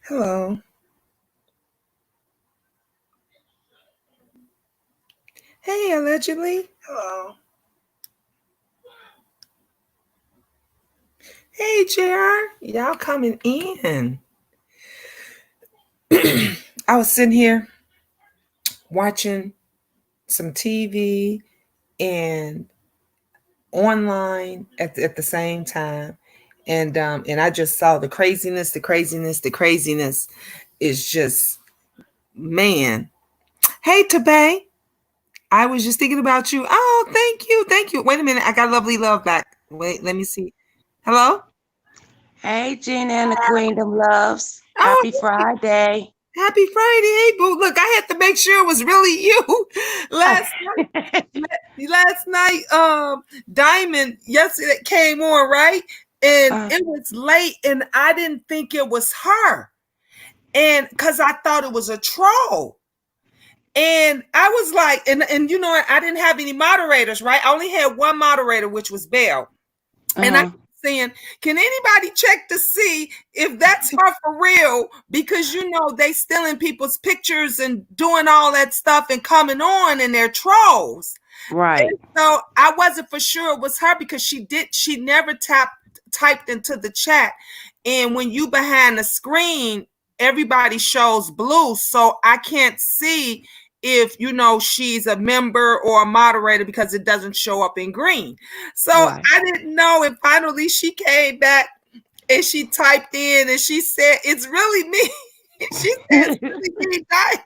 Hello. Hey, allegedly. Hello. Hey, JR. Y'all coming in. I was sitting here watching some TV and online at the same time. And I just saw the craziness is just, man. Hey, Tabay. I was just thinking about you. Oh, thank you. Thank you. Wait a minute. I got lovely love back. Wait, let me see. Hello? Hey, Gina and the Queendom Loves. Oh, Happy Friday. happy Friday. Hey, boo. Look, I had to make sure it was really you. Last last night, Diamond yesterday came on, right? And Uh, it was late and I didn't think it was her. And because I thought it was a troll. And I was like, and you know, I didn't have any moderators, right? I only had one moderator, which was Belle. And I uh-huh. kept saying, can anybody check to see if that's her for real? Because you know they stealing people's pictures and doing all that stuff and coming on and they're trolls. Right, And so I wasn't for sure it was her because she never typed into the chat. And when you behind the screen, everybody shows blue. So I can't see if you know she's a member or a moderator because it doesn't show up in green. So right. I didn't know, and finally she came back and she typed in and she said, "It's really me." She said, "It's really me, Diamond."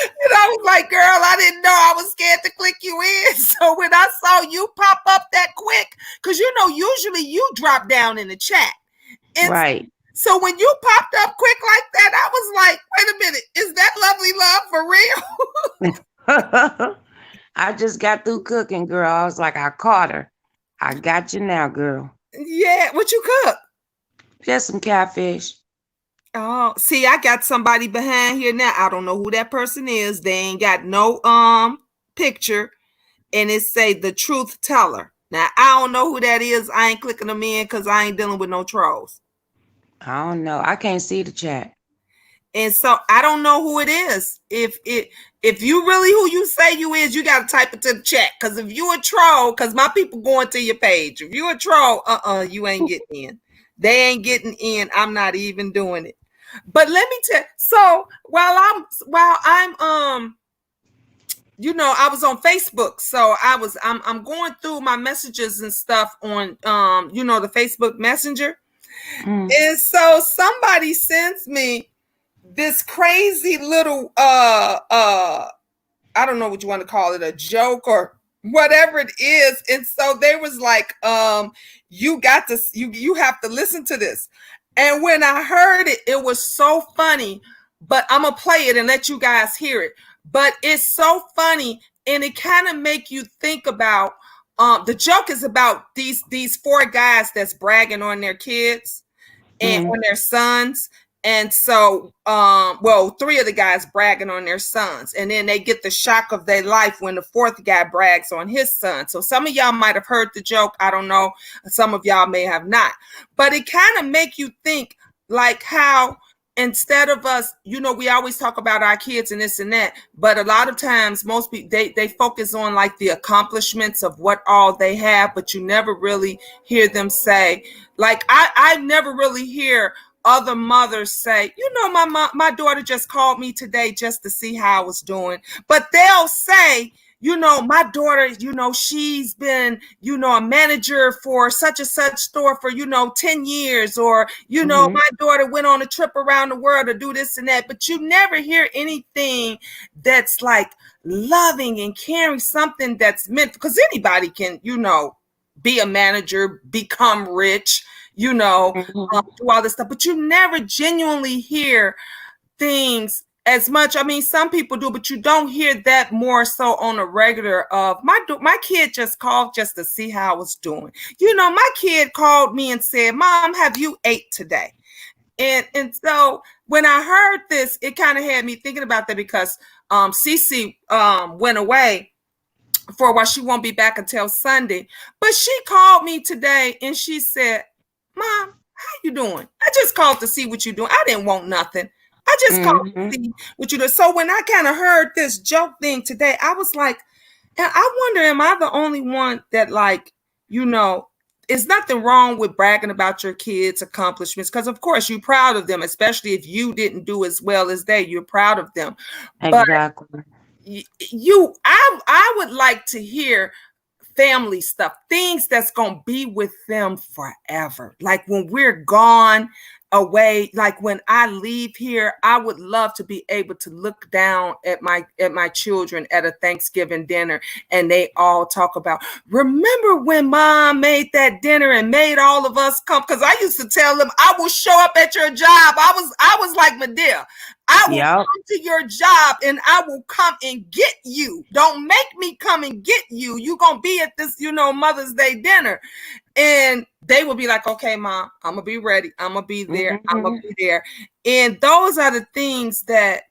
And I was like, "Girl, I didn't know. I was scared to click you in." So when I saw you pop up that quick, because you know, usually you drop down in the chat. And Right. so when you popped up quick like that, I was like, wait a minute, is that lovely love for real? I just got through cooking, girl. I was like, I caught her. I got you now, girl. Yeah, what you cook? Just some catfish. Oh, see, I got somebody behind here now. I don't know who that person is. They ain't got no picture, and it say the truth teller. Now I don't know who that is. I ain't clicking them in because I ain't dealing with no trolls. I don't know. I can't see the chat. And so I don't know who it is. If you really who you say you is, you gotta type it to the chat. Cause if you a troll, cause my people going to your page. If you a troll, you ain't getting in. They ain't getting in. I'm not even doing it. But let me tell. So while I'm you know, I was on Facebook. So I'm going through my messages and stuff on you know, the Facebook Messenger. Mm. And so somebody sends me this crazy little I don't know what you want to call it, a joke or whatever it is. And so they was like, you got to you have to listen to this. And when I heard it, it was so funny. But I'm gonna play it and let you guys hear it. But it's so funny, and it kind of make you think about the joke is about these four guys that's bragging on their kids and Mm. on their sons. And so, well, three of the guys bragging on their sons, and then they get the shock of their life when the fourth guy brags on his son. So some of y'all might have heard the joke. I don't know. Some of y'all may have not. But it kind of make you think like how instead of us, you know, we always talk about our kids and this and that, but a lot of times most people they focus on like the accomplishments of what all they have, but you never really hear them say, like I never really hear other mothers say, you know, my daughter just called me today just to see how I was doing. But they'll say, you know, my daughter, you know, she's been, you know, a manager for such and such store for, you know, 10 years, or, you know, Mm-hmm. my daughter went on a trip around the world to do this and that. But you never hear anything that's like loving and caring, something that's meant, because anybody can, you know, be a manager, become rich, you know, Mm-hmm. do all this stuff, but you never genuinely hear things as much. I mean, some people do, but you don't hear that more so on a regular of my kid just called just to see how I was doing. You know, my kid called me and said, "Mom, have you ate today?" And so when I heard this, it kind of had me thinking about that because Cece went away for a while. She won't be back until Sunday. But she called me today and she said, "Mom, How you doing? I just called to see what you're doing. I didn't want nothing. I just called to Mm-hmm. see what you do. So when I kind of heard this joke thing today, I was like, I wonder, am I the only one that like, you know, there's nothing wrong with bragging about your kids' accomplishments because of course you're proud of them, especially if you didn't do as well as they, you're proud of them. But Exactly. I would like to hear family stuff, things that's going to be with them forever. Like when we're gone away, like when I leave here, I would love to be able to look down at my children at a Thanksgiving dinner and they all talk about, remember when mom made that dinner and made all of us come? Because I used to tell them, I will show up at your job. I was like Medea. I will Yep. come to your job and I will come and get you. Don't make me come and get you. You're going to be at this, Mother's Day dinner. And they will be like, okay, mom, I'm going to be ready. I'm going to be there. I'm going to be there. And those are the things that,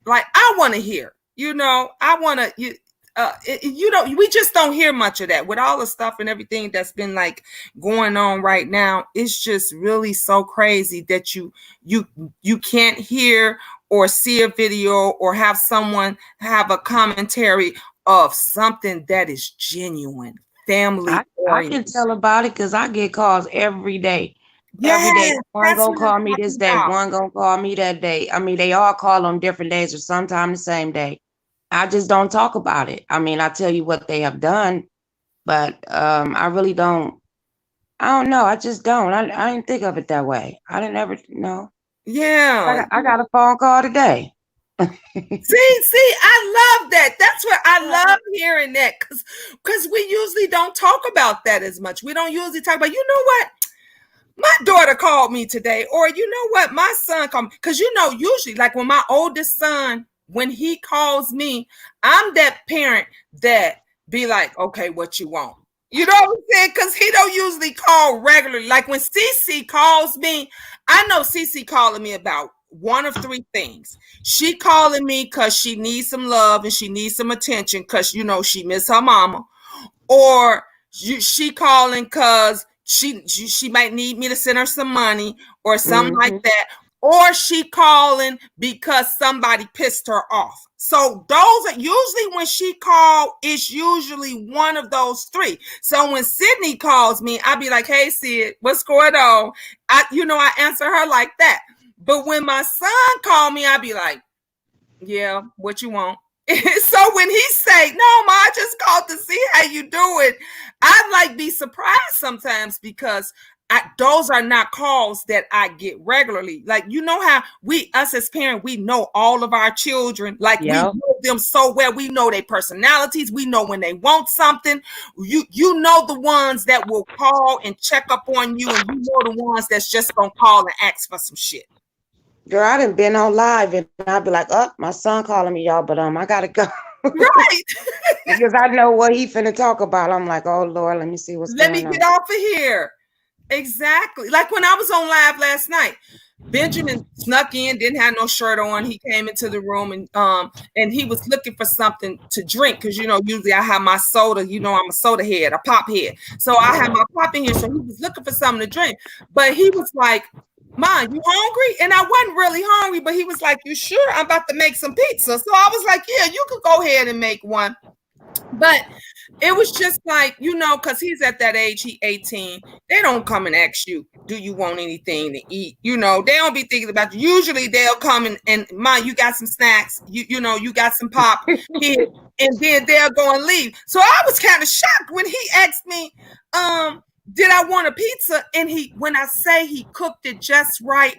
like, I want to hear. I want to, we just don't hear much of that with all the stuff and everything that's been like going on right now. It's just really so crazy that you can't hear or see a video or have someone have a commentary of something that is genuine, family I can oriented. tell about it because I get calls every day. Every day. Yes, One that's gonna what I'm call me this talking day, about. one gonna call me that day. I mean, they all call on different days or sometimes the same day. I just don't talk about it. I mean, I tell you what they have done, but I really don't. I don't know. I just don't. I didn't think of it that way. I didn't ever know. Yeah. I got a phone call today. See, I love that. That's what I love hearing that because we usually don't talk about that as much. We don't usually talk about, you know what? My daughter called me today, or you know what? My son called me. Because usually, like when my oldest son, when he calls me, I'm that parent that be like, okay, what you want? You know what I'm saying? Because he don't usually call regularly. Like when Cece calls me, I know Cece calling me about one of three things. She calling me because she needs some love and she needs some attention because she miss her mama, or she calling because she might need me to send her some money or something like Mm-hmm. that, or she calling because somebody pissed her off. So those are usually when she call, it's usually one of those three. So when Sydney calls me, I be like, hey Sid, what's going on? I answer her like that. But when my son called me, I be like, yeah, what you want? So when he say, no, ma, I just called to see how you doing, I like be surprised sometimes because those are not calls that I get regularly. Like, how us as parents, we know all of our children. Like we Yep. know them so well. We know their personalities. We know when they want something. You know the ones that will call and check up on you, and you know the ones that's just gonna call and ask for some shit. Girl, I done been on live and I'd be like, oh, my son calling me, y'all, but I gotta go. Right. Because I know what he finna talk about. I'm like, oh Lord, let me see what's Let me going on. get off of here. Exactly. Like when I was on live last night, Benjamin snuck in, didn't have no shirt on. He came into the room and he was looking for something to drink because usually I have my soda. I'm a soda head, a pop head. So I have my pop in here. So he was looking for something to drink. But he was like, Mom, you hungry? And I wasn't really hungry, but he was like, you sure? I'm about to make some pizza. So I was like, yeah, you could go ahead and make one. But it was just like, because he's at that age, he 18. They don't come and ask you, do you want anything to eat? They don't be thinking about you. Usually they'll come and Mom, you got some snacks, you got some pop here, and then they'll go and leave. So I was kind of shocked when he asked me, did I want a pizza? And when I say he cooked it just right,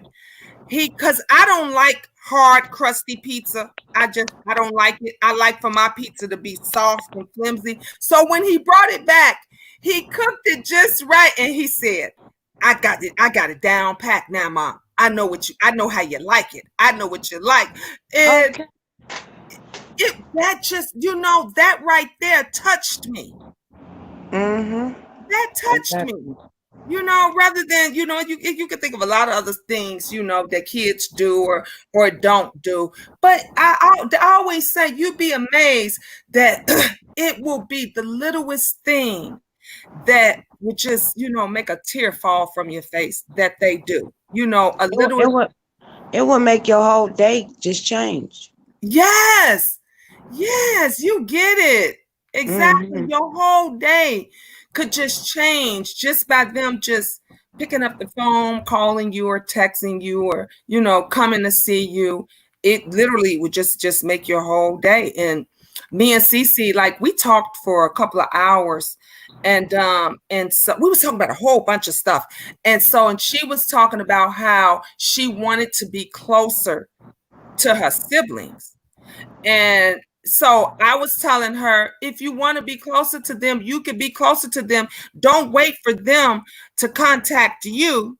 because I don't like hard, crusty pizza. I don't like it. I like for my pizza to be soft and flimsy. So when he brought it back, he cooked it just right. And he said, I got it down pat now, Mom. I know how you like it. I know what you like. And Okay. that just, that right there touched me. Mm-hmm. That touched me. Rather than, you could think of a lot of other things, that kids do or don't do. But I always say you'd be amazed that it will be the littlest thing that would just, make a tear fall from your face that they do. A It, would- little. it would it would make your whole day just change. Yes. Yes, you get it. Exactly. Hmm. Your whole day could just change just by them just picking up the phone, calling you or texting you or, coming to see you. It literally would just make your whole day. And me and Cece, like we talked for a couple of hours and so we was talking about a whole bunch of stuff. And she was talking about how she wanted to be closer to her siblings. And so I was telling her, if you want to be closer to them, you can be closer to them. Don't wait for them to contact you.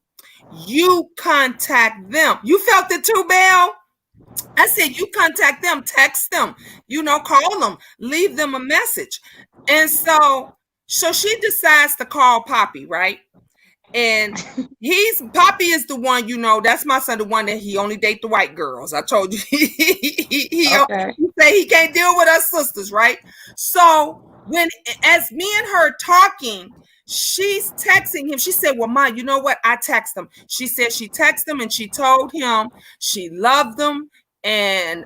You contact them. You felt it too, Belle? I said, you contact them, text them, call them, leave them a message. And so she decides to call Poppy, right? And Poppy is the one, that's my son, the one that he only date the white girls. I told you he Okay. say he can't deal with us sisters, right? So as me and her talking, she's texting him. She said, well, Ma, you know what? I text him. She said she texted him and she told him she loved him. And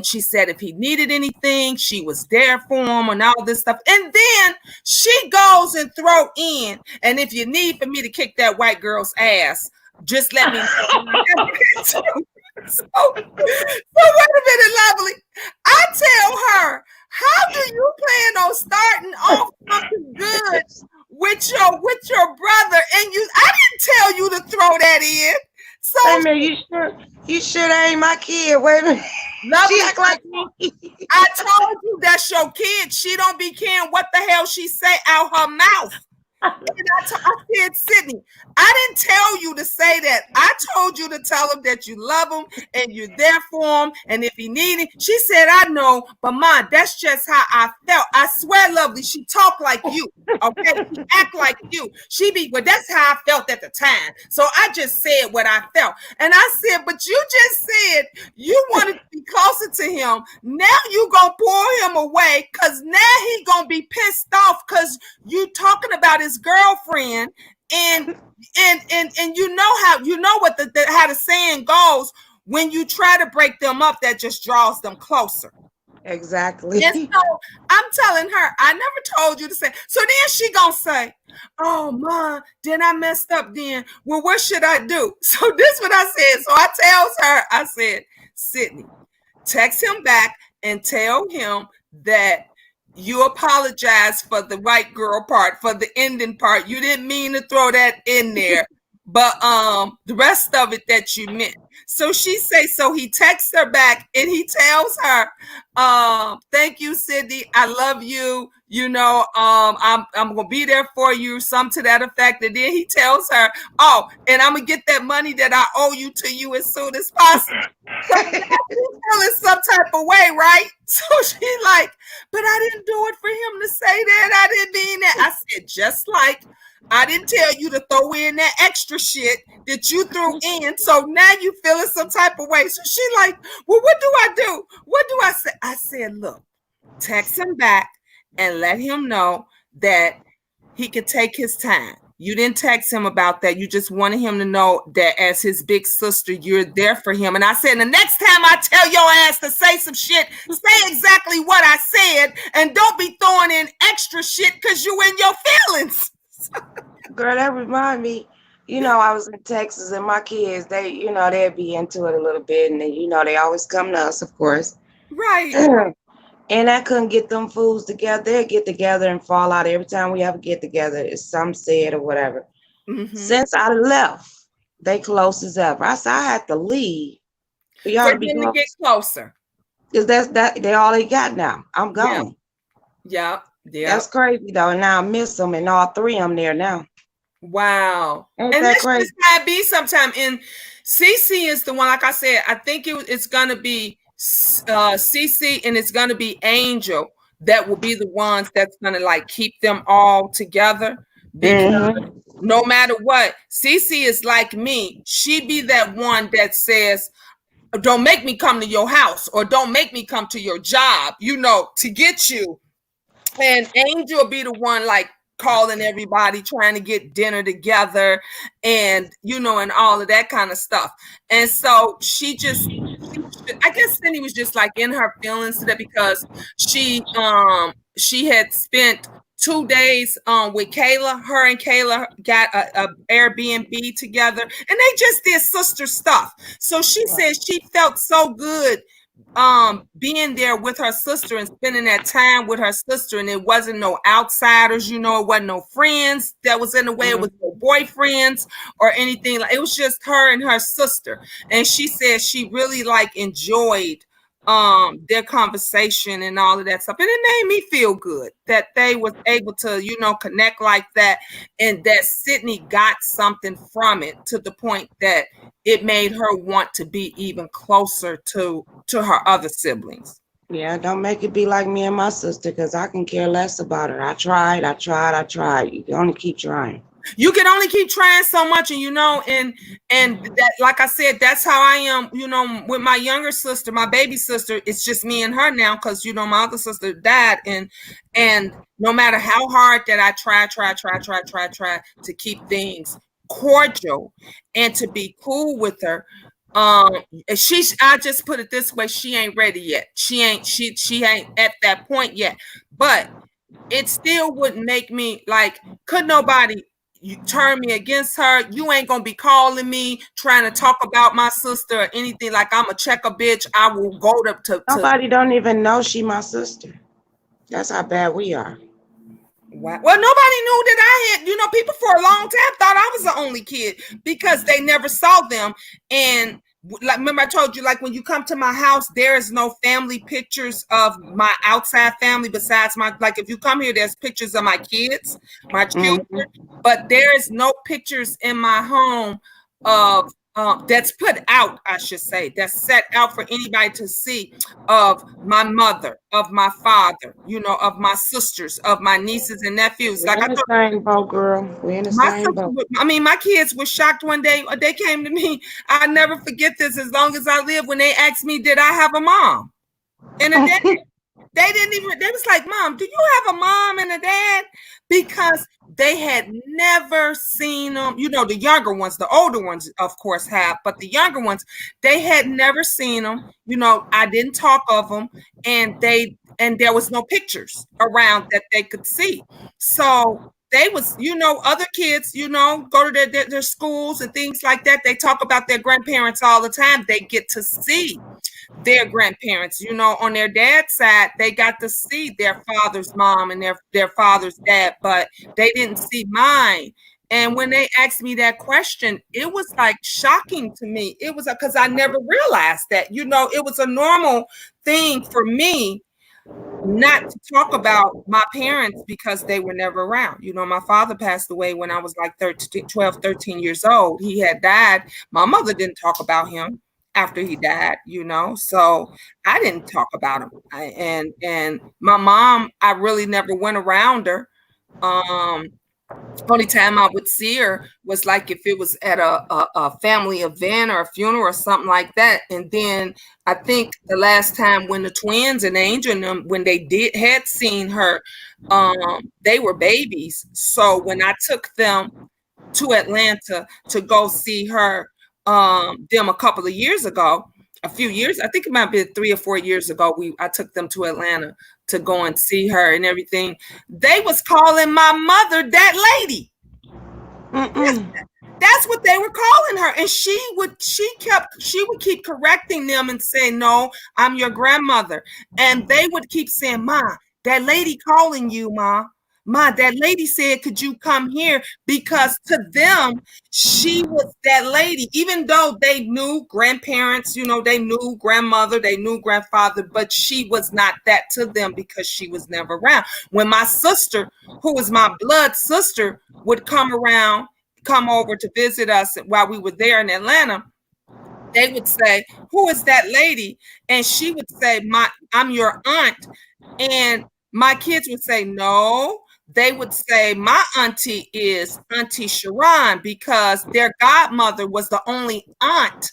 she said if he needed anything, she was there for him and all this stuff. And then she goes and throw in, and if you need for me to kick that white girl's ass, just let me know. So wait a minute, Lovely. I tell her, how do you plan on starting off something good with your brother? And I didn't tell you to throw that in. So Wait a minute, you sure that ain't my kid? Wait a minute. Lovely, She act like me. I told you that's your kid. She don't be caring what the hell she say out her mouth. And I said, Sydney, I didn't tell you to say that. I told you to tell him that you love him and you're there for him. And if he needed, she said, I know, but Ma, that's just how I felt. I swear, Lovely, she talk like you. Okay, she act like you. Well, that's how I felt at the time. So I just said what I felt. And I said, but you just said you wanted to be closer to him. Now you gonna pull him away because now he gonna be pissed off because you talking about his girlfriend and you know what how the saying goes, when you try to break them up, that just draws them closer. Exactly. And so I'm telling her, I never told you to say. So then she gonna say, oh, Ma, then I messed up then. Well, what should I do? So this what I said. So I tells her, I said, Sydney, text him back and tell him that you apologize for the white girl part, for the ending part. You didn't mean to throw that in there, but the rest of it that you meant. So she say, so he texts her back and he tells her, thank you, Sydney. I love you. I'm gonna be there for you, some to that effect. And then he tells her, oh, and I'm gonna get that money that I owe you to you as soon as possible. So she's feeling some type of way, right? So she like, but I didn't do it for him to say that. I didn't mean that. I said, just like I didn't tell you to throw in that extra shit that you threw in. So now you feeling some type of way. So she like, well, what do I do? What do I say? I said, look, text him back and let him know that he could take his time. You didn't text him about that. You just wanted him to know that as his big sister, you're there for him. And I said, the next time I tell your ass to say some shit, say exactly what I said and don't be throwing in extra shit because you in your feelings. Girl, that remind me, I was in Texas and my kids, they'd be into it a little bit. And then, they always come to us, of course. Right. And I couldn't get them fools together. They'd get together and fall out every time we have a get together. It's some said or whatever. Mm-hmm. Since I left, they close as ever. I said I had to leave for y'all to be close. Get closer. Because they all they got now. I'm gone. Yeah. That's crazy though. And now I miss them, and all three of them there now. Wow. Ain't and that that's crazy? Just how it be sometime. And Cece is the one, like I said, I think it's gonna be Cece and it's gonna be Angel that will be the ones that's gonna like keep them all together, because no matter what, Cece is like me. She be that one that says, don't make me come to your house or don't make me come to your job, to get you. And Angel will be the one like calling everybody, trying to get dinner together, and and all of that kind of stuff. And so I guess Cindy was just like in her feelings today because she had spent 2 days with Kayla. Her and Kayla got a Airbnb together, and they just did sister stuff. So she said she felt so good being there with her sister and spending that time with her sister, and it wasn't no outsiders, it wasn't no friends that was in the way, it was no boyfriends or anything. Like, it was just her and her sister. And she said she really like enjoyed their conversation and all of that stuff, and it made me feel good that they was able to connect like that, and that Sydney got something from it to the point that it made her want to be even closer to her other siblings. Yeah, don't make it be like me and my sister, because I can care less about her. I tried. You can only keep trying. You can only keep trying so much, and and that, like I said, that's how I am, with my younger sister, my baby sister. It's just me and her now, because my other sister died, and no matter how hard that I try to keep things cordial and to be cool with her, I just put it this way, she ain't ready yet. She ain't at that point yet. But it still wouldn't make me like, could nobody turn me against her? You ain't gonna be calling me trying to talk about my sister or anything. Like, I'm a checker bitch. I will go to Nobody don't even know she my sister. That's how bad we are. Well, nobody knew that I had, people for a long time thought I was the only kid because they never saw them. And like, remember I told you, like, when you come to my house, there is no family pictures of my outside family besides like, if you come here, there's pictures of my kids, my children, but there is no pictures in my home of that's put out, I should say, that's set out for anybody to see, of my mother, of my father, of my sisters, of my nieces and nephews. We're in the same boat, girl. We're in the same boat. I mean, my kids were shocked one day. They came to me. I never forget this as long as I live, when they asked me, did I have a mom and a dad? They didn't even, they was like, Mom, do you have a mom and a dad? Because they had never seen them. The younger ones, the older ones, of course, have, but the younger ones, they had never seen them. I didn't talk of them, and there was no pictures around that they could see. So they was, other kids, go to their schools and things like that. They talk about their grandparents all the time. They get to see their grandparents, on their dad's side. They got to see their father's mom and their father's dad, but they didn't see mine. And when they asked me that question, it was like shocking to me. It was because I never realized that, it was a normal thing for me not to talk about my parents because they were never around. My father passed away when I was like 12, 13 years old. He had died. My mother didn't talk about him after he died, so I didn't talk about him. And my mom, I really never went around her. Only time I would see her was like if it was at a family event or a funeral or something like that. And then I think the last time when the twins and Angel and them, when they had seen her, they were babies. So when I took them to Atlanta to go see her, them a couple of years ago, a few years, I think it might have been 3 or 4 years ago, I took them to Atlanta to go and see her and everything. They was calling my mother that lady. That's what they were calling her. And she would keep correcting them and say, no, I'm your grandmother. And they would keep saying, Ma, that lady calling you, Ma. Ma, that lady said, could you come here? Because to them, she was that lady, even though they knew grandparents, they knew grandmother, they knew grandfather, but she was not that to them because she was never around. When my sister, who was my blood sister, would come over to visit us while we were there in Atlanta, they would say, who is that lady? And she would say, I'm your aunt. And my kids would say, no. They would say, my auntie is Auntie Sharon, because their godmother was the only aunt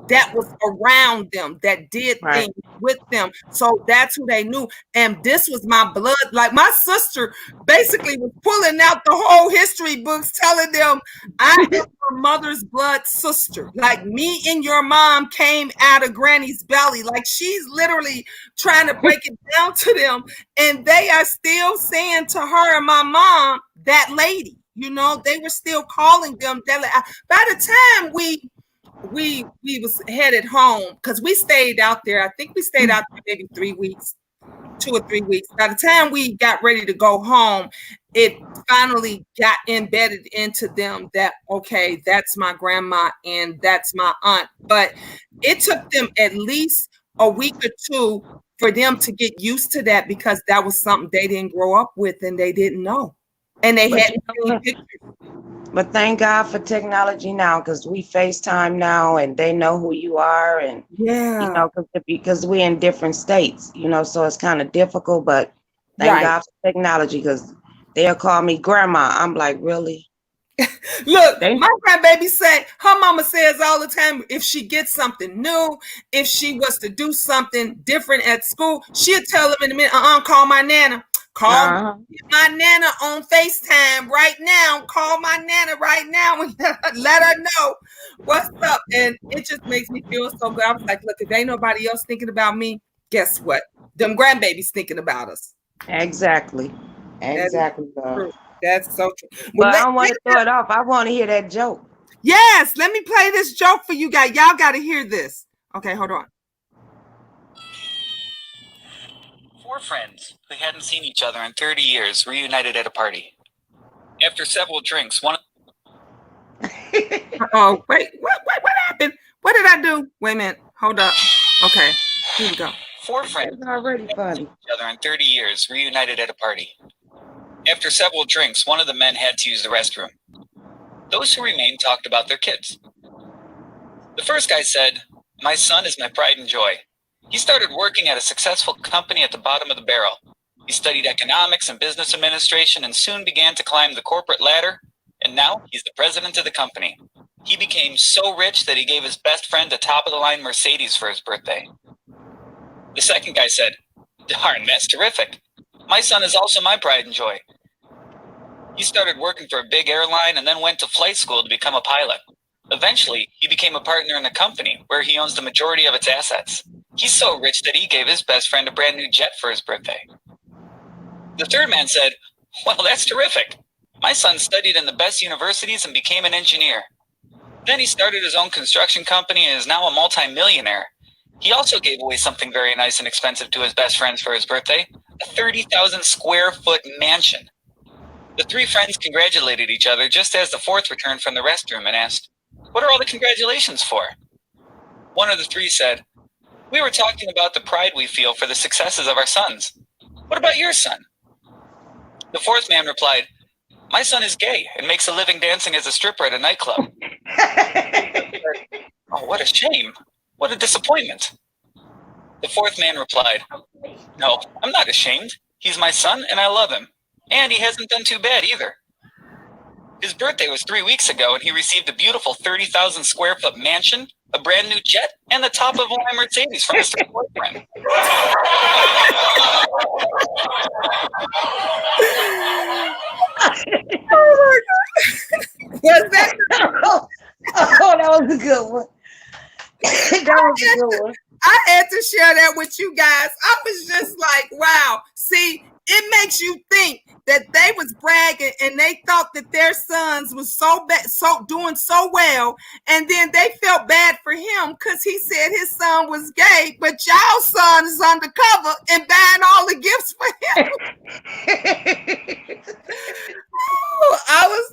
that was around them, that did things with them. So that's who they knew. And this was my blood. Like my sister basically was pulling out the whole history books, telling them, I am your mother's blood sister. Like me and your mom came out of Granny's belly. Like she's literally trying to break it down to them. And they are still saying to her and my mom, that lady, you know, they were still calling them that. By the time we was headed home, because we stayed out there. I think we stayed out there maybe 3 weeks, 2 or 3 weeks. By the time we got ready to go home, it finally got embedded into them that, okay, that's my grandma and that's my aunt. But it took them at least a week or two for them to get used to that, because that was something they didn't grow up with and they didn't know. And they hadn't seen pictures. But thank God for technology now, because we FaceTime now and they know who you are. And, you know, because we're in different states, you know, so it's kind of difficult. But thank God for technology, because they'll call me grandma. I'm like, really? Look, my grandbaby said, her mama says all the time, if she gets something new, if she was to do something different at school, she'll tell them in a minute, call my nana. Call my nana on FaceTime right now. Call my nana right now and let her know what's up. And it just makes me feel so good. I was like, look, if ain't nobody else thinking about me, guess what? Them grandbabies thinking about us. Exactly. Exactly. That's so true. But I don't want to throw it off. I want to hear that joke. Yes, let me play this joke for you guys. Y'all got to hear this. Okay, hold on. 4 friends who hadn't seen each other in 30 years reunited at a party. After several drinks, one... Oh, wait, what happened? What did I do? Wait a minute, hold up. Okay, here we go. 4 friends already funny. Each other in 30 years reunited at a party. After several drinks, one of the men had to use the restroom. Those who remained talked about their kids. The first guy said, "My son is my pride and joy. He started working at a successful company at the bottom of the barrel. He studied economics and business administration and soon began to climb the corporate ladder, and now he's the president of the company. He became so rich that he gave his best friend a top-of-the-line Mercedes for his birthday." The second guy said, "Darn, that's terrific. My son is also my pride and joy. He started working for a big airline and then went to flight school to become a pilot. Eventually, he became a partner in a company where he owns the majority of its assets. He's so rich that he gave his best friend a brand new jet for his birthday." The third man said, "Well, that's terrific. My son studied in the best universities and became an engineer. Then he started his own construction company and is now a multi-millionaire. He also gave away something very nice and expensive to his best friends for his birthday, a 30,000 square foot mansion." The 3 friends congratulated each other just as the fourth returned from the restroom and asked, "What are all the congratulations for?" One of the 3 said, "We were talking about the pride we feel for the successes of our sons. What about your son?" The fourth man replied, "My son is gay and makes a living dancing as a stripper at a nightclub." "Oh, what a shame. What a disappointment." The fourth man replied, "No, I'm not ashamed. He's my son and I love him. And he hasn't done too bad either. His birthday was 3 weeks ago and he received a beautiful 30,000 square foot mansion, a brand new jet, and the top of a Mercedes from his boyfriend." Oh my God. Was that? Oh, that was a good one. That was a good one. I had to share that with you guys. I was just like, wow. See, it makes you think that they was bragging and they thought that their sons was so bad, so doing so well, and then they felt bad for him because he said his son was gay, but y'all son is undercover and buying all the gifts for him. I was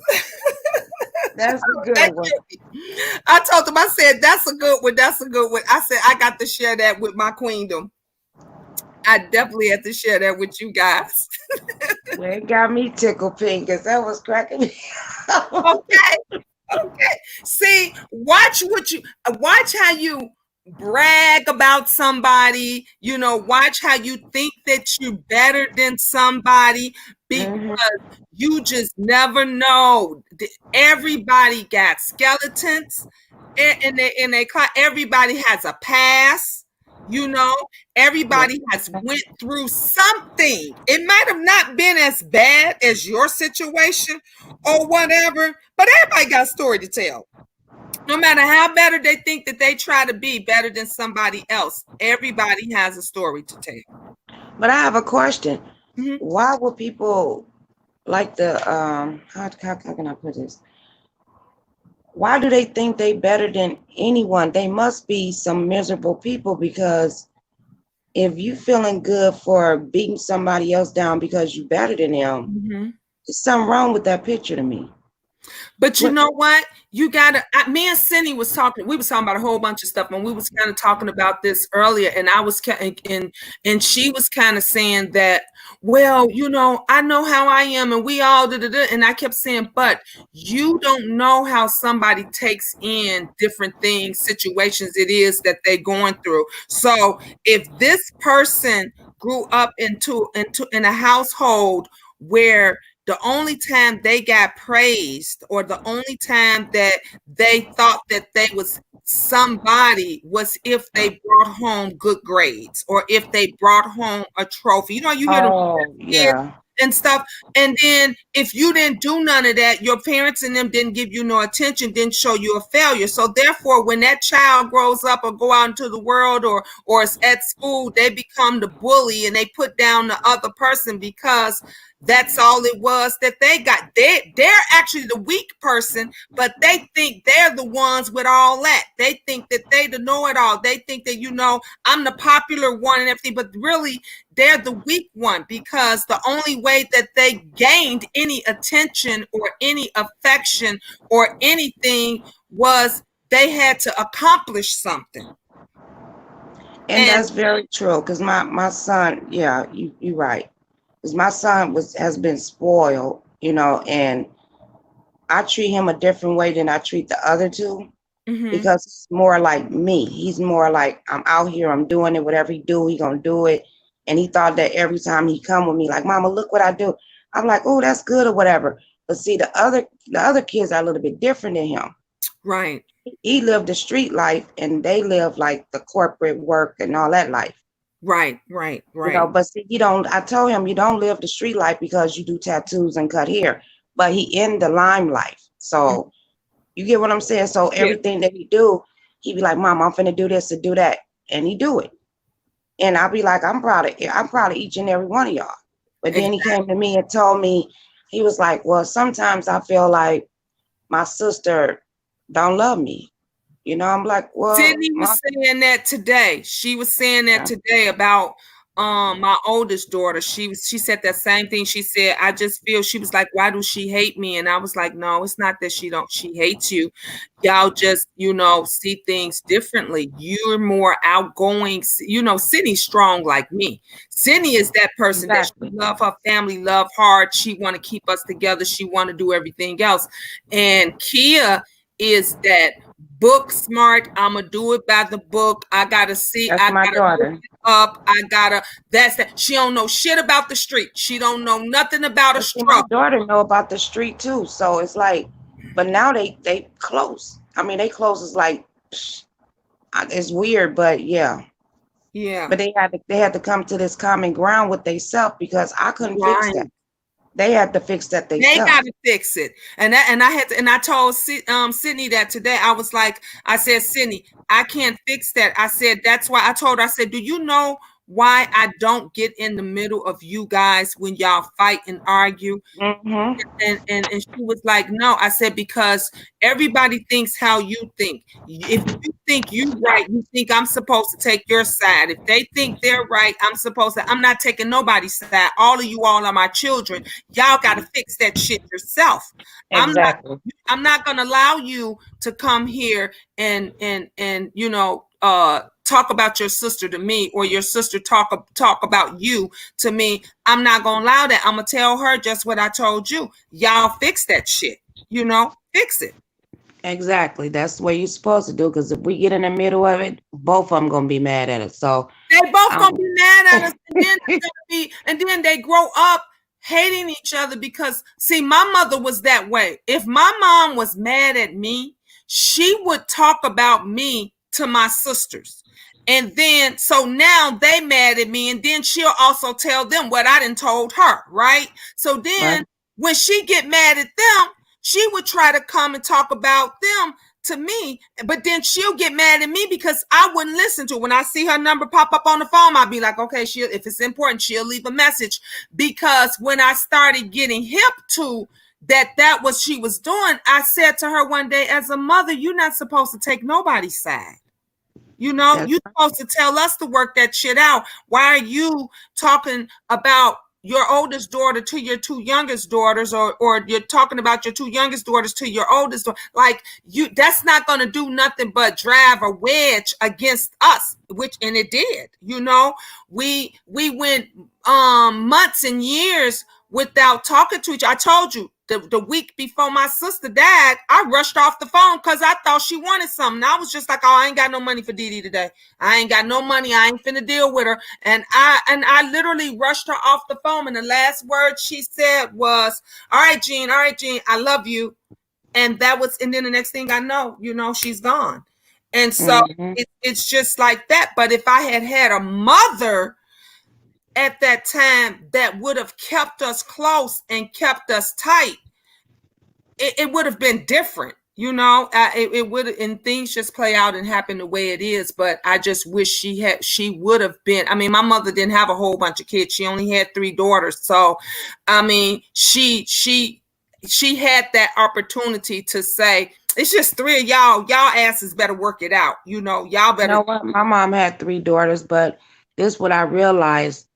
that's a good one. I told them, I said, that's a good one. That's a good one. I said, I got to share that with my queendom. I definitely had to share that with you guys. Well, it got me tickled pink because that was cracking me. Okay. See, watch how you brag about somebody, watch how you think that you're better than somebody because You just never know. Everybody got skeletons, and everybody has a past. You know, everybody has went through something. It might have not been as bad as your situation or whatever, but everybody got a story to tell. No matter how better they think that they try to be better than somebody else, everybody has a story to tell. But I have a question. Mm-hmm. Why would people like the how can I put this? Why do they think they better than anyone? They must be some miserable people, because if you feeling good for beating somebody else down because you better than them, there's something wrong with that picture to me. But you know what? You gotta. Me and Cindy was talking. We was talking about a whole bunch of stuff, and we was kind of talking about this earlier. And I was and she was kind of saying that, well, you know, I know how I am, and we all did. And I kept saying, but you don't know how somebody takes in different things, situations it is that they're going through. So if this person grew up in a household where the only time they got praised, or the only time that they thought that they was somebody, was if they brought home good grades, or if they brought home a trophy. You know, you hear and stuff. And then if you didn't do none of that, your parents and them didn't give you no attention, didn't show you a failure. So therefore, when that child grows up or go out into the world, or is at school, they become the bully and they put down the other person, because that's all it was that they got. They're actually the weak person, but they think they're the ones with all that. They think that they the know-it-all. They think that, you know, I'm the popular one and everything, but really they're the weak one, because the only way that they gained any attention or any affection or anything was they had to accomplish something. And that's very true, because my son, you're right. Because my son has been spoiled, you know, and I treat him a different way than I treat the other two, because he's more like me. He's more like, I'm out here, I'm doing it, whatever he do, he gonna do it. And he thought that every time he come with me, like, Mama, look what I do. I'm like, oh, that's good or whatever. But see, the other kids are a little bit different than him. Right. He lived the street life, and they live like the corporate work and all that life. Right. You know, but see, I told him, you don't live the street life because you do tattoos and cut hair, but he in the lime life. So you get what I'm saying? So everything that he do, he be like, Mom, I'm finna do this and do that. And he do it. And I'll be like, I'm proud of each and every one of y'all. But then he came to me and told me, he was like, well, sometimes I feel like my sister don't love me. You know, I'm like, well, Sydney was saying that today. She was saying that today about my oldest daughter. She said that same thing. She said, I just feel, she was like, why does she hate me? And I was like, no, it's not that she hates you. Y'all just, you know, see things differently. You're more outgoing. You know, Sydney's strong like me. Sydney is that person that she love her family, love hard. She want to keep us together. She want to do everything else. And Kia is that book smart. I'm gonna do it by the book. I gotta see. That's my daughter. Up. That's that. She don't know shit about the street. She don't know nothing about a struggle. My daughter know about the street too. So it's like, but now they close. I mean, they close is like, it's weird, but yeah. But they had to come to this common ground with themselves, because I couldn't fix that. They had to fix that themselves. They got to fix it. And I told Sydney that today. I said, Sydney, I can't fix that. I said, that's why I told her, I said, do you know why I don't get in the middle of you guys when y'all fight and argue? And she was like, no. I said, because everybody thinks how you think. If you think you right, you think I'm supposed to take your side. If they think they're right, I'm not taking nobody's side. All of you all are my children. Y'all got to fix that shit yourself. Exactly. I'm not going to allow you to come here and you know, talk about your sister to me, or your sister talk about you to me. I'm not gonna allow that. I'm gonna tell her just what I told you. Y'all fix that shit. You know, fix it. Exactly. That's what you're supposed to do. Because if we get in the middle of it, both of them gonna be mad at us. So they both gonna be mad at us, and then and then they grow up hating each other because, see, my mother was that way. If my mom was mad at me, she would talk about me to my sisters. And then, so now they mad at me, and then she'll also tell them what I done told her, right? So then Right. when she get mad at them, she would try to come and talk about them to me, but then she'll get mad at me because I wouldn't listen to her. When I see her number pop up on the phone, I'll be like, okay, if it's important, she'll leave a message. Because when I started getting hip to that what she was doing, I said to her one day, as a mother, you're not supposed to take nobody's side. You know, That's you're supposed to tell us to work that shit out. Why are you talking about your oldest daughter to your two youngest daughters, or you're talking about your two youngest daughters to your oldest daughter? Like, you, that's not going to do nothing but drive a wedge against us, and it did. You know, we went months and years without talking to each other. I told you, the week before my sister died, I rushed off the phone because I thought she wanted something. I was just like, oh, I ain't got no money for Dee Dee today. I ain't got no money. I ain't finna deal with her. And I literally rushed her off the phone. And the last word she said was, all right, Jean, I love you. And and then the next thing I know, you know, she's gone. And so it's just like that. But if I had had a mother at that time that would have kept us close and kept us tight, it would have been different. You know, it would, and things just play out and happen the way it is. But I just wish she would have been. I mean, my mother didn't have a whole bunch of kids. She only had 3 daughters. So, I mean, she had that opportunity to say, it's just 3 of y'all asses better work it out. You know, y'all better. You know what? My mom had 3 daughters, but this is what I realized.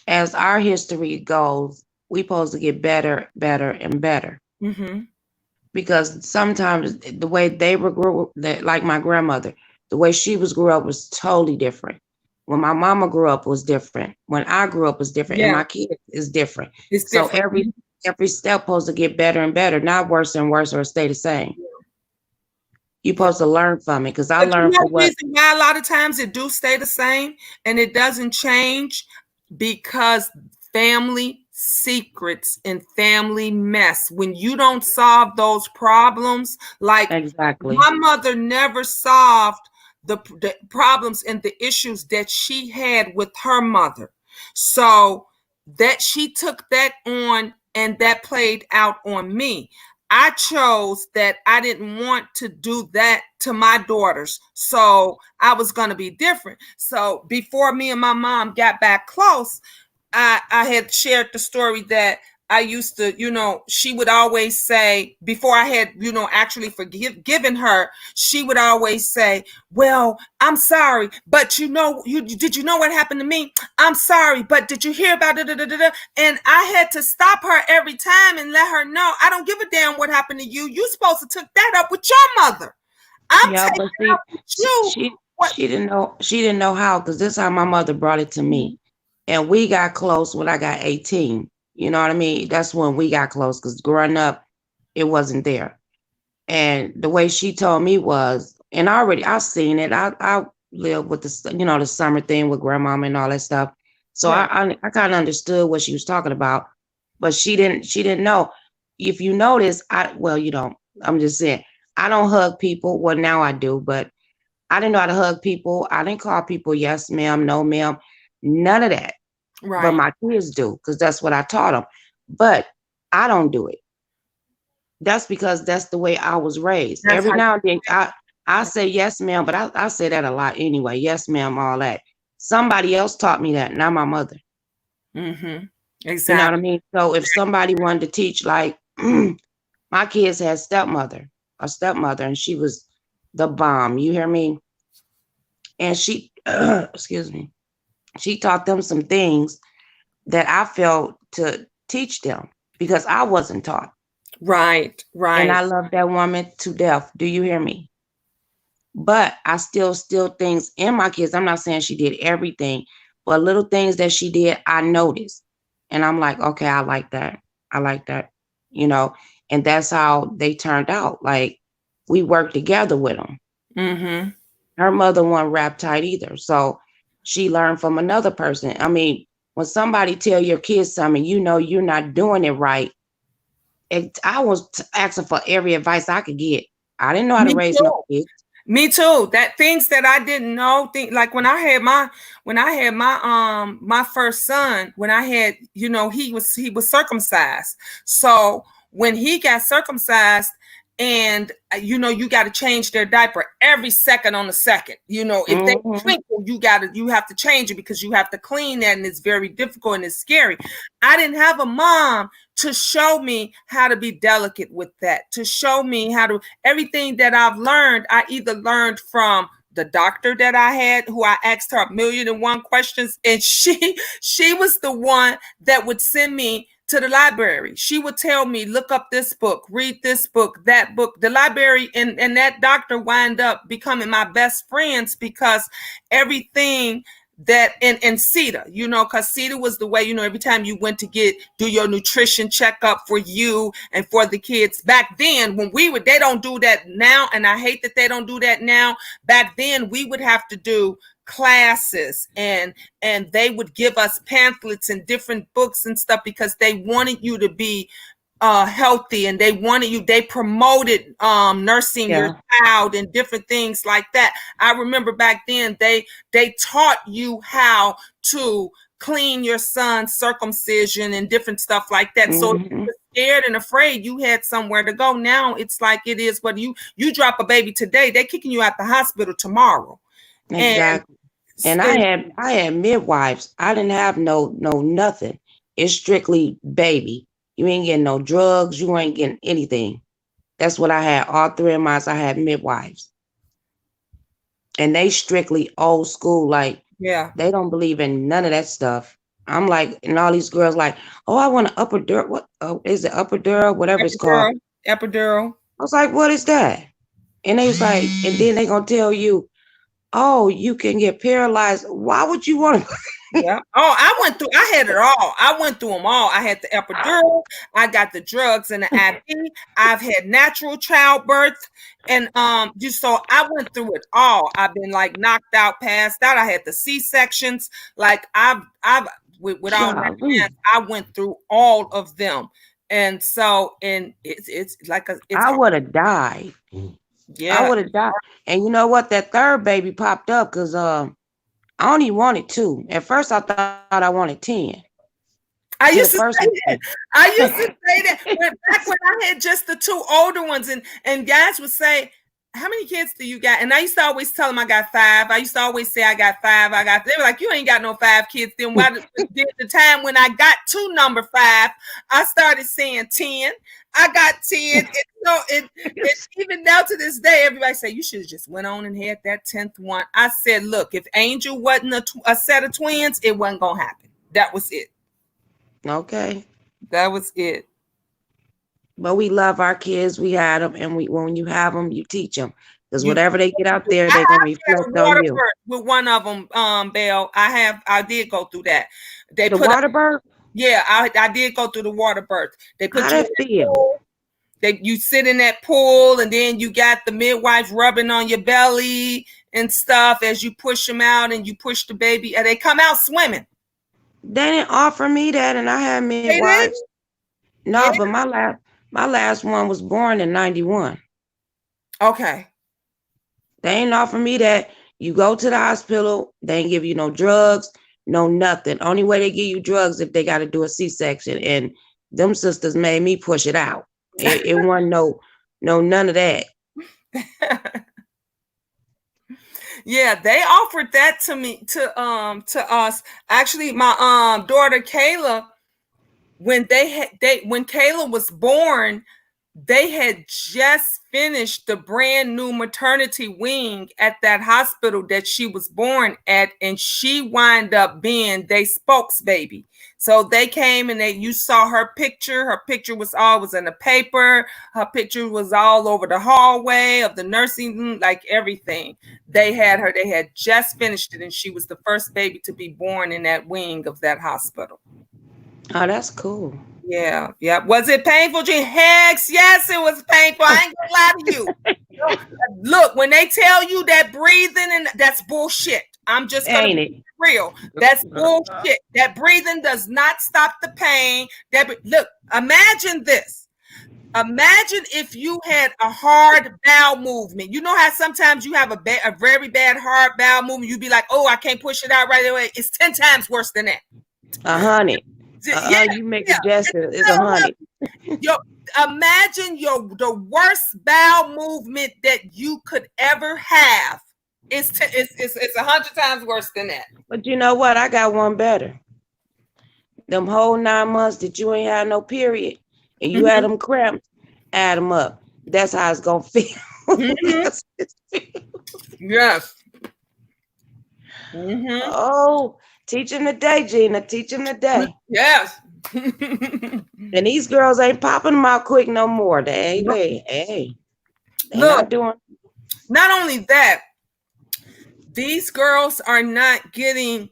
As our history goes, we supposed to get better, and better. Mm-hmm. Because sometimes the way they were grew, like my grandmother, the way she grew up was totally different. When my mama grew up was different. When I grew up was different, and my kids is different. It's so different. every step supposed to get better and better, not worse and worse or stay the same. You're supposed to learn from it, because I learned from what. Reason why a lot of times it do stay the same and it doesn't change, because family secrets and family mess, when you don't solve those problems, like Exactly. my mother never solved the problems and the issues that she had with her mother, so that she took that on, and that played out on me. I chose that I didn't want to do that to my daughters. So I was going to be different. So before me and my mom got back close, I had shared the story that I used to, you know, she would always say, before I had, you know, actually forgiven her, she would always say, well, I'm sorry, but you know, did you know what happened to me? I'm sorry, but did you hear about it? And I had to stop her every time and let her know, I don't give a damn what happened to you. You supposed to took that up with your mother. I'm taking it up with you. She didn't know how, because this is how my mother brought it to me. And we got close when I got 18. You know what I mean? That's when we got close, because growing up, it wasn't there. And the way she told me was, and I seen it. I lived with the, you know, the summer thing with grandmama and all that stuff. So I kind of understood what she was talking about, but she didn't know. If you notice, you don't. I'm just saying, I don't hug people. Well, now I do, but I didn't know how to hug people. I didn't call people yes, ma'am, no, ma'am, none of that. Right. But my kids do, because that's what I taught them. But I don't do it. That's because that's the way I was raised. Every now and then I say yes, ma'am, but I say that a lot anyway. Yes, ma'am, all that. Somebody else taught me that, not my mother. Mm-hmm. You Exactly. know what I mean? So if somebody wanted to teach, like my kids had a stepmother, and she was the bomb. You hear me? And she, excuse me, she taught them some things that I felt to teach them, because I wasn't taught. Right. And I love that woman to death. Do you hear me? But I still things in my kids. I'm not saying she did everything, but little things that she did, I noticed. And I'm like, okay, I like that. You know, and that's how they turned out. Like, we worked together with them. Mm-hmm. Her mother wasn't wrapped tight either. So she learned from another person. I mean, when somebody tell your kids something, you know you're not doing it right. I was asking for every advice I could get. I didn't know how to raise no kids. Me too. That things that I didn't know, like when I had my my first son, when I had, you know, he was circumcised. So when he got circumcised, and you know, you got to change their diaper every second on the second. You know, if they twinkle, you have to change it because you have to clean that, and it's very difficult and it's scary. I didn't have a mom to show me how to be delicate with that, to show me how to, everything that I've learned, I either learned from the doctor that I had, who I asked her 1,000,001 questions, and she was the one that would send me to the library. She would tell me, look up this book, read this book, that book. The library and that doctor wind up becoming my best friends because everything that and CETA, you know, because CETA was the way, you know, every time you went to do your nutrition checkup for you and for the kids. Back then, when they don't do that now, and I hate that they don't do that now. Back then, we would have to do classes, and they would give us pamphlets and different books and stuff because they wanted you to be healthy, and they promoted nursing your child and different things like that. I remember back then they taught you how to clean your son's circumcision and different stuff like that. So if you were scared and afraid, you had somewhere to go. Now it's like it is, but you drop a baby today, they're kicking you out the hospital tomorrow. Exactly. And I had midwives. I didn't have no nothing. It's strictly baby. You ain't getting no drugs. You ain't getting anything. That's what I had. All 3 of mine, I had midwives. And they strictly old school. Like, they don't believe in none of that stuff. I'm like, and all these girls like, oh, I want an epidural. What is it? Epidural? Whatever it's called. Epidural. I was like, what is that? And they was like, and then they gonna tell you, oh, you can get paralyzed. Why would you want to? Yeah. Oh, I had it all. I went through them all. I had the epidural. I got the drugs and the IV. I've had natural childbirth. And so I went through it all. I've been like knocked out, passed out. I had the C-sections. Like with all my hands, I went through all of them. And so, and it's like I would have died. Yeah, I would have died. And you know what? That third baby popped up because I only wanted 2. At first, I thought I wanted 10. I used to say that. Back when I had just the 2 older ones, and guys would say, how many kids do you got? And I used to always tell them I got 5. I used to always say I got 5. They were like, you ain't got no 5 kids. Then the time when I got to number 5, I started saying 10. I got 10. And even now to this day, everybody say you should have just went on and had that 10th one. I said, look, if Angel wasn't a set of twins, it wasn't gonna happen. That was it. Okay. That was it. But we love our kids. We had them, and when you have them, you teach them, because whatever they get out there, they're gonna reflect on you. With one of them, Belle, I did go through that. They the put water birth. Yeah, I did go through the water birth. They put you in that pool. You sit in that pool, and then you got the midwife rubbing on your belly and stuff as you push them out, and you push the baby, and they come out swimming. They didn't offer me that, and I had midwives. No, but my last one was born in 91. Okay. They ain't offer me that. You go to the hospital, they ain't give you no drugs, no nothing. Only way they give you drugs if they got to do a C-section, and them sisters made me push it out. It wasn't no none of that. Yeah, they offered that to me, to us. Actually, my daughter Kayla, when Kayla was born, they had just finished the brand new maternity wing at that hospital that she was born at, and she wound up being their spokesbaby. So they came and you saw her picture. Her picture was in the paper. Her picture was all over the hallway of the nursing room, like everything. They had just finished it, and she was the first baby to be born in that wing of that hospital. Oh, that's cool. Yeah. Was it painful, Jean? Heck, yes, it was painful. I ain't gonna lie to you. Look, when they tell you that breathing, and that's bullshit. I'm just gonna be real. That's bullshit. That breathing does not stop the pain. Look, imagine this. Imagine if you had a hard bowel movement. You know how sometimes you have a very bad hard bowel movement. You'd be like, oh, I can't push it out right away. It's 10 times worse than that. 100. You make a gesture. It's 100. Imagine the worst bowel movement that you could ever have. It's 100 times worse than that. But you know what? I got one better. Them whole 9 months that you ain't had no period and you had them cramps, add them up. That's how it's gonna feel. Yes. Oh, teach him today, Gina. Teach him today. Yes. And these girls ain't popping them out quick no more. They Look, not doing. Not only that, these girls are not getting.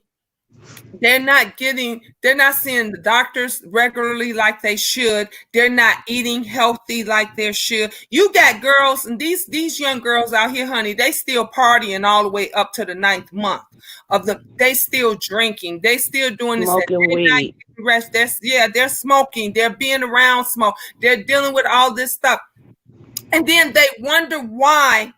They're not seeing the doctors regularly like they should. They're not eating healthy like they should. You got girls, and these young girls out here, honey, they still partying all the way up to the 9th month of they still drinking. They still doing this. Smoking weed. They're smoking. They're being around smoke. They're dealing with all this stuff. And then they wonder why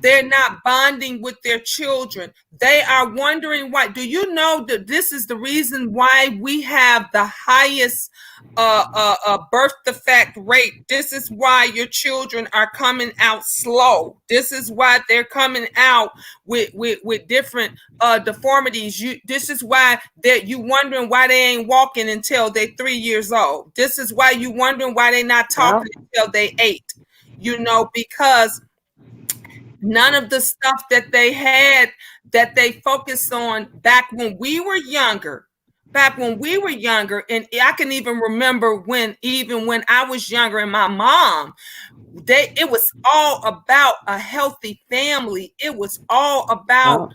they're not bonding with their children. They are wondering why. Do you know that this is the reason why we have the highest birth defect rate? This is why your children are coming out slow. This is why they're coming out with different deformities. This is why you wondering why they ain't walking until they're 3 years old. This is why you wondering why they're not talking until they 8. Because none of the stuff that they had that they focused on back when we were younger, and I can even remember when I was younger and my mom, it was all about a healthy family. It was all about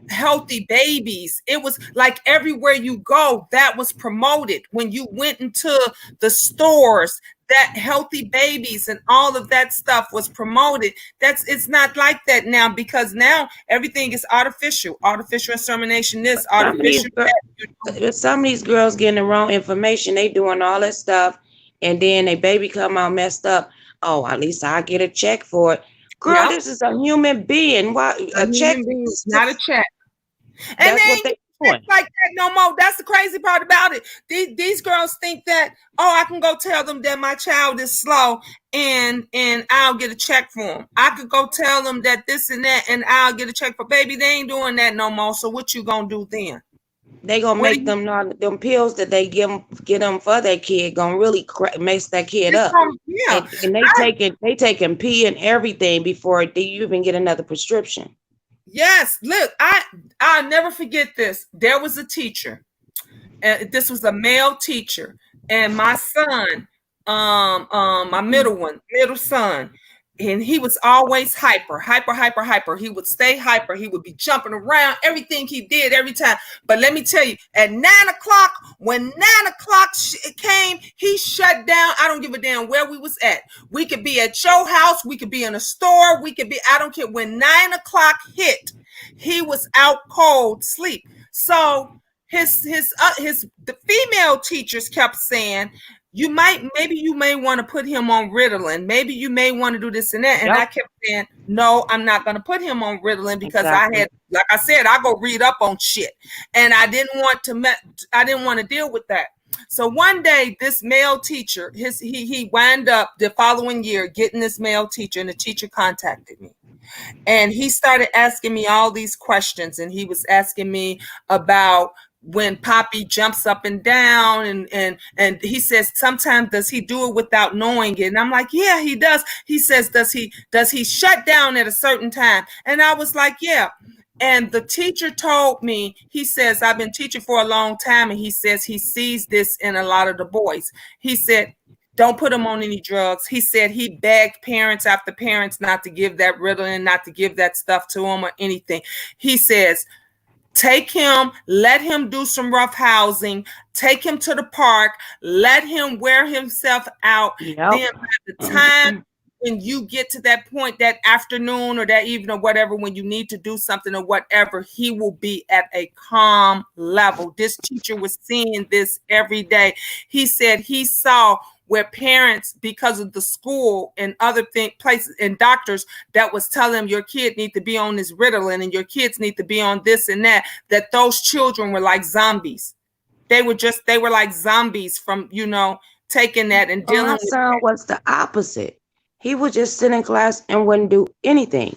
healthy babies. It was like everywhere you go, that was promoted. When you went into the stores, that healthy babies and all of that stuff was promoted. It's not like that now, because now everything is artificial insemination, this artificial that. Some of these girls getting the wrong information. They doing all that stuff, and then their baby come out messed up. Oh, at least I get a check for it. Girl, This is a human being. Why a check? Not a check. And that's what they doing. Like that no more. That's the crazy part about it. These girls think that, I can go tell them that my child is slow and I'll get a check for them. I could go tell them that this and that and I'll get a check for baby. They ain't doing that no more. So what you gonna do then? They gonna make them them pills that they get them for their kid gonna really mess that kid up. And they taking pee and everything before they even get another prescription. Yes, look, I'll never forget this. There was a teacher, and this was a male teacher, and my son, my middle son, and he was always hyper. He would stay hyper. He would be jumping around, everything he did every time. But let me tell you, at 9 o'clock, when 9 o'clock came, he shut down. I don't give a damn where we was at. We could be at your house. We could be in a store. I don't care. When 9 o'clock hit, he was out cold sleep. So the female teachers kept saying, maybe you may want to put him on Ritalin. Maybe you may want to do this and that. And I kept saying, no, I'm not going to put him on Ritalin because like I said, I go read up on shit. And I didn't want to deal with that. So one day, this male teacher, he wound up the following year getting this male teacher, and the teacher contacted me. And he started asking me all these questions, and he was asking me about when Poppy jumps up and down, and he says, sometimes does he do it without knowing it? And I'm like, yeah, he does. He says, does he shut down at a certain time? And I was like, yeah. And the teacher told me, he says, I've been teaching for a long time, and he says he sees this in a lot of the boys. He said, don't put him on any drugs. He said he begged parents after parents not to give that Ritalin, not to give that stuff to him or anything. He says, take him, let him do some rough housing, take him to the park, let him wear himself out. Then by the time when you get to that point, that afternoon or that evening or whatever, when you need to do something or whatever, he will be at a calm level. This teacher was seeing this every day. He said he saw where parents, because of the school and other places and doctors that was telling them your kid need to be on this Ritalin and your kids need to be on this and that those children were like zombies. They were like zombies from, taking that and dealing My with son was the opposite. He would just sit in class and wouldn't do anything.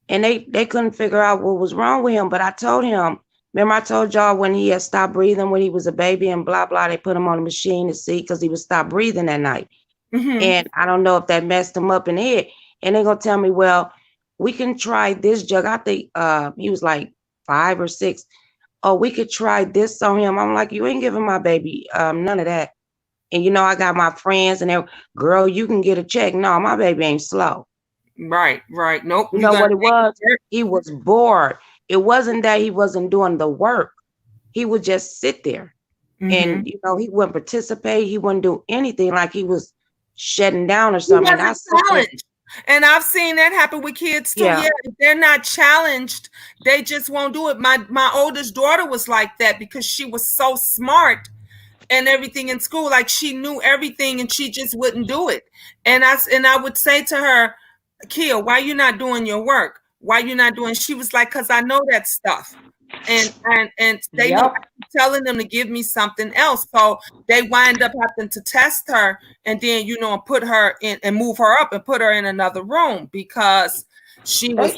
And they couldn't figure out what was wrong with him. But I told him, remember I told y'all when he had stopped breathing when he was a baby and blah, blah, they put him on a machine to see because he would stop breathing that night. Mm-hmm. And I don't know if that messed him up in the head. And they're going to tell me, well, we can try this drug. I think he was like 5 or 6. Oh, we could try this on him. I'm like, you ain't giving my baby none of that. And, I got my friends and they're, girl, you can get a check. No, my baby ain't slow. Right. Nope. You know what it was? He was bored. It wasn't that he wasn't doing the work. He would just sit there. And, he wouldn't participate. He wouldn't do anything, like he was shutting down or something. He wasn't challenged. And I've seen that happen with kids too. Yeah, if they're not challenged, they just won't do it. My oldest daughter was like that because she was so smart and everything in school. Like she knew everything and she just wouldn't do it. And I would say to her, Kia, why you not doing your work? Why you not doing? She was like, because I know that stuff. And they know telling them to give me something else. So they wind up having to test her and then, put her in and move her up and put her in another room because she was.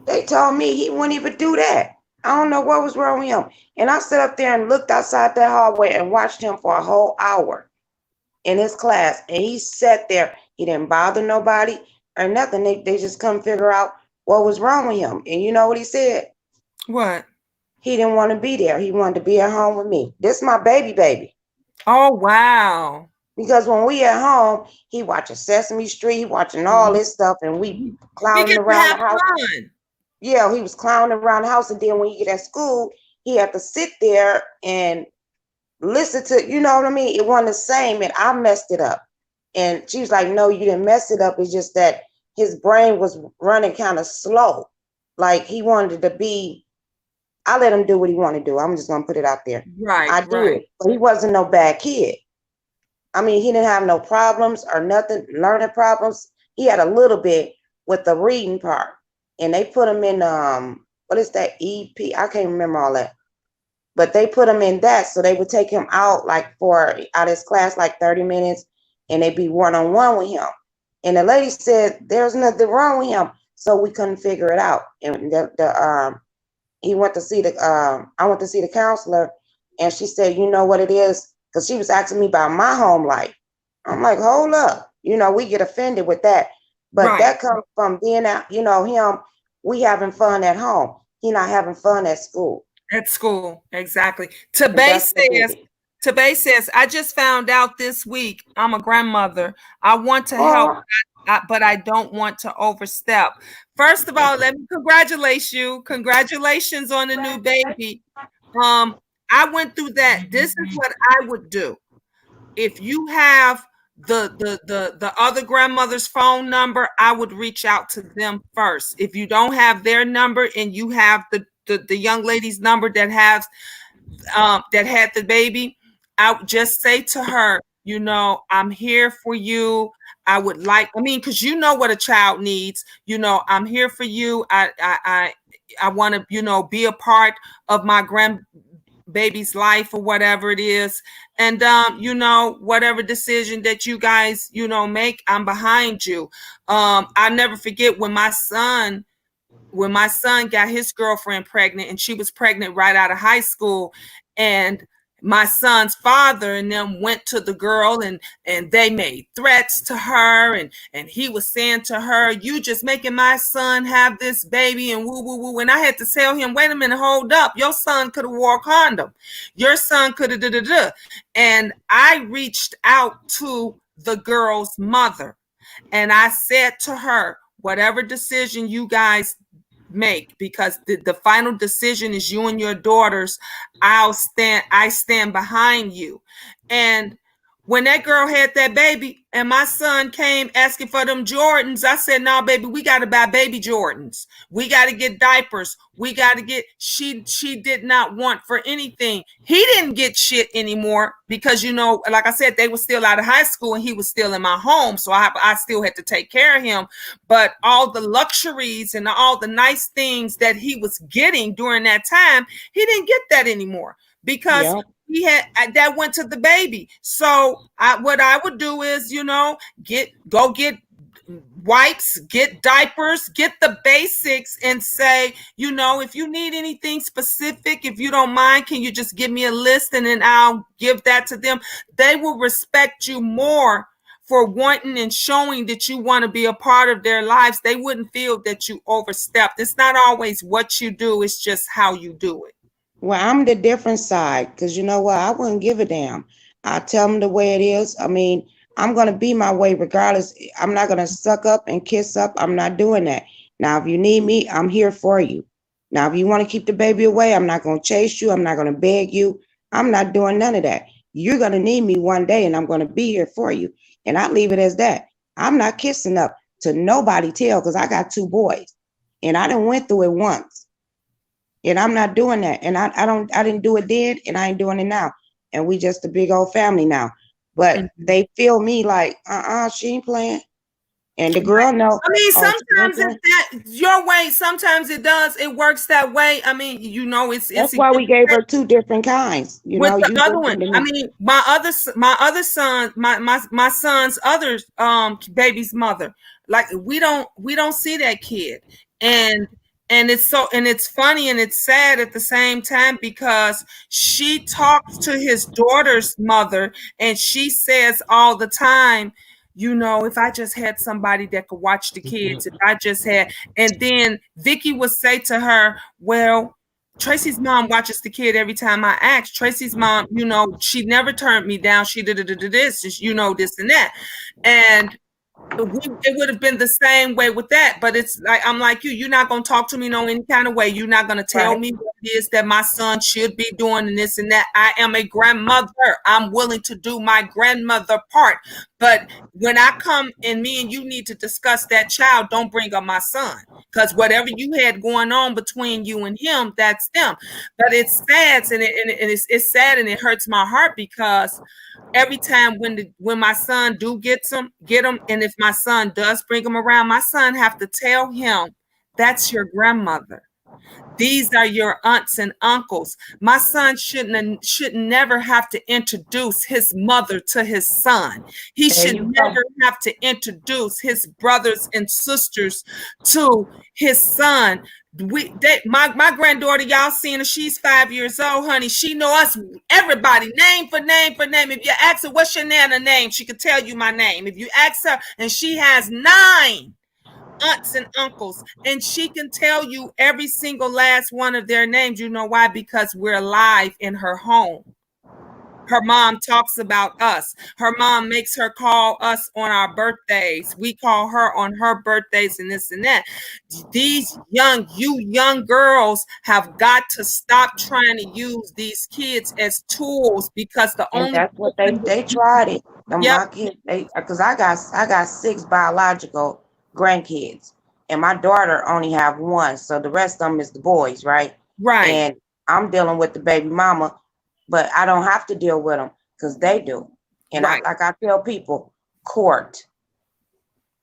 They told me he wouldn't even do that. I don't know what was wrong with him. And I sat up there and looked outside that hallway and watched him for a whole hour in his class. And he sat there. He didn't bother nobody or nothing. They just couldn't figure out what was wrong with him. And you know what he said? What? He didn't want to be there. He wanted to be at home with me. This is my baby. Oh, wow. Because when we at home, he watching Sesame Street, he watching all this stuff, and we clowning around the house. Fun. Yeah, he was clowning around the house, and then when he get at school, he had to sit there and listen to, you know what I mean? It wasn't the same, and I messed it up. And she was like, no, you didn't mess it up. It's just that his brain was running kind of slow. Like he wanted to be, I let him do what he wanted to do. I'm just going to put it out there. Right. I did. But he wasn't no bad kid. I mean, he didn't have no problems or nothing, learning problems. He had a little bit with the reading part. And they put him in, what is that, EP? I can't remember all that. But they put him in that. So they would take him out out of his class, like 30 minutes. And they'd be one-on-one with him. And the lady said, there's nothing wrong with him. So we couldn't figure it out. And he went to see I went to see the counselor, and she said, you know what it is? Because she was asking me about my home life. I'm like, hold up. We get offended with that. But that comes from being out, him, we having fun at home. He not having fun at school. At school, exactly. Tabay says, I just found out this week I'm a grandmother. I want to help, but I don't want to overstep. First of all, let me congratulate you. Congratulations on the new baby. I went through that. This is what I would do. If you have the other grandmother's phone number, I would reach out to them first. If you don't have their number and you have the young lady's number that had the baby, I would just say to her, I'm here for you. I would because what a child needs. I'm here for you. I want to, be a part of my grandbaby's life or whatever it is. And, whatever decision that you guys, make, I'm behind you. I never forget when my son got his girlfriend pregnant, and she was pregnant right out of high school, and my son's father and them went to the girl and they made threats to her, and he was saying to her, you just making my son have this baby and woo woo woo. And I had to tell him, wait a minute, hold up, your son could have wore a condom, your son could have And I reached out to the girl's mother and I said to her, whatever decision you guys make, because the final decision is you and your daughters, I stand behind you. And when that girl had that baby, and my son came asking for them Jordans. I said, no, baby, we got to buy baby Jordans. We got to get diapers. We got to get, she did not want for anything. He didn't get shit anymore because, you know, like I said, they were still out of high school and he was still in my home. So I still had to take care of him. But all the luxuries and all the nice things that he was getting during that time, he didn't get that anymore because he had that went to the baby. So what I would do is, you know, go get wipes, get diapers, get the basics, and say, you know, if you need anything specific, if you don't mind, can you just give me a list and then I'll give that to them. They will respect you more for wanting and showing that you want to be a part of their lives. They wouldn't feel that you overstepped. It's not always what you do, it's just how you do it. Well, I'm the different side because you know what? I wouldn't give a damn. I tell them the way it is. I mean, I'm going to be my way regardless. I'm not going to suck up and kiss up. I'm not doing that. Now, if you need me, I'm here for you. Now, if you want to keep the baby away, I'm not going to chase you. I'm not going to beg you. I'm not doing none of that. You're going to need me one day and I'm going to be here for you. And I leave it as that. I'm not kissing up to nobody tell because I got 2 boys and I done went through it once. And I'm not doing that. And I didn't do it then and I ain't doing it now. And we just a big old family now. But they feel me like, she ain't playing. And the girl know. I mean, sometimes it's that your way. Sometimes it does. It works that way. I mean, you know, that's why we gave her 2 different kinds. You with know, the other one. I mean, my other son, my son's other baby's mother. Like we don't see that kid, and it's funny and it's sad at the same time because she talks to his daughter's mother and she says all the time, you know, if I just had somebody that could watch the kids, if I just had, and then Vicky would say to her, well, Tracy's mom watches the kid every time I ask. Tracy's mom, you know, she never turned me down. She did this, you know, this and that. And it would have been the same way with that, but it's like I'm like you're not going to talk to me no any kind of way. You're not going to tell me what it is that my son should be doing and this and that. I am a grandmother. I'm willing to do my grandmother part, but when I come and me and you need to discuss that child, don't bring up my son, because whatever you had going on between you and him, that's them. But it's sad and it's sad and it hurts my heart because every time when my son do get him, and if my son does bring him around, my son have to tell him, that's your grandmother. These are your aunts and uncles. My son should never have to introduce his mother to his son. He should never have to introduce his brothers and sisters to his son. My granddaughter, y'all seen her, she's 5 years old, honey. She know us, everybody, name for name for name. If you ask her, what's your Nana name? She could tell you my name. If you ask her, and she has 9 aunts and uncles, and she can tell you every single last one of their names. You know why? Because we're alive in her home. Her mom talks about us. Her mom makes her call us on our birthdays. We call her on her birthdays and this and that. These young girls have got to stop trying to use these kids as tools, because that's what they tried it. My kids, because I got 6 biological grandkids, and my daughter only have 1, so the rest of them is the boys, right? And I'm dealing with the baby mama. But I don't have to deal with them because they do. And I tell people, court.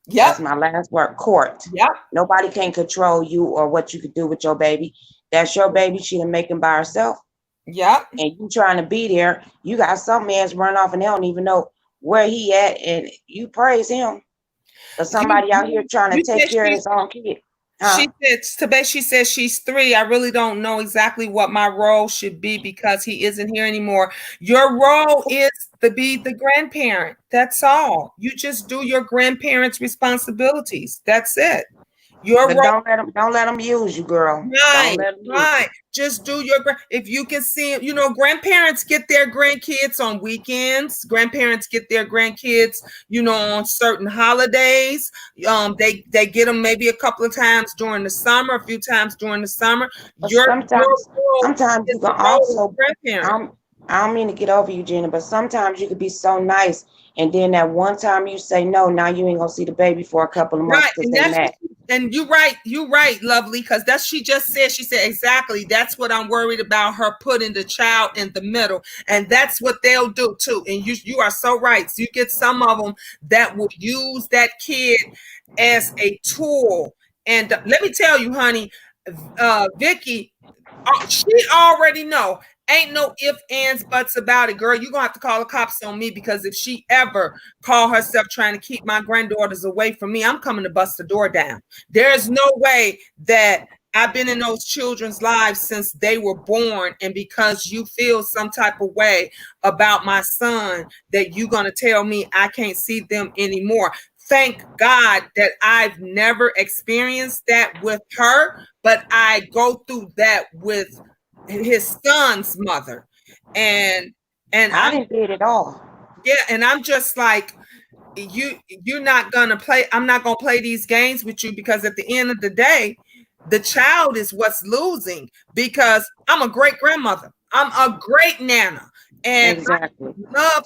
Yeah, that's my last word, court. Yeah. Nobody can control you or what you could do with your baby. That's your baby. She didn't make him by herself. Yeah. And you trying to be there. You got some mans run off and they don't even know where he at. And you praise him. But somebody out here trying to take care of his own kid. She says she's 3. I really don't know exactly what my role should be because he isn't here anymore. Your role is to be the grandparent. That's all. You just do your grandparents' responsibilities. That's it. Don't let them use you, girl. Right. Just do your, if you can see, you know, grandparents get their grandkids on weekends. Grandparents get their grandkids, you know, on certain holidays. They get them maybe a couple of times during the summer, a few times during the summer. Sometimes you can also, I don't mean to get over you, Gina, but sometimes you could be so nice, and then that one time you say no, now you ain't gonna see the baby for a couple of months Right, because and they that's mad. and you're right, lovely, because that's she said exactly that's what I'm worried about, her putting the child in the middle, and that's what they'll do too. And you are so right. So you get some of them that will use that kid as a tool. And let me tell you, honey, Vicky, she already know. Ain't no ifs, ands, buts about it, girl. You're gonna have to call the cops on me, because if she ever call herself trying to keep my granddaughters away from me, I'm coming to bust the door down. There's no way that I've been in those children's lives since they were born, and because you feel some type of way about my son, that you're gonna tell me I can't see them anymore. Thank God that I've never experienced that with her, but I go through that with his son's mother. And I didn't get it all. yeah, and I'm just like, you're not gonna play, I'm not gonna play these games with you, because at the end of the day, the child is what's losing, because I'm a great grandmother, I'm a great nana, and Exactly. I love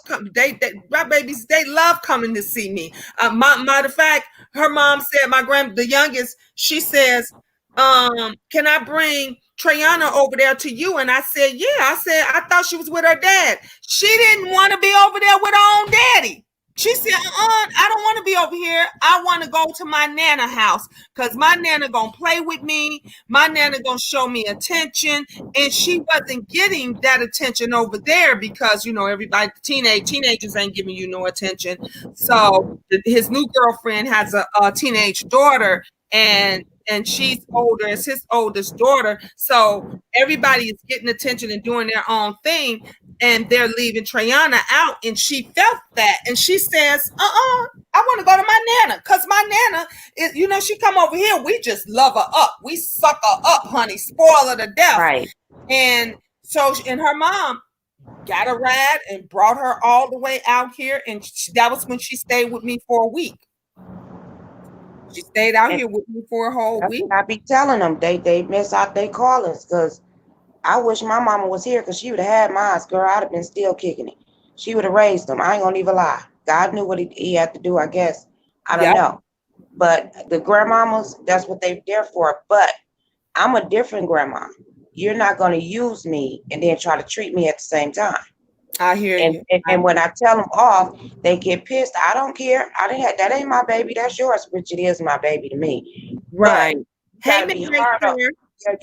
my babies, they love coming to see me. Matter of fact, her mom said, the youngest, she says, can I bring Trayana over there to you? And I said, yeah. I said, I thought she was with her dad. She didn't want to be over there with her own daddy. She said, I don't want to be over here. I want to go to my nana house, because my nana gonna play with me. My nana gonna show me attention. And she wasn't getting that attention over there, because, everybody, teenagers ain't giving you no attention. So his new girlfriend has a teenage daughter, and she's older as his oldest daughter. So everybody is getting attention and doing their own thing, and they're leaving Trayana out, and she felt that, and she says, I want to go to my nana, because my nana is, she come over here, we just love her up, we suck her up, honey, spoil her to death. Right. And so, and her mom got a ride and brought her all the way out here, and that was when she stayed with me for a week. She stayed out here with me for a whole week. I be telling them they miss out their callings, because I wish my mama was here, because she would have had mine, girl. I'd have been still kicking it. She would have raised them. I ain't gonna even lie. God knew what he had to do, I guess. I don't know. But the grandmamas, that's what they're there for. But I'm a different grandma. You're not gonna use me and then try to treat me at the same time. I hear you. And when I tell them off, they get pissed. I don't care. That ain't my baby. That's yours, which it is my baby to me. Right. You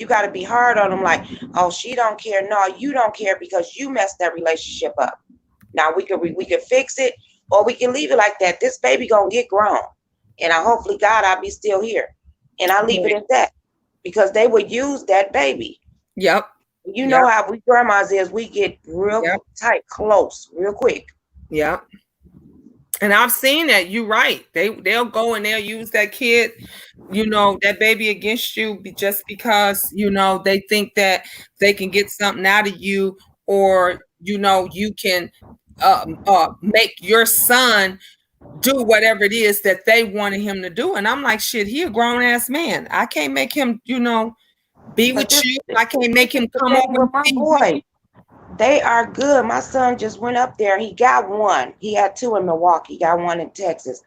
gotta be hard on them. Like, oh, she don't care. No, you don't care because you messed that relationship up. Now we could fix it, or we can leave it like that. This baby gonna get grown, and hopefully God, I'll be still here, and I leave it at that, because they would use that baby. Yep. You know how we grandmas is, we get real tight, close, real quick. Yeah. And I've seen that. You're right. They'll go and they'll use that kid, that baby against you, just because, they think that they can get something out of you, or, you can make your son do whatever it is that they wanted him to do. And I'm like, shit, he a grown ass man. I can't make him, be with you. I can't make him come over with my boy. They are good. My son just went up there. He got one. He had two in Milwaukee. He got one in Texas.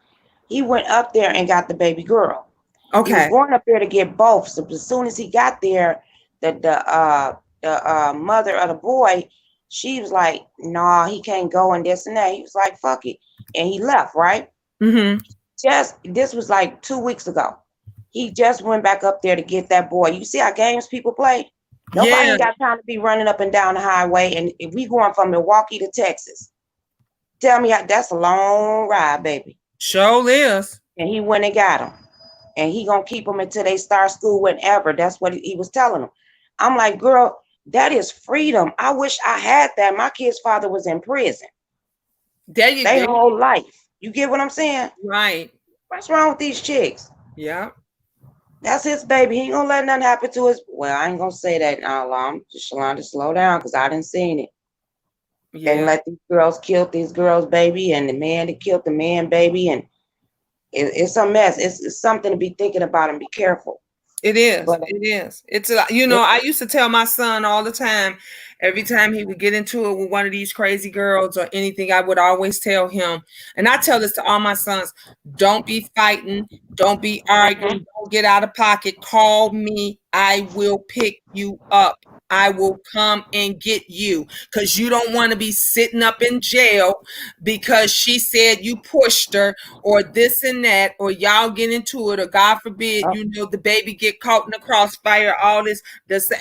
He went up there and got the baby girl. Okay. He was going up there to get both. So as soon as he got there, the mother of the boy, she was like, "Nah, he can't go," and this and that. He was like, "Fuck it," and he left. Right. Mm-hmm. This was like 2 weeks ago. He just went back up there to get that boy. You see how games people play? Nobody ain't got time to be running up and down the highway. And if we going from Milwaukee to Texas, tell me that's a long ride, baby. Sure is. And he went and got him. And he gonna keep them until they start school, whenever. That's what he was telling them. I'm like, girl, that is freedom. I wish I had that. My kid's father was in prison. There you go. Their whole life. You get what I'm saying? Right. What's wrong with these chicks? Yeah. That's his baby. He ain't gonna let nothing happen to his. Well, I ain't gonna say that now, I'm just trying to slow down, because I didn't seen it. Yeah. And let these girls kill these girls' baby, and the man that killed the man baby, and it's a mess. It's something to be thinking about and be careful. It is. It is. It's I used to tell my son all the time, Every time he would get into it with one of these crazy girls or anything, I would always tell him, and I tell this to all my sons, don't be fighting, don't be arguing, don't get out of pocket. Call me. I will pick you up. I will come and get you, because you don't want to be sitting up in jail because she said you pushed her or this and that, or y'all get into it, or God forbid, the baby get caught in the crossfire, all this.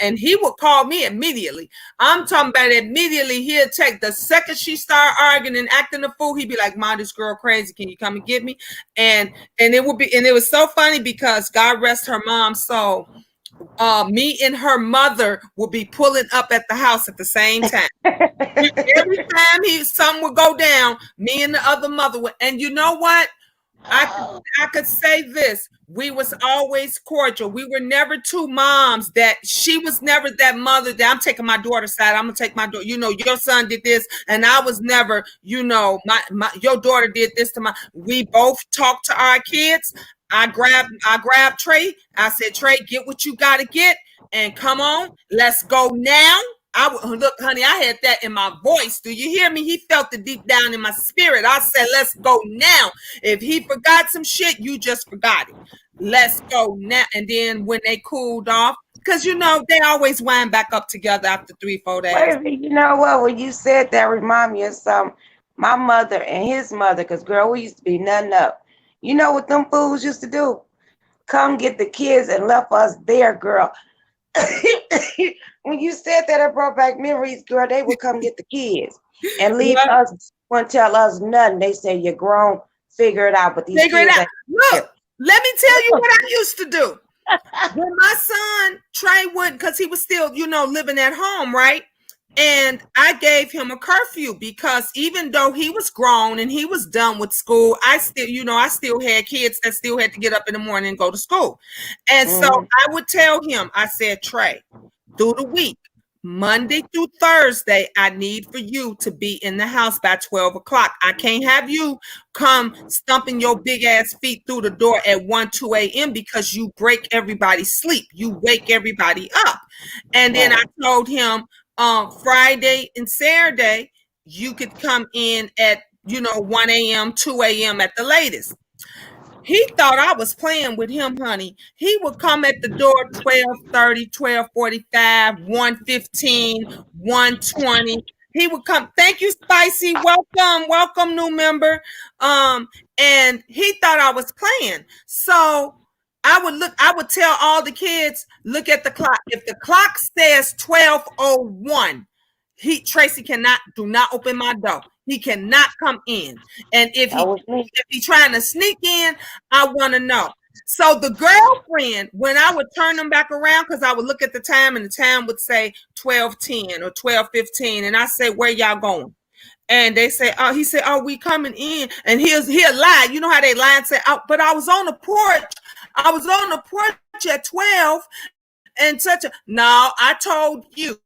And he would call me immediately. I'm talking about immediately. He'll take the second she start arguing and acting a fool, he'd be like, "Mom, this girl crazy. Can you come and get me?" And it was so funny because God rest her mom's soul. Me and her mother would be pulling up at the house at the same time. Every time something would go down, me and the other mother would. And you know what? I could say this. We was always cordial. We were never two moms that she was never that mother that I'm taking my daughter's side. I'm gonna take my daughter. Your son did this, and I was never. Your daughter did this to my. We both talked to our kids. I grabbed Trey. I said, "Trey, get what you got to get and come on. Let's go now." Look, honey, I had that in my voice. Do you hear me? He felt it deep down in my spirit. I said, "Let's go now." If he forgot some shit, you just forgot it. Let's go now. And then when they cooled off, because they always wind back up together after 3-4 days. Wait, you know what? When you said that, remind me of something. My mother and his mother, because girl, we used to be nothing up. You know what them fools used to do? Come get the kids and left us there, girl. When you said that, it brought back memories, girl. They would come get the kids and leave us, wouldn't tell us nothing. They say, "You're grown, figure it out." But these figure kids, it out. Look, let me tell you what I used to do. When my son Trey would, because he was still, living at home, right? And I gave him a curfew because even though he was grown and he was done with school, I still had kids that still had to get up in the morning and go to school. And so I would tell him, I said, "Trey, through the week, Monday through Thursday, I need for you to be in the house by 12 o'clock. I can't have you come stumping your big ass feet through the door at 1, 2 a.m. because you break everybody's sleep. You wake everybody up." And then I told him, Friday and Saturday, you could come in at 1 a.m., 2 a.m. at the latest. He thought I was playing with him, honey. He would come at the door 12:30, 12:45, 1:15, 1:20. He would come. "Thank you, Spicy. Welcome, new member." And he thought I was playing. So I would tell all the kids, "Look at the clock. If the clock says 12:01, Tracy do not open my door. He cannot come in. And if he's trying to sneak in, I want to know." So the girlfriend, when I would turn them back around, because I would look at the time and the time would say 12:10 or 12:15, and I say, "Where y'all going?" And they say, he said, "Oh, we coming in." And he'll lie. You know how they lie and say, "Oh, but I was on the porch. I was on the porch at 12 and such a." No, I told you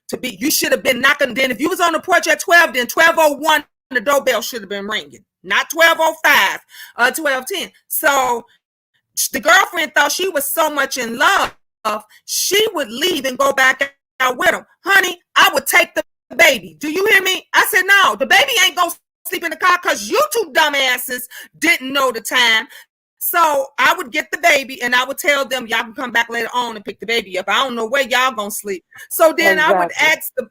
to be. You should have been knocking. Then if you was on the porch at 12, then 12:01 the doorbell should have been ringing, not 12:05 or 12:10. So the girlfriend thought she was so much in love, she would leave and go back out with him. Honey, I would take the baby. Do you hear me? I said, "No, the baby ain't gonna sleep in the car because you two dumbasses didn't know the time." So I would get the baby and I would tell them, "Y'all can come back later on and pick the baby up. I don't know where y'all gonna sleep." So then I would ask the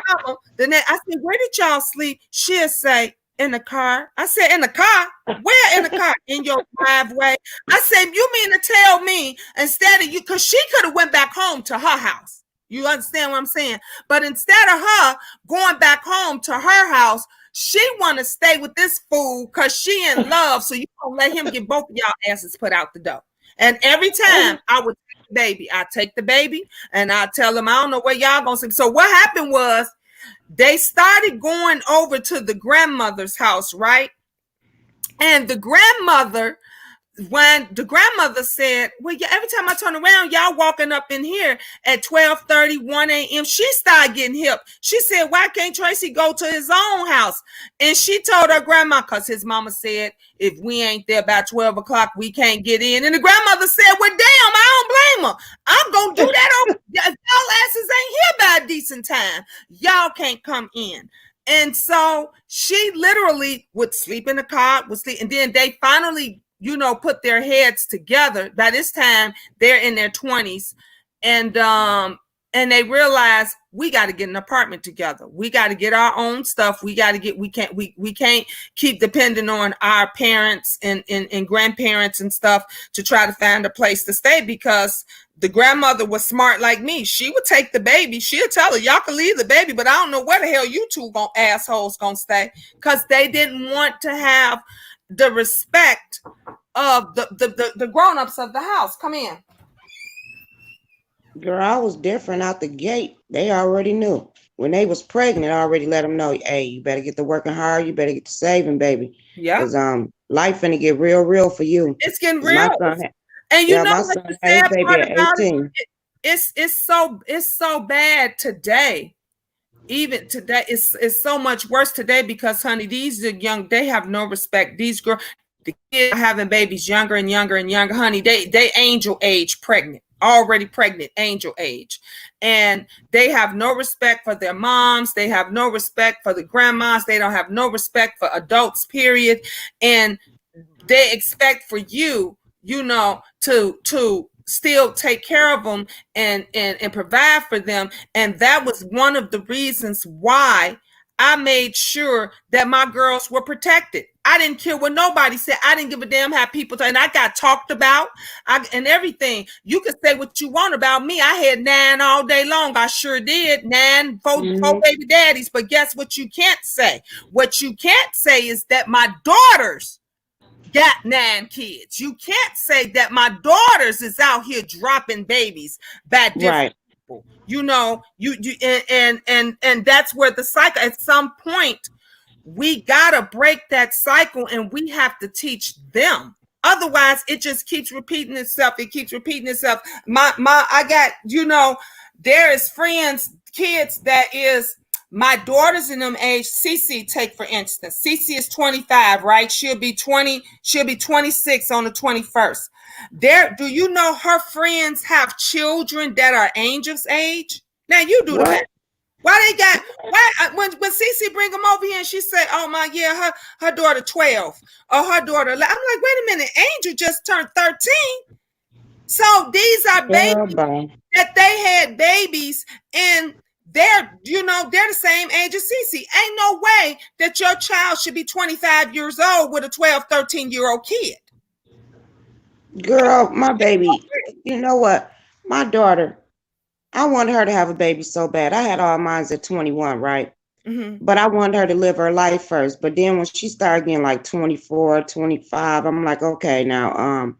mama, I said, "Where did y'all sleep?" She'll say, "In the car." I said, "In the car? Where in the car?" "In your driveway." I said, "You mean to tell me instead of you," because she could have went back home to her house. You understand what I'm saying? But instead of her going back home to her house, she want to stay with this fool because she in love. So you don't let him get both of y'all asses put out the door. And every time I would take the baby, I take the baby and I tell them, "I don't know where y'all gonna sleep." So what happened was they started going over to the grandmother's house, right? And the grandmother when the grandmother said, well, yeah, every time I turn around, y'all walking up in here at 12:30, 1 a.m., she started getting hip. She said, why can't Tracy go to his own house? And she told her grandma, because his mama said, if we ain't there by 12 o'clock, we can't get in. And the grandmother said, well, damn, I don't blame her. I'm going to do that over. If y'all asses ain't here by a decent time, y'all can't come in. And so she literally would sleep in the car, and then they finally, put their heads together. By this time, they're in their 20s, and they realize we got to get an apartment together. We got to get our own stuff. We can't keep depending on our parents and grandparents and stuff to try to find a place to stay, because the grandmother was smart like me. She would take the baby. She'll tell her, y'all can leave the baby, but I don't know where the hell you two assholes gonna stay, because they didn't want to have the respect of the grown-ups of the house. Come in. Girl, I was different out the gate. They already knew. When they was pregnant, I already let them know, hey, you better get to working hard. You better get to saving, baby. Yeah. Because life finna get real for you. It's getting real. And my son had his baby at 18. It's so bad today. Even today, it's so much worse today, because, honey, these are young. They have no respect. These girls, the kids are having babies younger and younger and younger. Honey, they angel age pregnant. Already pregnant, angel age. And they have no respect for their moms. They have no respect for the grandmas. They don't have no respect for adults, period. And they expect for you, to still take care of them and provide for them. And that was one of the reasons why I made sure that my girls were protected. I didn't care what nobody said. I didn't give a damn how people and I got talked about and everything. You can say what you want about me. I had 9 all day long. I sure did. 9, 4 baby daddies. But guess what you can't say? What you can't say is that my daughters got 9 kids. You can't say that my daughters is out here dropping babies by different people. You and that's where the cycle, at some point, we gotta break that cycle, and we have to teach them. Otherwise, it just keeps repeating itself. It keeps repeating itself. I got, there is friends, kids that is my daughters in them age. Cece, take for instance. Cece is 25, right? She'll be 20. She'll be 26 on the 21st. Do you know her friends have children that are Angel's age? Now you do that. When Cece bring them over here and she say, oh my, yeah, her daughter 12 or her daughter, I'm like, wait a minute, Angel just turned 13. So these are babies that they had babies, and they're the same age as Cece. Ain't no way that your child should be 25 years old with a 12, 13-year-old kid. Girl, my baby, you know what? My daughter, I wanted her to have a baby so bad. I had all mine at 21, right? Mm-hmm. But I wanted her to live her life first. But then when she started getting like 24, 25, I'm like, okay, now,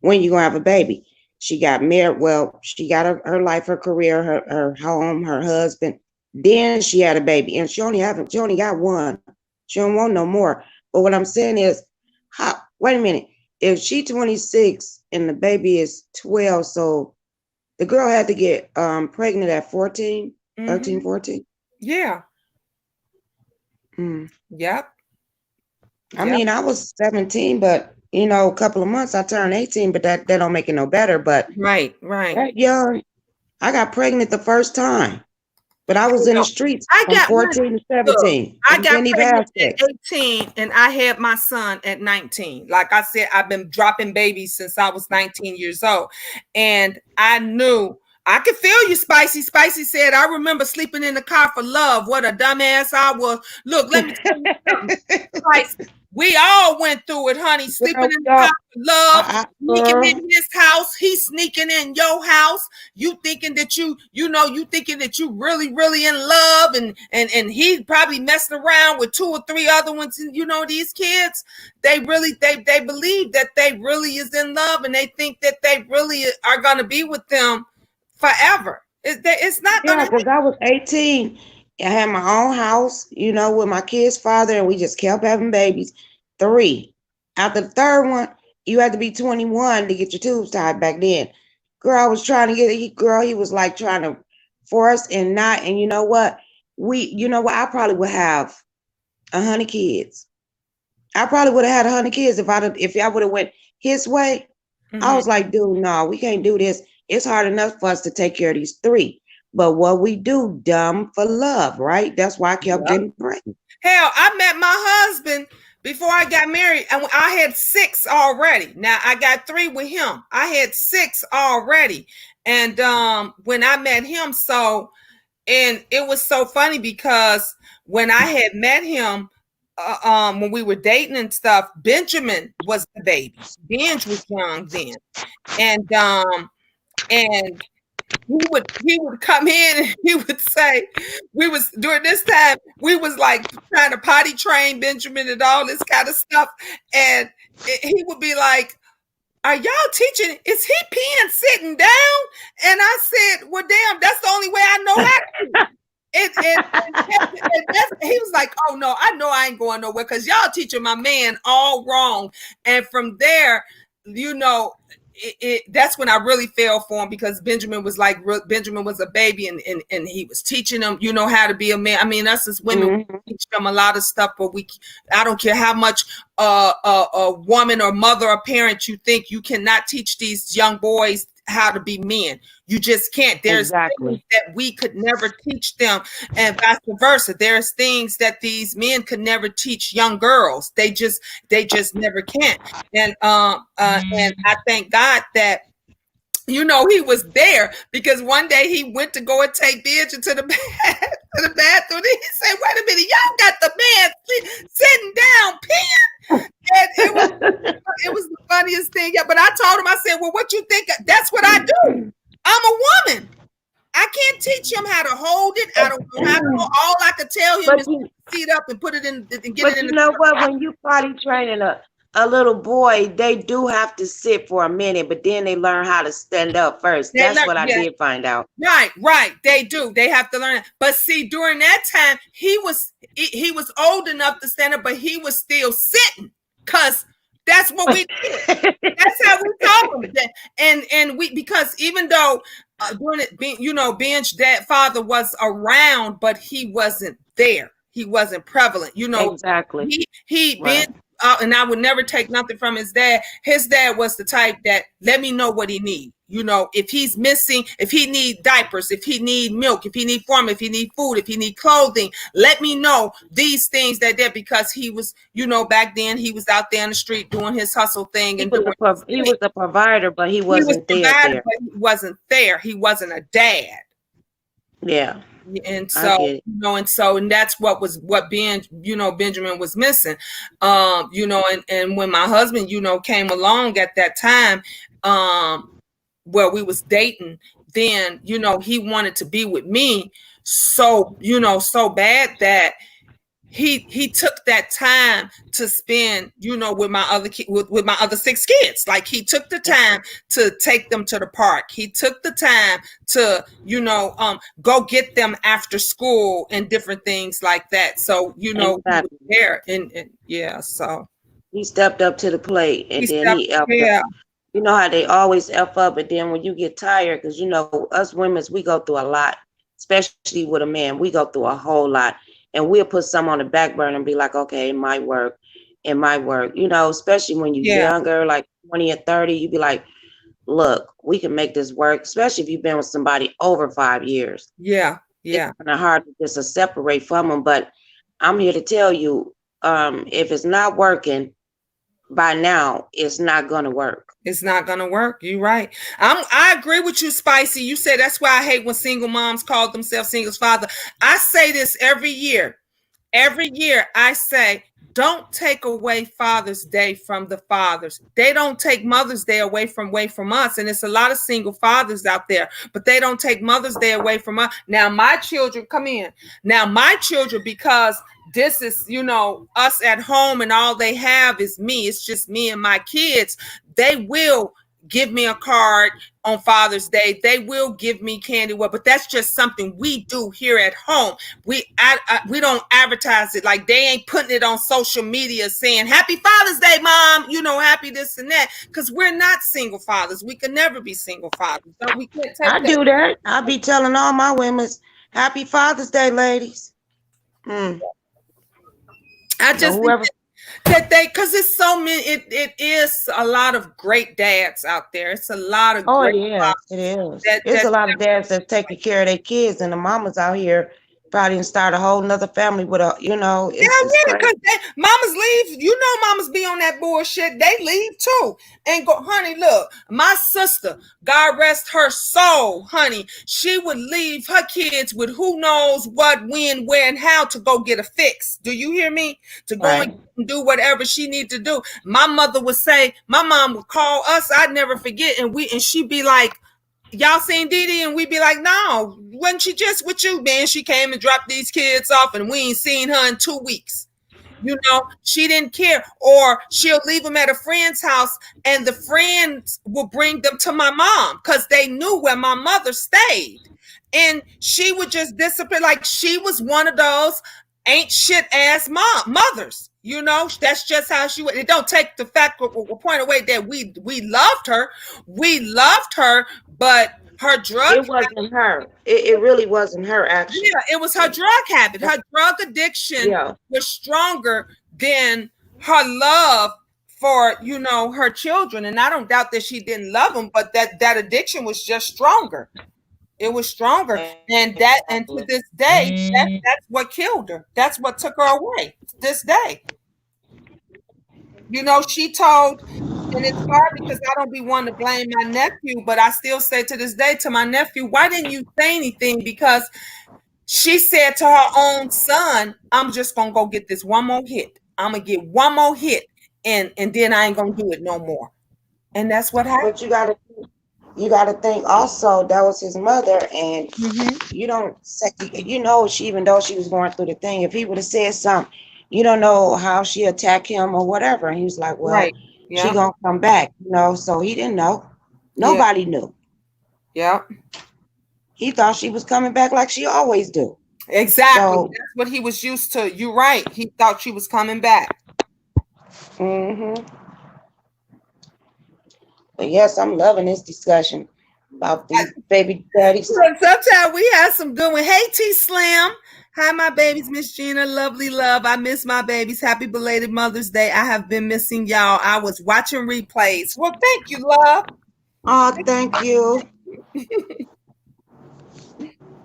when you gonna have a baby? She got married. Well, she got her life, her career, her home, her husband. Then she had a baby, and she only got one. She don't want no more. But what I'm saying is, wait a minute. If she 26 and the baby is 12, so the girl had to get pregnant at 14, 13, 14. Yeah. Yep. I mean, I was 17, but a couple of months I turned 18, but that don't make it no better. But right. That young, I got pregnant the first time, but I was in the streets from 14 to 17. I got pregnant at 18, and I had my son at 19. Like I said, I've been dropping babies since I was 19 years old, and I knew. I could feel you, Spicy. Spicy said, I remember sleeping in the car for love. What a dumbass I was. Look, let me tell you something. Spicy, we all went through it, honey. Sleeping in the car for love. Sneaking in his house. He's sneaking in your house. You thinking that you really, really in love. And he probably messing around with 2 or 3 other ones. And these kids, they believe that they really is in love. And they think that they really are going to be with them forever. It's not gonna. Because I was 18. I had my own house, with my kid's father, and we just kept having babies. 3. After the 3rd one, You had to be 21 to get your tubes tied back then. Girl, I was trying to get it. He was like trying to force and not. And you know what? I probably would have 100 kids. I probably would have had 100 kids if I would have went his way. I was like, dude, no, we can't do this. It's hard enough for us to take care of these 3. But what we do, dumb for love, right? That's why I kept getting pregnant. Hell, I met my husband before I got married, and I had 6 already. Now I got 3 with him. I had 6 already, and when I met him, and it was so funny because when I had met him, when we were dating and stuff, Benjamin was the baby. Benj was young then, and he would come in and he would say, during this time we was like trying to potty train Benjamin and all this kind of stuff, and he would be like, are y'all teaching? Is he peeing sitting down? And I said, well, damn, that's the only way I know how to. He was like, oh no, I know I ain't going nowhere because y'all teaching my man all wrong. And from there, that's when I really fell for him, because Benjamin was a baby, and he was teaching him, how to be a man. I mean, us as women, we teach them a lot of stuff, but I don't care how much a woman or mother or parent you think, you cannot teach these young boys how to be men. You just can't. There's things that we could never teach them, and vice versa. There's things that these men could never teach young girls. They just never can. And I thank God that he was there, because one day he went to go and take Benj into the bathroom. And he said, "Wait a minute, y'all got the man sitting down peeing." And it was the funniest thing. Yeah, but I told him, I said, well, what you think? That's what I do. I'm a woman. I can't teach him how to hold it. I don't know how to hold. All I could tell him is sit up and put it in and get it in. But you know what? When you potty training a little boy, they do have to sit for a minute, but then they learn how to stand up first. That's what I did find out. Right. They do. They have to learn. But see, during that time, he was old enough to stand up, but he was still sitting, because that's what we did. That's how we taught him. And because even though during it, Ben's father was around, but he wasn't there. He wasn't prevalent. Exactly. Ben. And I would never take nothing from his dad. His dad was the type that let me know what he needs. If he's missing, if he need diapers, if he need milk, if he need formula, if he need food, if he need clothing, let me know these things because he was, back then he was out there in the street doing his hustle thing. He was a provider, but he wasn't there. But he wasn't there. He wasn't a dad. Yeah. And so, and that's what Benjamin was missing. And when my husband, came along at that time, we was dating, then, he wanted to be with me so bad that he took that time to spend, with my other with my other 6 kids. Like, he took the time to take them to the park. He took the time to, go get them after school and different things like that. So, he was there, and yeah, so he stepped up to the plate, and then he helped. Yeah. You know how they always F up, and then when you get tired, because us women, we go through a lot, especially with a man. We go through a whole lot. And we'll put some on the back burner and be like, okay, it might work. Especially when you're younger, like 20 or 30, you be like, look, we can make this work, especially if you've been with somebody over 5 years. Yeah. It's kind of hard to just separate from them. But I'm here to tell you, if it's not working by now, it's not going to work. It's not going to work. You're right. I agree with you, Spicy. You said that's why I hate when single moms call themselves singles father. I say this every year. Every year I say, don't take away Father's Day from the fathers. They don't take Mother's Day away from us. And it's a lot of single fathers out there, but they don't take Mother's Day away from us. Now, my children, come in. Now, my children, because this is, us at home and all they have is me. It's just me and my kids. They will give me a card on Father's Day. They will give me candy, but that's just something we do here at home. We don't advertise it. Like, they ain't putting it on social media saying Happy Father's Day, Mom, happy this and that, because we're not single fathers. We can never be single fathers. We can't take I that. do that. I'll be telling all my women, Happy Father's Day, ladies. I just whoever that because it's so many, it is a lot of great dads out there. It's a lot of great it is. It's a lot of dads that's taking care of their kids, and the mamas out here probably start a whole nother family with a, it's because mamas leave. Mamas be on that bullshit. They leave too and go, honey, look, my sister, God rest her soul, honey, she would leave her kids with who knows what, when, where, and how to go get a fix. Do you hear me? To go and do whatever she need to do. My mother would say, my mom would call us, I'd never forget, and she'd be like, y'all seen Dee Dee? And we'd be like, no, wasn't she just with you, man? She came and dropped these kids off and we ain't seen her in 2 weeks. She didn't care. Or she'll leave them at a friend's house and the friends will bring them to my mom because they knew where my mother stayed. And she would just disappear. Like, she was one of those ain't shit ass mothers. That's just how she was. It don't take the fact or point away that we loved her. We loved her, but her drug it wasn't her. It really wasn't her, actually. Yeah, it was her drug habit. Her drug addiction was stronger than her love for, her children. And I don't doubt that she didn't love them, but that addiction was just stronger. It was stronger. And to this day, that's what killed her. That's what took her away to this day. She told, and it's hard because I don't be one to blame my nephew, but I still say to this day to my nephew, why didn't you say anything? Because she said to her own son, I'm just going to go get this one more hit. I'm going to get one more hit and then I ain't going to do it no more. And that's what happened. But you got to think also that was his mother, and you don't say, even though she was going through the thing, if he would have said something, you don't know how she attacked him or whatever. And he was like, well, she gonna come back, so he didn't know. Nobody knew. Yeah. He thought she was coming back like she always do. Exactly. So, that's what he was used to. You're right. He thought she was coming back. But yes, I'm loving this discussion about these baby daddies. Sometimes we have some good ones. Hey, T Slim. Hi, my babies, Miss Gina, lovely love. I miss my babies. Happy belated Mother's Day. I have been missing y'all. I was watching replays. Well, thank you, love. Oh, thank you.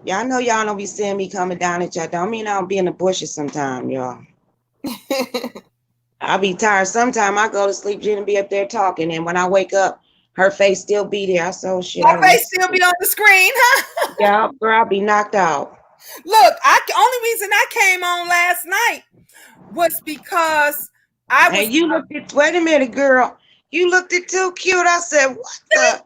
Y'all know y'all don't be seeing me coming down at y'all. Don't mean I don't be in the bushes sometime, y'all. I'll be tired. Sometime I go to sleep, Gina be up there talking, and when I wake up, her face still be there. I saw shit. Her face still be on the screen, huh? Yeah, girl, I'll be knocked out. Look, only reason I came on last night was because I was. And you looked at, wait a minute, girl. You looked at too cute. I said, what the?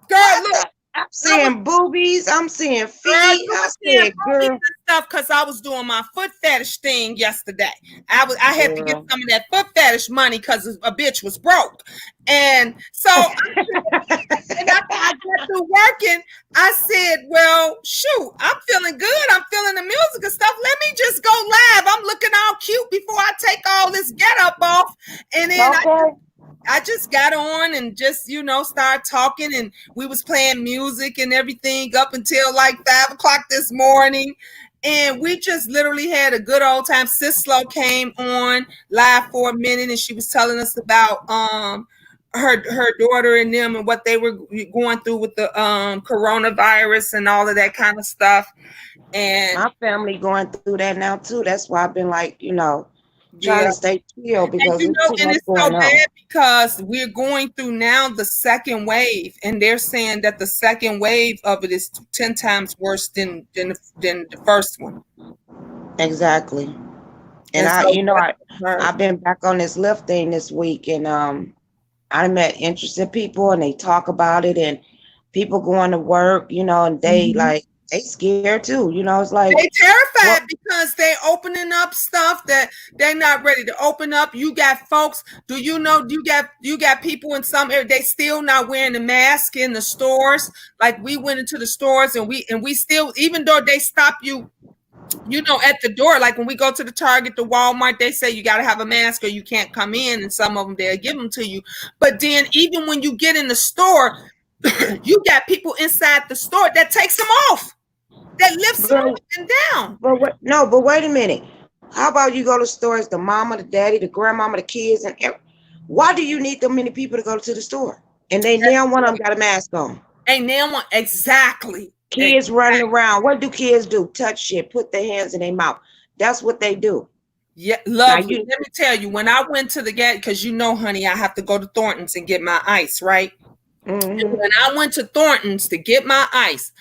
Girl, look. I'm seeing boobies. I'm seeing feet. I said, girl. Stuff because I was doing my foot fetish thing yesterday. I had to get some of that foot fetish money because a bitch was broke. And so and I got through working. I said, well, shoot, I'm feeling good. I'm feeling the music and stuff. Let me just go live. I'm looking all cute before I take all this get up off. And then I just got on and just, started talking, and we was playing music and everything up until like 5 o'clock this morning. And we just literally had a good old time. Sis Slow came on live for a minute, and she was telling us about her daughter and them and what they were going through with the coronavirus and all of that kind of stuff. And my family going through that now too. That's why I've been like, trying to stay chill, because and it's so bad because we're going through now the second wave, and they're saying that the second wave of it is 10 times worse than the first one. Exactly. And I've been back on this Lyft thing this week, and I met interested people, and they talk about it, and people going to work, and they like They scared too. You know, it's like They terrified what? because they opening up stuff that they're not ready to open up. You got folks. Do you know? You got people in some area. They still not wearing the mask in the stores. Like we went into the stores and we still, even though they stop you, you know, at the door. Like when we go to the Target, the Walmart, they say you got to have a mask or you can't come in. And some of them they'll give them to you. But then even when you get in the store, you got people inside the store that takes them off. That lifts them up and down. But what? No, but wait a minute. How about you go to stores, the mama, the daddy, the grandmama, the kids, and why do you need that many people to go to the store? And they now one of them got a mask on. And now one exactly. Kids running around. What do kids do? Touch shit, put their hands in their mouth. That's what they do. Yeah, love. Let me tell you, when I went to the gas, because you know, honey, I have to go to Thornton's and get my ice, right? And when I went to Thornton's to get my ice,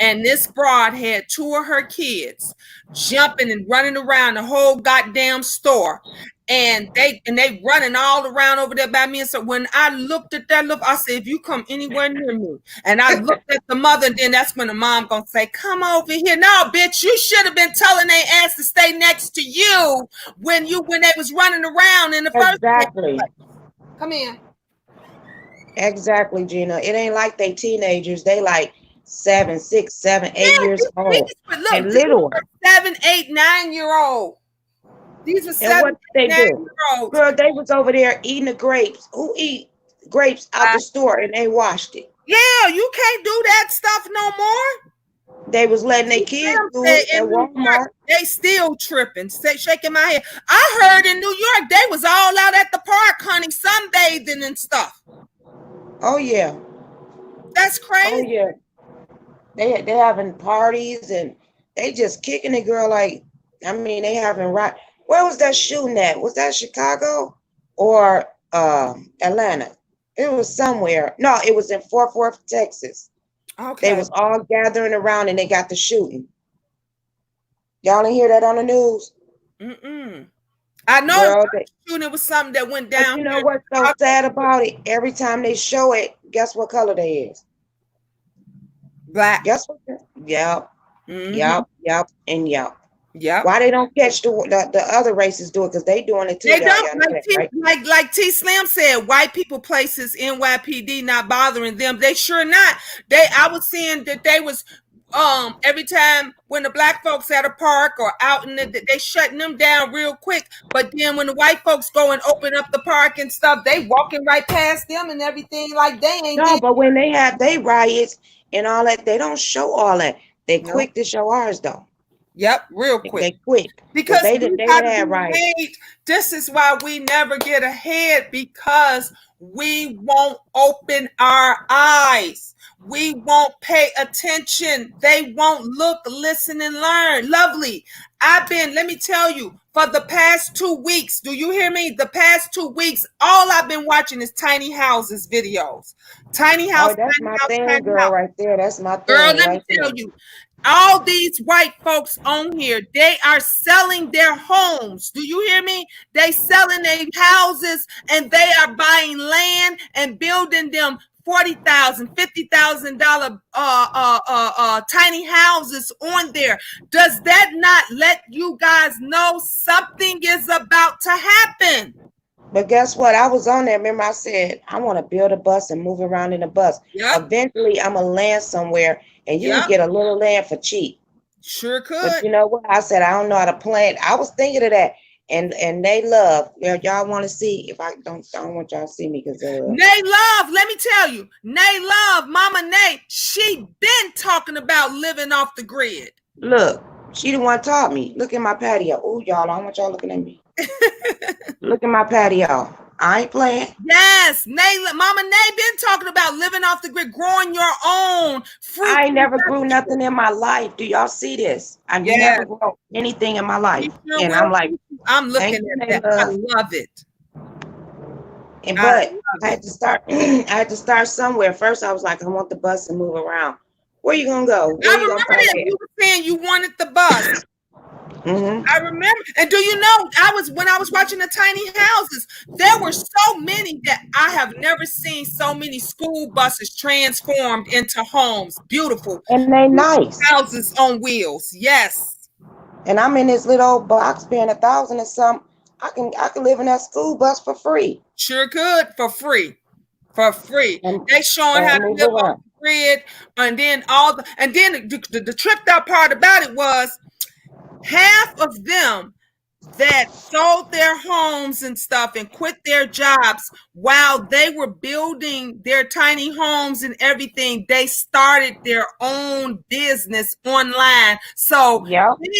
and this broad had two of her kids jumping and running around the whole goddamn store, and they running all around over there by me. And so when I looked at that, I said, if you come anywhere near me, and I looked at the mother, and then that's when the mom gonna say, come over here. No, bitch, you should have been telling their ass to stay next to you when they was running around in the first place. Come in. Exactly, Gina. It ain't like they teenagers. They like 7, 6, 7, 8 years old. Look, and little 7, 8, 9-year-old. These are 7, 8, 9-year-olds. Girl, they was over there eating the grapes. Who eat grapes out the store and they washed it? Yeah, you can't do that stuff no more. They was letting their kids do it at Walmart. They still tripping, shaking my head. I heard in New York they was all out at the park, honey, sunbathing and stuff. Oh yeah, that's crazy. Oh yeah, they having parties and they just kicking the girl like. I mean, they having right. Where was that shooting at? Was that Chicago or Atlanta? It was somewhere. No, it was in Fort Worth, Texas. Okay. They was all gathering around and they got the shooting. Y'all didn't hear that on the news? I know it was something that went down. You know what's so sad about it? Every time they show it, guess what color they is? Black. Guess what? Yep. Yep. And yep. Yeah. Why they don't catch the other races do it? Because they doing it too. They don't. Like T Slim said, white people places NYPD not bothering them. They sure not. I was seeing that they was every time when the black folks at a park or out in they shutting them down real quick. But then when the white folks go and open up the park and stuff, they walking right past them and everything like they ain't. No, but when they have they riots and all that, they don't show all that. They quick to show ours though. Yep, real quick. They quick because they had riots. This is why we never get ahead, because we won't open our eyes. We won't pay attention. They won't look, listen, and learn. Lovely. Let me tell you, for the past 2 weeks, do you hear me? The past 2 weeks, all I've been watching is tiny houses videos. Tiny house. Oh, that's my thing, girl, right there. That's my thing. Girl, let me tell you. All these white folks on here, they are selling their homes. Do you hear me? They selling their houses and they are buying land and building them $40,000, $50,000 tiny houses on there. Does that not let you guys know something is about to happen? But guess what? I was on there. Remember, I said I want to build a bus and move around in a bus. Yep. Eventually, I'm gonna land somewhere, and you can get a little land for cheap. Sure could. But you know what? I said I don't know how to plan. I was thinking of that, and they love. Y'all want to see? If I don't want y'all to see me because Nay Love. Let me tell you, Nay Love, Mama Nay. She been talking about living off the grid. Look, she the one taught me. Look at my patio. Oh, y'all, I don't want y'all looking at me. Look at my patio. I ain't playing. Yes, Mama Nay been talking about living off the grid, growing your own fruit. I ain't never grew nothing in my life. Do y'all see this? I never grew anything in my life. And I'm like, I'm looking at that. I love it. And but I had to start. I had to start somewhere. First, I was like, I want the bus and move around. Where you gonna go? I remember that you were saying you wanted the bus. I remember, and do you know, when I was watching the tiny houses, there were so many that I have never seen so many school buses transformed into homes. Beautiful. And they nice. Houses on wheels. Yes. And I'm in this little old box paying $1,000 and some. I can live in that school bus for free. Sure could, for free. For free. And, they showing how to live on the grid, and then the tricked out part about it was half of them that sold their homes and stuff and quit their jobs while they were building their tiny homes and everything. They started their own business online. So they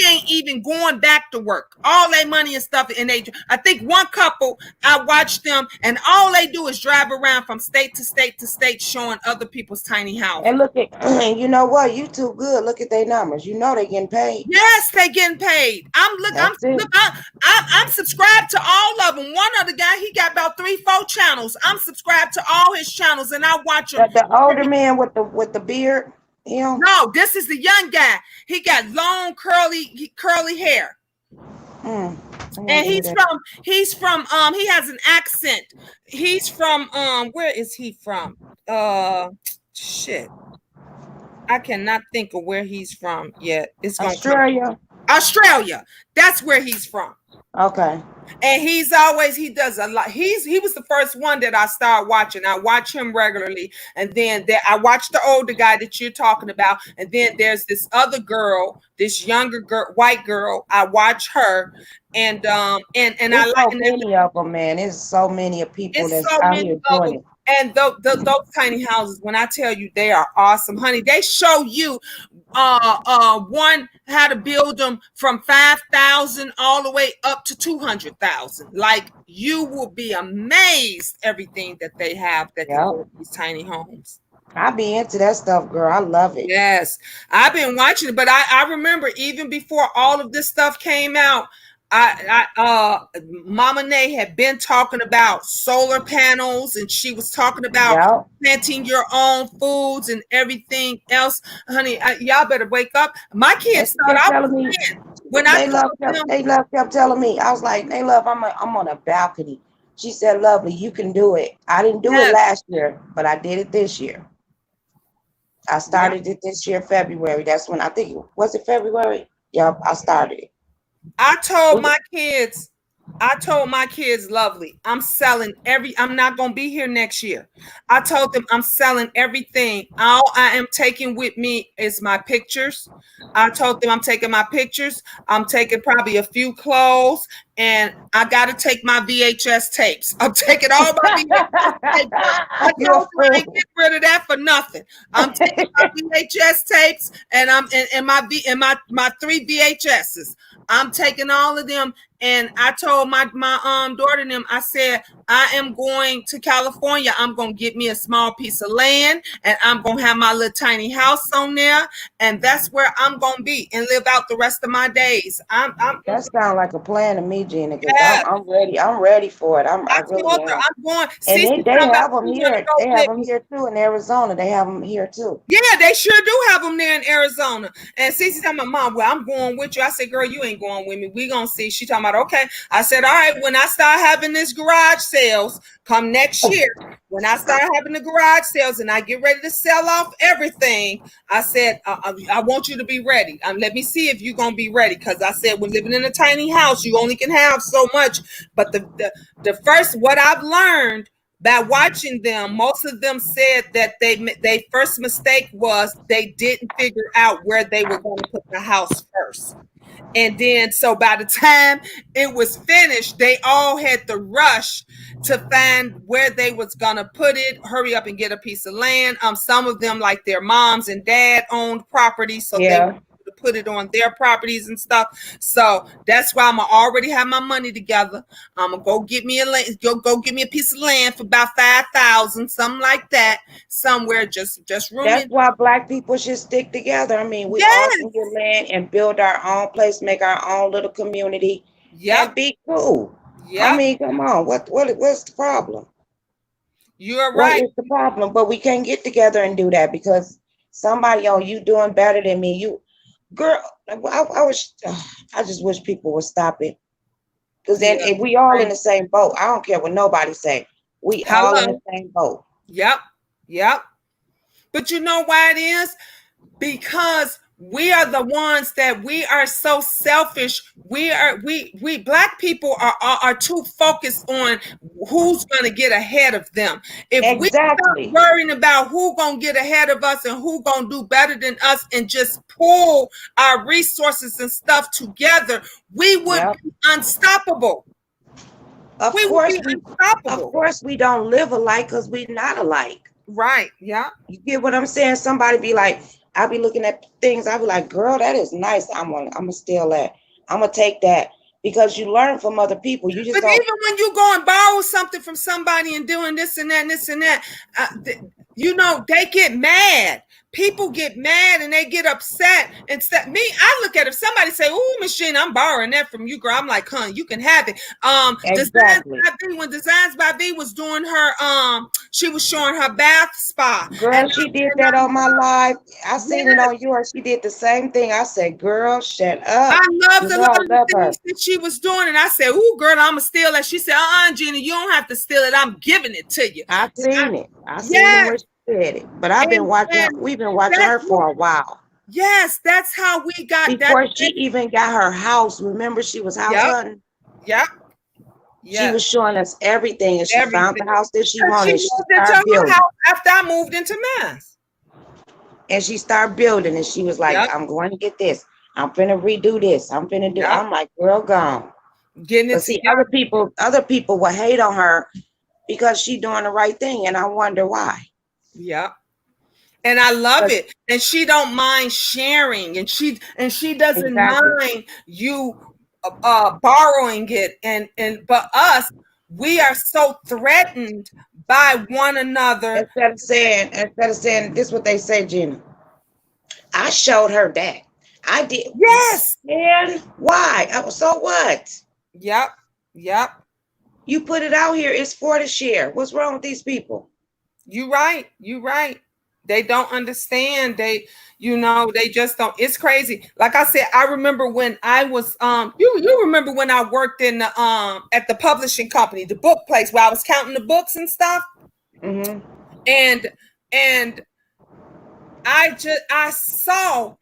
ain't even going back to work. All their money and stuff. And I think one couple, I watched them, and all they do is drive around from state to state to state showing other people's tiny houses. And look at, you know what? You too good. Look at their numbers. You know they getting paid. Yes, they getting paid. I'm subscribed to all of them. One other guy, he got about 3-4 channels. I'm subscribed to all his channels, and I watch him. The older man with the beard. No, this is the young guy. He got long curly hair. And he's from he has an accent. He's from where is he from? Shit. I cannot think of where he's from yet. It's Australia. Australia. That's where he's from. Okay. And he does a lot. He was the first one that I started watching. I watch him regularly. And then I watch the older guy that you're talking about. And then there's this other girl, this younger girl, white girl. I watch her. And I like so many of them, man. There's so many of people that's so out here doing it. And those tiny houses, when I tell you, they are awesome, honey. They show you one how to build them from 5,000 all the way up to 200,000. Like, you will be amazed everything that they have that can build these tiny homes. I be into that stuff, girl. I love it. Yes, I've been watching it, but I remember even before all of this stuff came out, Mama Nay had been talking about solar panels, and she was talking about planting your own foods and everything else. Honey, y'all better wake up. My kids started out when they kept telling me. I was like, they love. I'm on a balcony. She said, "Lovely, you can do it." I didn't do it last year, but I did it this year. I started it this year, February. That's when I think was it February. Yep, I started it. I told my kids, Lovely, I'm not going to be here next year. I told them I'm selling everything. All I am taking with me is my pictures. I told them I'm taking my pictures. I'm taking probably a few clothes, and I got to take my VHS tapes. I'm taking all my VHS tapes. I told them I ain't get rid of that for nothing. I'm taking my VHS tapes, and my 3 VHSs. I'm taking all of them, and I told my daughter and them, I said, I am going to California. I'm going to get me a small piece of land, and I'm going to have my little tiny house on there, and that's where I'm going to be and live out the rest of my days. That sounds like a plan to me, Gina. Yeah. I'm ready. I'm ready for it. I'm going. And they have them here. They have them here too in Arizona. They have them here too. Yeah, they sure do have them there in Arizona. And Cece told my mom, well, I'm going with you. I said, girl, you ain't going with me. We gonna see. She talking about, okay. I said, all right, when I start having this garage sales come next year, when I start having the garage sales and I get ready to sell off everything, I said, I want you to be ready. Let me see if you're going to be ready. Because I said, when living in a tiny house, you only can have so much. But the first, what I've learned by watching them, most of them said that they first mistake was they didn't figure out where they were going to put the house first. And then, so by the time it was finished, they all had to rush to find where they was going to put it, hurry up and get a piece of land. Some of them, like their moms and dad owned property, so they were to put it on their properties and stuff. So that's why I'm already have my money together. I'm gonna go get me a piece of land for about 5,000, something like that, somewhere. Just room. That's why Black people should stick together. I mean, we all can get land and build our own place, make our own little community. Yeah, be cool. Yeah, I mean, come on. What's the problem? You're right. What is the problem? But we can't get together and do that because somebody, you doing better than me. girl, I just wish people would stop it. Because then Yeah. if we all in the same boat. I don't care what nobody say. We all in the Hello. same boat. Yep. Yep. But you know why it is? Because we are the ones that we are so selfish. We black people are too focused on who's going to get ahead of them. If we stop Exactly. worrying about who going to get ahead of us and who going to do better than us and just pull our resources and stuff together, we would Yep. be unstoppable. Of We would course be we unstoppable. don't live alike because we're not alike. Right. Yeah. You get what I'm saying? Somebody be like, I be looking at things, I be like, girl, that is nice. I'm gonna steal that. I'm gonna take that. Because you learn from other people. You just But don't. even when you go and borrow something from somebody and doing this and that and this and that, they get mad. People get mad and they get upset. And me, I look at if somebody say, "Ooh, Miss Gina, I'm borrowing that from you, girl." I'm like, "Huh, you can have it." Exactly. When Designs by V was doing her, she was showing her bath spa, Girl, she did that on my live. I seen it on yours. She did the same thing. I said, girl, shut I up. loved You a know lot I of the love her. things that she was doing, and I said, "Ooh, girl, I'm gonna steal that." She said, Gina, you don't have to steal it. I'm giving it to you." I seen it. I seen it Yes, when she said it. But I've been and, watching. and We've been watching that's her for a while. yes, that's how we got that. Before she even got her house. Remember, she was house Yep, hunting. yep, She yeah, was showing us everything, and she found everything. the house that she And she wanted. She moved into started her building. house after I moved into Mass. And she started building, and she was like, Yep, I'm going to get this. I'm finna redo this. I'm finna do. yep, I'm like, girl, gone. getting it But see, together. other people will hate on her because she doing the right thing, and I wonder why. Yep. And I love it. And she don't mind sharing, and she doesn't Exactly. mind you borrowing it. But us, we are so threatened by one another. Instead of saying this, what they say, Gina. I showed her that. I did. Yes. And why? So what? Yep. Yep. You put it out here. It's for the share. What's wrong with these people? You right. You right. They don't understand. They just don't. It's crazy. Like I said, I remember when I was you remember when I worked in the at the publishing company, the book place where I was counting the books and stuff. Mm-hmm. And I saw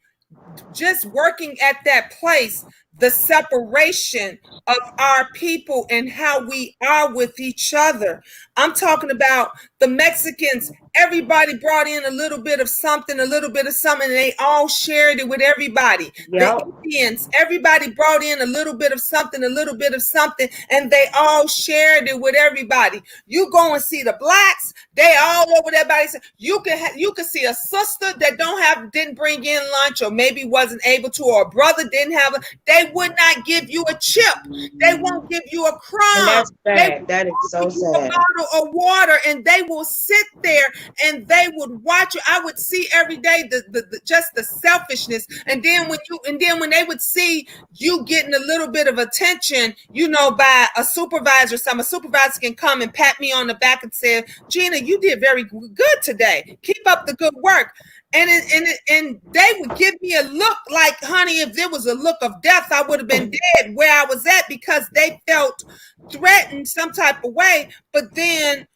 just working at that place the separation of our people and how we are with each other. I'm talking about the Mexicans. Everybody brought in a little bit of something, and they all shared it with everybody. The Yep. Indians, everybody brought in a little bit of something, and they all shared it with everybody. You go and see the blacks, they all over there. You can see a sister that didn't bring in lunch, or maybe wasn't able to, or a brother didn't have. They would not give you a chip. They won't give you a And crumb. that's They bad. That is so give you a sad. bottle of water, and they will sit there and they would watch you. I would see every day the just the selfishness, and then when they would see you getting a little bit of attention, by a supervisor. A supervisor can come and pat me on the back and say, "Gina, you did very good today. Keep up the good work." And they would give me a look like, honey, if there was a look of death, I would have been dead where I was at, because they felt threatened some type of way. But then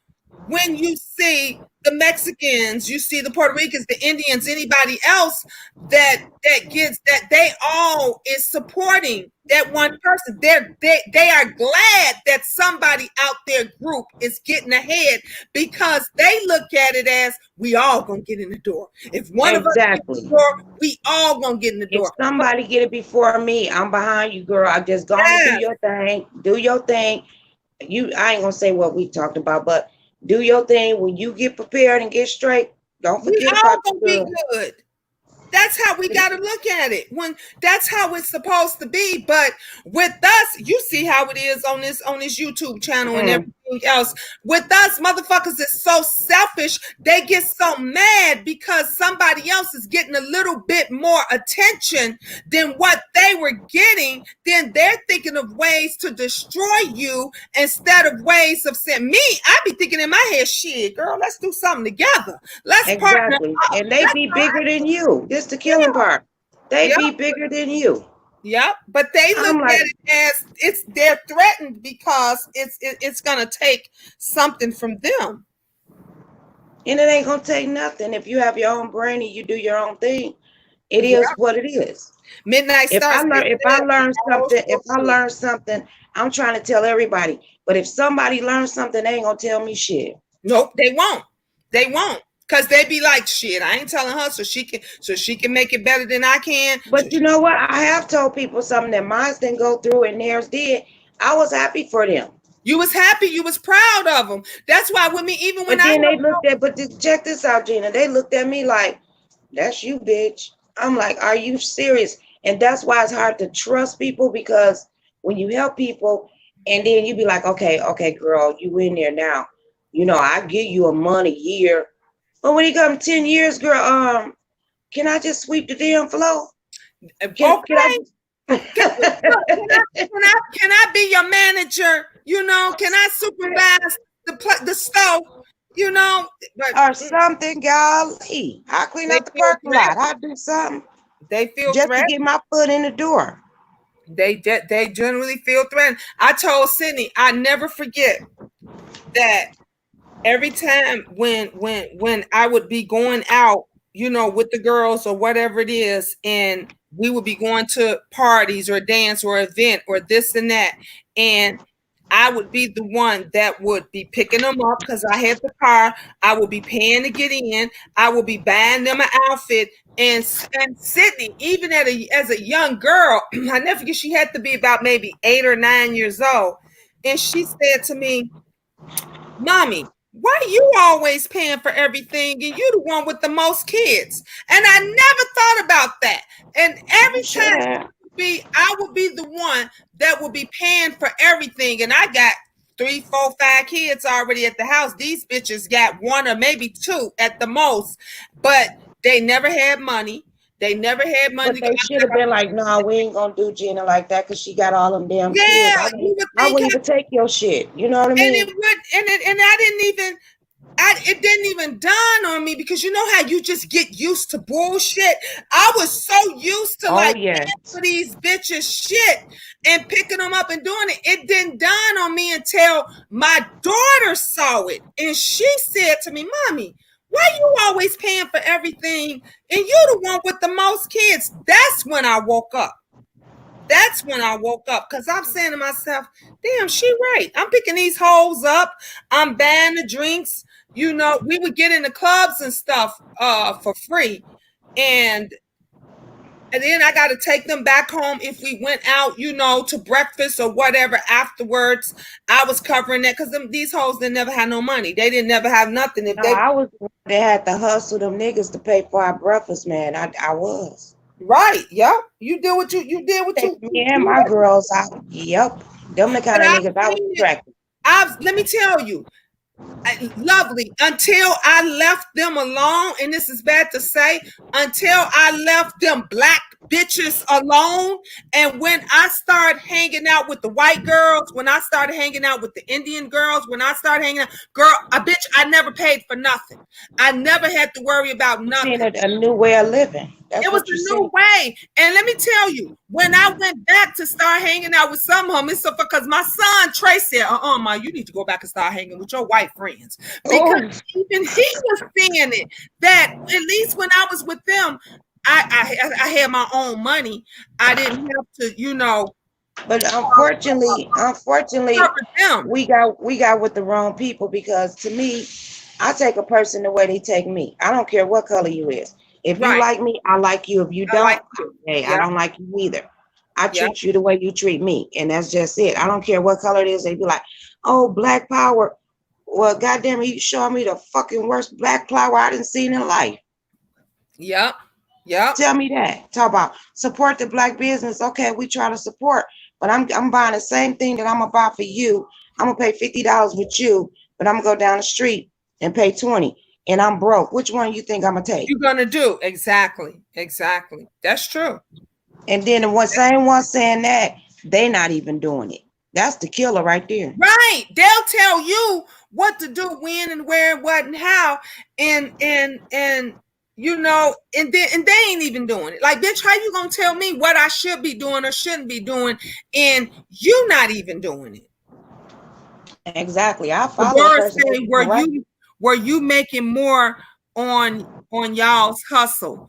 when you see the Mexicans, you see the Puerto Ricans, the Indians, anybody else that gets that, they all is supporting that one person. They are glad that somebody out their group is getting ahead, because they look at it as, we all gonna get in the door. If one of us gets in the door, we all gonna get in the If door. somebody get it before me, I'm behind you, girl. I just gonna do your thing. Do your thing. I ain't gonna say what we talked about, but do your thing. When you get prepared and get straight, don't We forget all about gonna be good. That's how we got to look at it. That's how it's supposed to be. But with us, you see how it is on this YouTube channel and everything else. With us, motherfuckers is so selfish. They get so mad because somebody else is getting a little bit more attention than what they were getting. Then they're thinking of ways to destroy you instead of ways of saying, me, I be thinking in my head, shit, girl, let's do something together. Let's partner exactly. up. And they be bigger than you. This the killing part. They Yep. be bigger than you. Yep. But they look I'm like, at it as they're threatened because it's gonna take something from them. and it ain't gonna take nothing if you have your own brain and you do your own thing. It Yeah. is what it is. Midnight Stars. If I learn something, I'm trying to tell everybody. But if somebody learns something, they ain't gonna tell me shit. Nope, they won't. They won't. Cause they be like, shit, I ain't telling her so she can make it better than I can. But you know what? I have told people something that mine didn't go through and theirs did. I was happy for them. You was happy, you was proud of them. That's why with me, even when But then they looked at, check this out, Gina. They looked at me like, that's you, bitch. I'm like, are you serious? And that's why it's hard to trust people, because when you help people and then you be like, okay, girl, you in there now. You know, I give you a money year. But when it comes 10 years, girl, can I just sweep the damn floor? Can I be your manager? You know, can I supervise the stove? You know, or something, golly. I clean up the parking lot. I do something. They feel just threatened to get my foot in the door. They generally feel threatened. I told Sydney, I never forget that every time when I would be going out, you know, with the girls or whatever it is, and we would be going to parties or dance or event or this and that, and I would be the one that would be picking them up because I had the car. I would be paying to get in. I would be buying them an outfit. And Sydney, even as a young girl, I never forget, she had to be about maybe 8 or 9 years old. And she said to me, Mommy, why you always paying for everything and you the one with the most kids? And I never thought about that. And every time I would be the one that would be paying for everything. And I got 3, 4, 5 kids already at the house. These bitches got 1 or maybe 2 at the most. But they never had money. They never had money. But they should have been like, no, we ain't gonna do Gina like that because she got all them damn kids. I wouldn't even take your shit. You know what I mean? And it didn't even dawn on me, because you know how you just get used to bullshit. I was so used to for these bitches shit and picking them up and doing it. It didn't dawn on me until my daughter saw it, and she said to me, Mommy, why you always paying for everything and you the one with the most kids? That's when I woke up. Because I'm saying to myself, damn, she right. I'm picking these hoes up. I'm buying the drinks. You know, we would get in the clubs and stuff for free. And then I got to take them back home if we went out, you know, to breakfast or whatever afterwards. I was covering that because these hoes didn't never have no money. They didn't never have nothing. They had to hustle them niggas to pay for our breakfast, man. I was. Right. Yep. You did what you me and my girls out. Yep. Them the kind of niggas I was attracted. Let me tell you, lovely, until I left them alone, and this is bad to say, until I left them black bitches alone. And when I started hanging out with the white girls, when I started hanging out with the Indian girls, when I started hanging out, I never paid for nothing. I never had to worry about nothing. A new way of living. It was a new way. And let me tell you, when I went back to start hanging out with some of them, it's because my son Trey said, Ma, you need to go back and start hanging with your white friends. Because even he was seeing it, that at least when I was with them, I had my own money. I didn't have to, you know. But unfortunately, we got with the wrong people, because to me, I take a person the way they take me. I don't care what color you is. If you like me, I like you. If you don't, I don't like you either. I treat you the way you treat me. And that's just it. I don't care what color it is. They be like, oh, black power. Well, goddamn, you showing me the fucking worst black power I didn't see in life. Yep. Tell me that. Talk about support the black business. Okay, we try to support, but I'm buying the same thing that I'm gonna buy for you. I'm gonna pay $50 with you, but I'm gonna go down the street and pay $20. And I'm broke. Which one you think I'm gonna take? You're gonna do exactly. That's true. And then the same one saying that, they not even doing it. That's the killer right there. Right. They'll tell you what to do, when and where and what and how. And and they ain't even doing it. Like, bitch, how you gonna tell me what I should be doing or shouldn't be doing, and you not even doing it? Exactly. I The follow a words person. say, were you making more on y'all's hustle?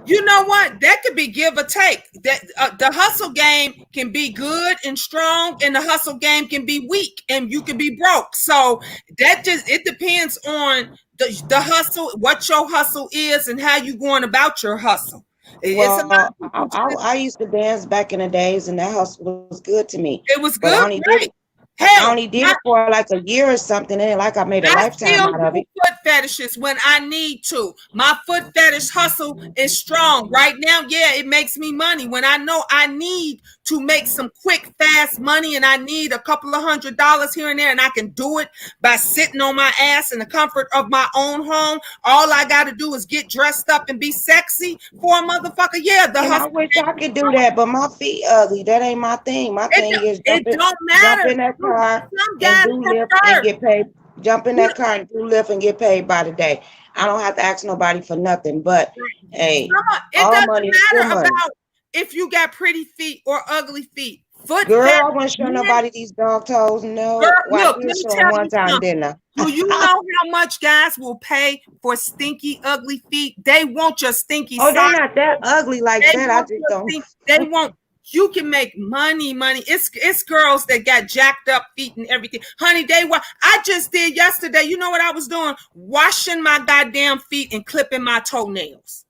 You know what? That could be give or take. That the hustle game can be good and strong, and the hustle game can be weak, and you can be broke. So that just it depends on the hustle, what your hustle is, and how you going about your hustle. It's a lot Well, of people I used to dance back in the days, and that hustle was good to me. it was But I good, only did right? it. I Hell, only did it for like a year or something, and like I made a I lifetime still out of do it. foot fetishes when I need to. My foot fetish hustle is strong. Right now, yeah, it makes me money. When I know I need to make some quick, fast money and I need a couple of $100 here and there, and I can do it by sitting on my ass in the comfort of my own home. All I got to do is get dressed up and be sexy for a motherfucker. Yeah, the And I hustle. wish I could do that, but my feet ugly. That ain't my thing. My thing is It don't jump matter. in that car Some and guys do lift and prefer. get paid. Jump in that car and do lift and get paid by the day. I don't have to ask nobody for nothing. But hey, It all doesn't money is good matter money. about if you got pretty feet or ugly feet. Foot Girl, fetish, I wouldn't show men, nobody these dog toes. girl, No. Well, I look, did let me show them tell one you time, something. didn't Do you I? know how much guys will pay for stinky, ugly feet? They want your stinky Oh, they're socks. not that ugly like They that. I want just your don't. stink. They want. You can make money. It's girls that got jacked up feet and everything. Honey, I just did yesterday. You know what I was doing? Washing my goddamn feet and clipping my toenails.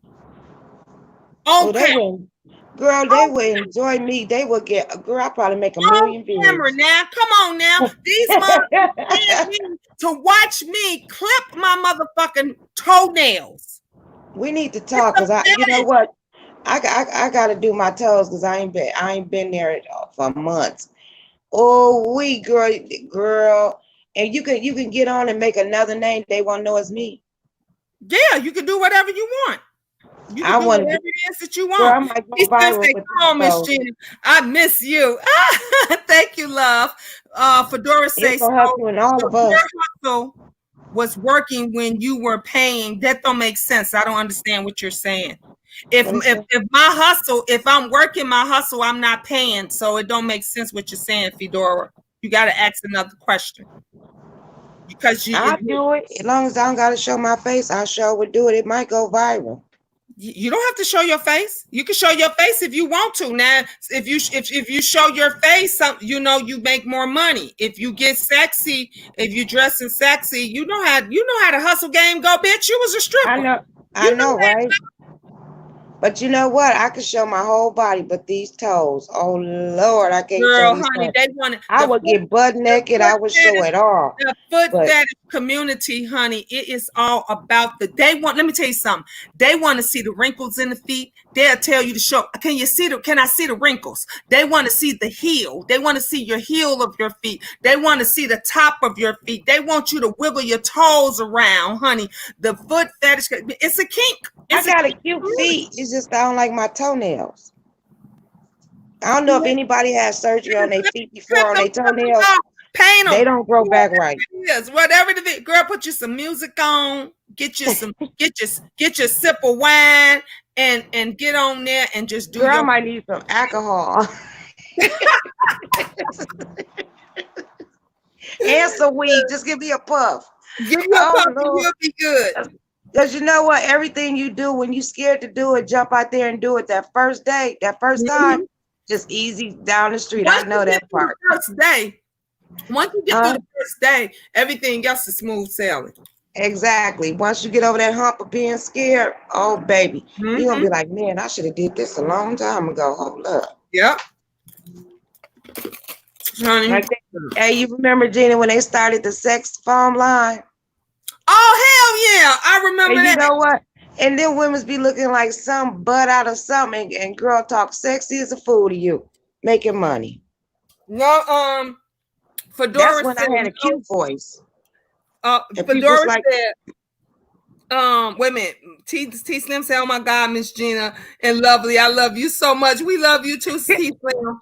Oh, they Okay. wouldn't. Girl, they would enjoy me. They would get. Girl, I probably make a On million camera views. now. Come on now. These motherfuckers paying me to watch me clip my motherfucking toenails. We need to It's talk a because you know fetish. what? I got to do my toes because I ain't been there for months. Oh, girl, and you can get on and make another name. They won't know it's me. Yeah, you can do whatever you want. You can I do want whatever to. it is that you Girl, want. I might go He still viral say, with "Come these on, Miss toes. Jenny, I miss you." Thank you, love. Fedora It's says, for "So hustling all of your us. hustle was working when you were paying." That don't make sense. I don't understand what you're saying. If What is if it? if my hustle, if I'm working my hustle, I'm not paying. So it don't make sense what you're saying, Fedora. You got to ask another question because I'll do it as long as I don't got to show my face. I sure would do it. It might go viral. you don't have to show your face. You can show your face if you want to. Now, if you show your face, you make more money. If you get sexy, if you dressing sexy, you know how the hustle game go, bitch. You was a stripper. I You know know, right? But you know what? I could show my whole body, but these toes. Oh Lord, I can't show girl, these honey, toes. they wanted I would get butt naked. I would show it all. the foot But fetish community, honey. It is all about they want. Let me tell you something. They want to see the wrinkles in the feet. They'll tell you to show. Can I see the wrinkles? They want to see the heel. They want to see your heel of your feet. They want to see the top of your feet. They want you to wiggle your toes around, honey. The foot fetish. It's a kink. I It's a got a kink cute community. feet. It's just I don't like my toenails. I don't know if anybody had surgery on their feet before on their toenails. Paint They them. don't grow back right. Yes, whatever girl, put you some music on, get your sip of wine, and get on there and just do Girl, I your. might need some alcohol and some weed. Just give me a puff. Give you a Oh puff, and Lord. you'll be good. Because you know what? Everything you do when you scared to do it, jump out there and do it that first day, that first time, Mhm. just easy down the street. Once I know you get that through part. the first day, once you get through the first day, everything else is smooth sailing. Exactly. Once you get over that hump of being scared, oh baby, you're gonna Mm-hmm. be like, man, I should have did this a long time ago. Hold up. Yep, honey. Like hey, you remember Gina when they started the sex phone line? Oh hell yeah, I remember And you that. know what? And then women's be looking like some butt out of something, and girl talk sexy as a fool to you, making money. No, That's Fedora when said I had a no. cute voice. And people's Fedora like, said, wait a minute. T Slim said, "Oh my God, Miss Gina and Lovely, I love you so much. We love you too, T Slim."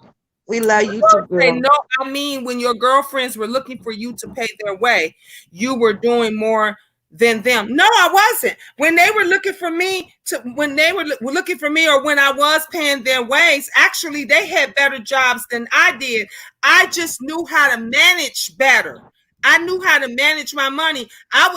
we love you too, Say, girl. no, I mean when your girlfriends were looking for you to pay their way, you were doing more than them. No, I wasn't. When they were looking for me when they were looking for me, or when I was paying their ways, actually they had better jobs than I did. I just knew how to manage better. I knew how to manage my money. I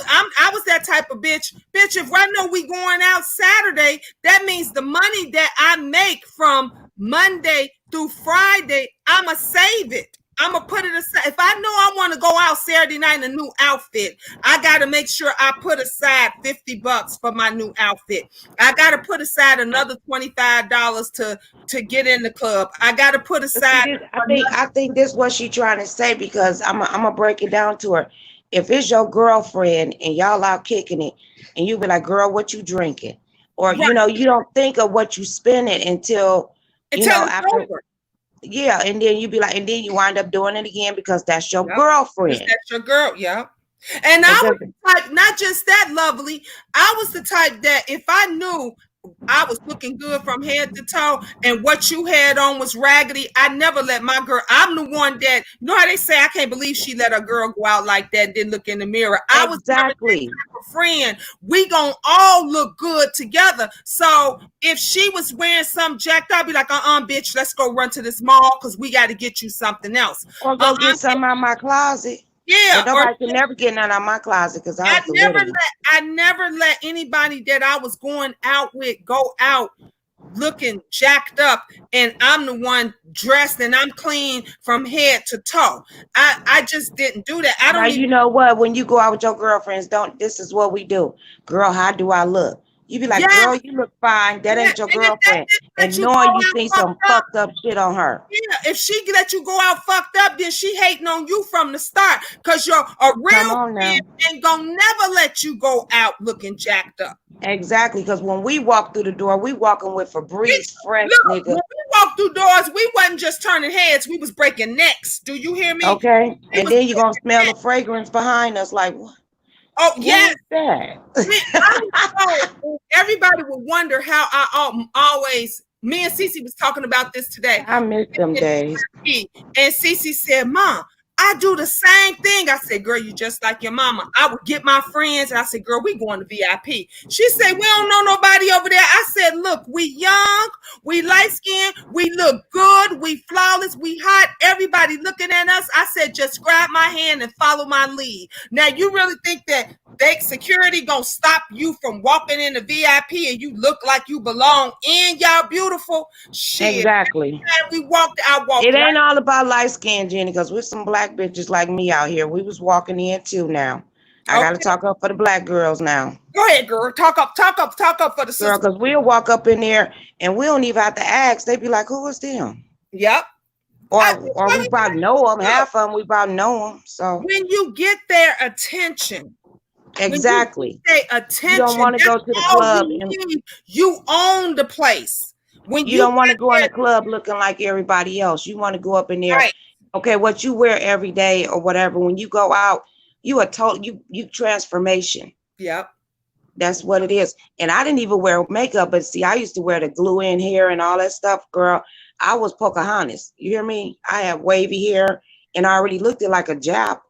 was that type of bitch. Bitch, if I know we going out Saturday, that means the money that I make from Monday through Friday, I'ma save it. I'm gonna put it aside. If I know I want to go out Saturday night in a new outfit, I gotta make sure I put aside $50 for my new outfit. I gotta put aside another $25 to get in the club. I gotta put aside. I think this is what she's trying to say, because I'm gonna break it down to her. If it's your girlfriend and y'all out kicking it, and you be like, "Girl, what you drinking?" Or Right. you know, you don't think of what you spending until you know after. Over. Yeah, and then you be like, and then you wind up doing it again because that's your girlfriend. That's your girl, yeah. And I was the type, not just that, Lovely. I was the type that if I knew I was looking good from head to toe and what you had on was raggedy, I never let my girl. I'm the one that, you know how they say, I can't believe she let a girl go out like that and didn't look in the mirror. I was never that type of friend. We gonna all look good together. So if she was wearing some jacked up, I'd be like, bitch, let's go run to this mall because we got to get you something else. Or go get something out of my closet. Yeah, but nobody can never get none out of my closet because I never let anybody that I was going out with go out looking jacked up, and I'm the one dressed and I'm clean from head to toe. I just didn't do that. I don't. Now, you know what? When you go out with your girlfriends, this is what we do. Girl, how do I look? You be like, girl, you look fine. That ain't your girlfriend. And knowing you see some fucked up shit on her. Yeah, if she let you go out fucked up, then she hating on you from the start. Because you're a real man ain't gonna never let you go out looking jacked up. Exactly, because when we walk through the door, we walking with Febreze fresh, nigga. When we walk through doors, we wasn't just turning heads, we was breaking necks. Do you hear me? Okay. And then you're gonna smell the fragrance behind us like, what? Oh, yes. That? Everybody would wonder how I always, me and Cece was talking about this today. I miss them days. And Cece said, Mom, I do the same thing. I said, girl, you just like your mama. I would get my friends and I said, girl, we going to VIP. She said, we don't know nobody over there. I said, look, we young, we light skinned, we look good, we flawless, we hot. Everybody looking at us. I said, just grab my hand and follow my lead. Now, you really think that security gonna stop you from walking in the VIP and you look like you belong and y'all beautiful? Shit. Exactly. We walked. I walked. It ain't all about light skin, Jenny, because we're some black bitches like me out here. We was walking in too now. I gotta talk up for the black girls now. Go ahead, girl. Talk up for the sister. Girl, because we'll walk up in there and we don't even have to ask. They be like, who is them? Yep. Or we probably know them. Half of them we probably know them. So when you get their attention. Exactly. Attention. You don't want to go to the club. You own the place. When you don't want to go in the club looking like everybody else. You want to go up in there. Right. Okay, what you wear every day or whatever. When you go out, you are told you transformation. Yep. That's what it is. And I didn't even wear makeup, but see, I used to wear the glue in hair and all that stuff, girl. I was Pocahontas. You hear me? I have wavy hair and I already looked like a Jap.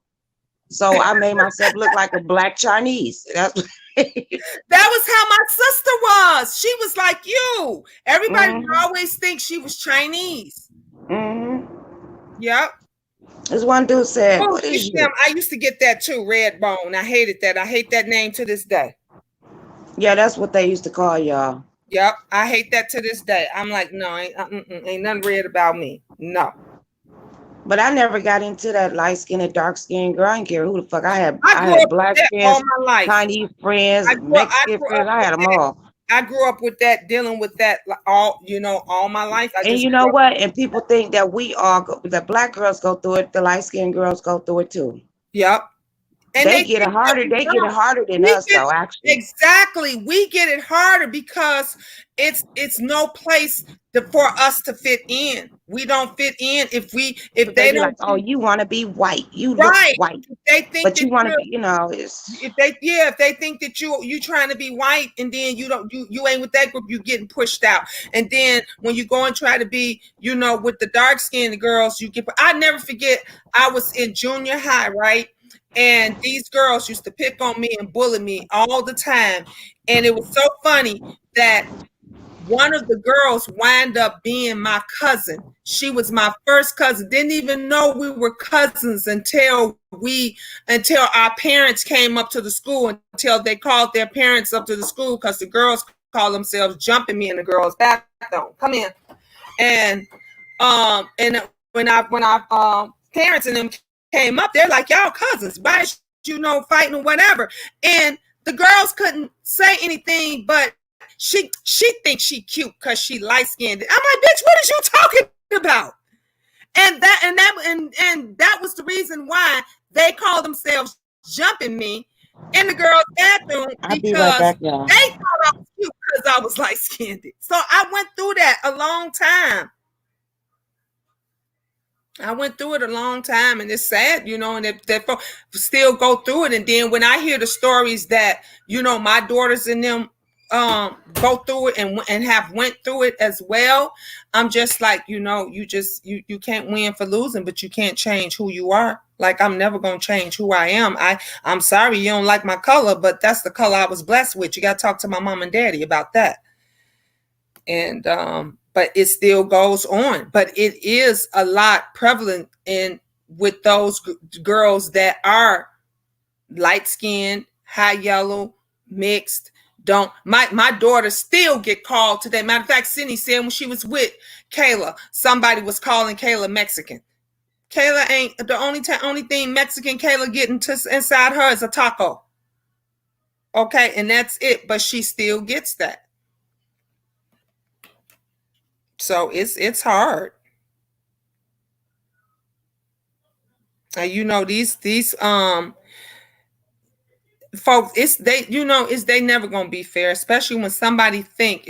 So I made myself look like a black Chinese. That was how my sister was. She was like you. Everybody would always think she was Chinese. Yep. This one dude said, what is you? I used to get that too, red bone. I hated that. I hate that name to this day. Yeah, that's what they used to call y'all. Yep. I hate that to this day. I'm like, no, ain't nothing red about me. No. But I never got into that light skin and dark skin girl. I didn't care who the fuck I had. I had black friends, Chinese friends, Mexican friends. I had them all. I grew up with that, dealing with that all my life. And you know what? And people think that the black girls go through it, the light skinned girls go through it too. Yep. And they get it harder. They get it harder than us, though. Actually, exactly. We get it harder because it's no place for us to fit in. We don't fit in if they don't. Like, oh, you want to be white? You look white. They think, but you want to be, if they think that you trying to be white and then you ain't with that group, you getting pushed out. And then when you go and try to be, with the dark skinned girls, you get. I never forget. I was in junior high, right? And these girls used to pick on me and bully me all the time. And it was so funny that one of the girls wound up being my cousin. She was my first cousin. Didn't even know we were cousins until our parents came up to the school, until they called their parents up to the school, because the girls call themselves jumping me in the girls' bathroom. Come in. And when our parents and them came up, they're like, y'all cousins, why fighting or whatever. And the girls couldn't say anything, but she thinks she cute because she light skinned. I'm like, bitch, what is you talking about? And that was the reason why they called themselves jumping me in the girls' bathroom, because they thought I was cute because I was light skinned. So I went through that a long time. I went through it a long time, and it's sad, and that still go through it. And then when I hear the stories that, my daughters and them go through it and have went through it as well, I'm just like, you can't win for losing, but you can't change who you are. Like, I'm never going to change who I am. I'm sorry you don't like my color, but that's the color I was blessed with. You got to talk to my mom and daddy about that. And but it still goes on. But it is a lot prevalent with those girls that are light skinned, high yellow, mixed. My daughter still get called today. Matter of fact, Cindy said when she was with Kayla, somebody was calling Kayla Mexican. Kayla ain't the only thing Mexican Kayla getting inside her is a taco. Okay, and that's it. But she still gets that. So it's hard. These folks, they never gonna be fair, especially when somebody think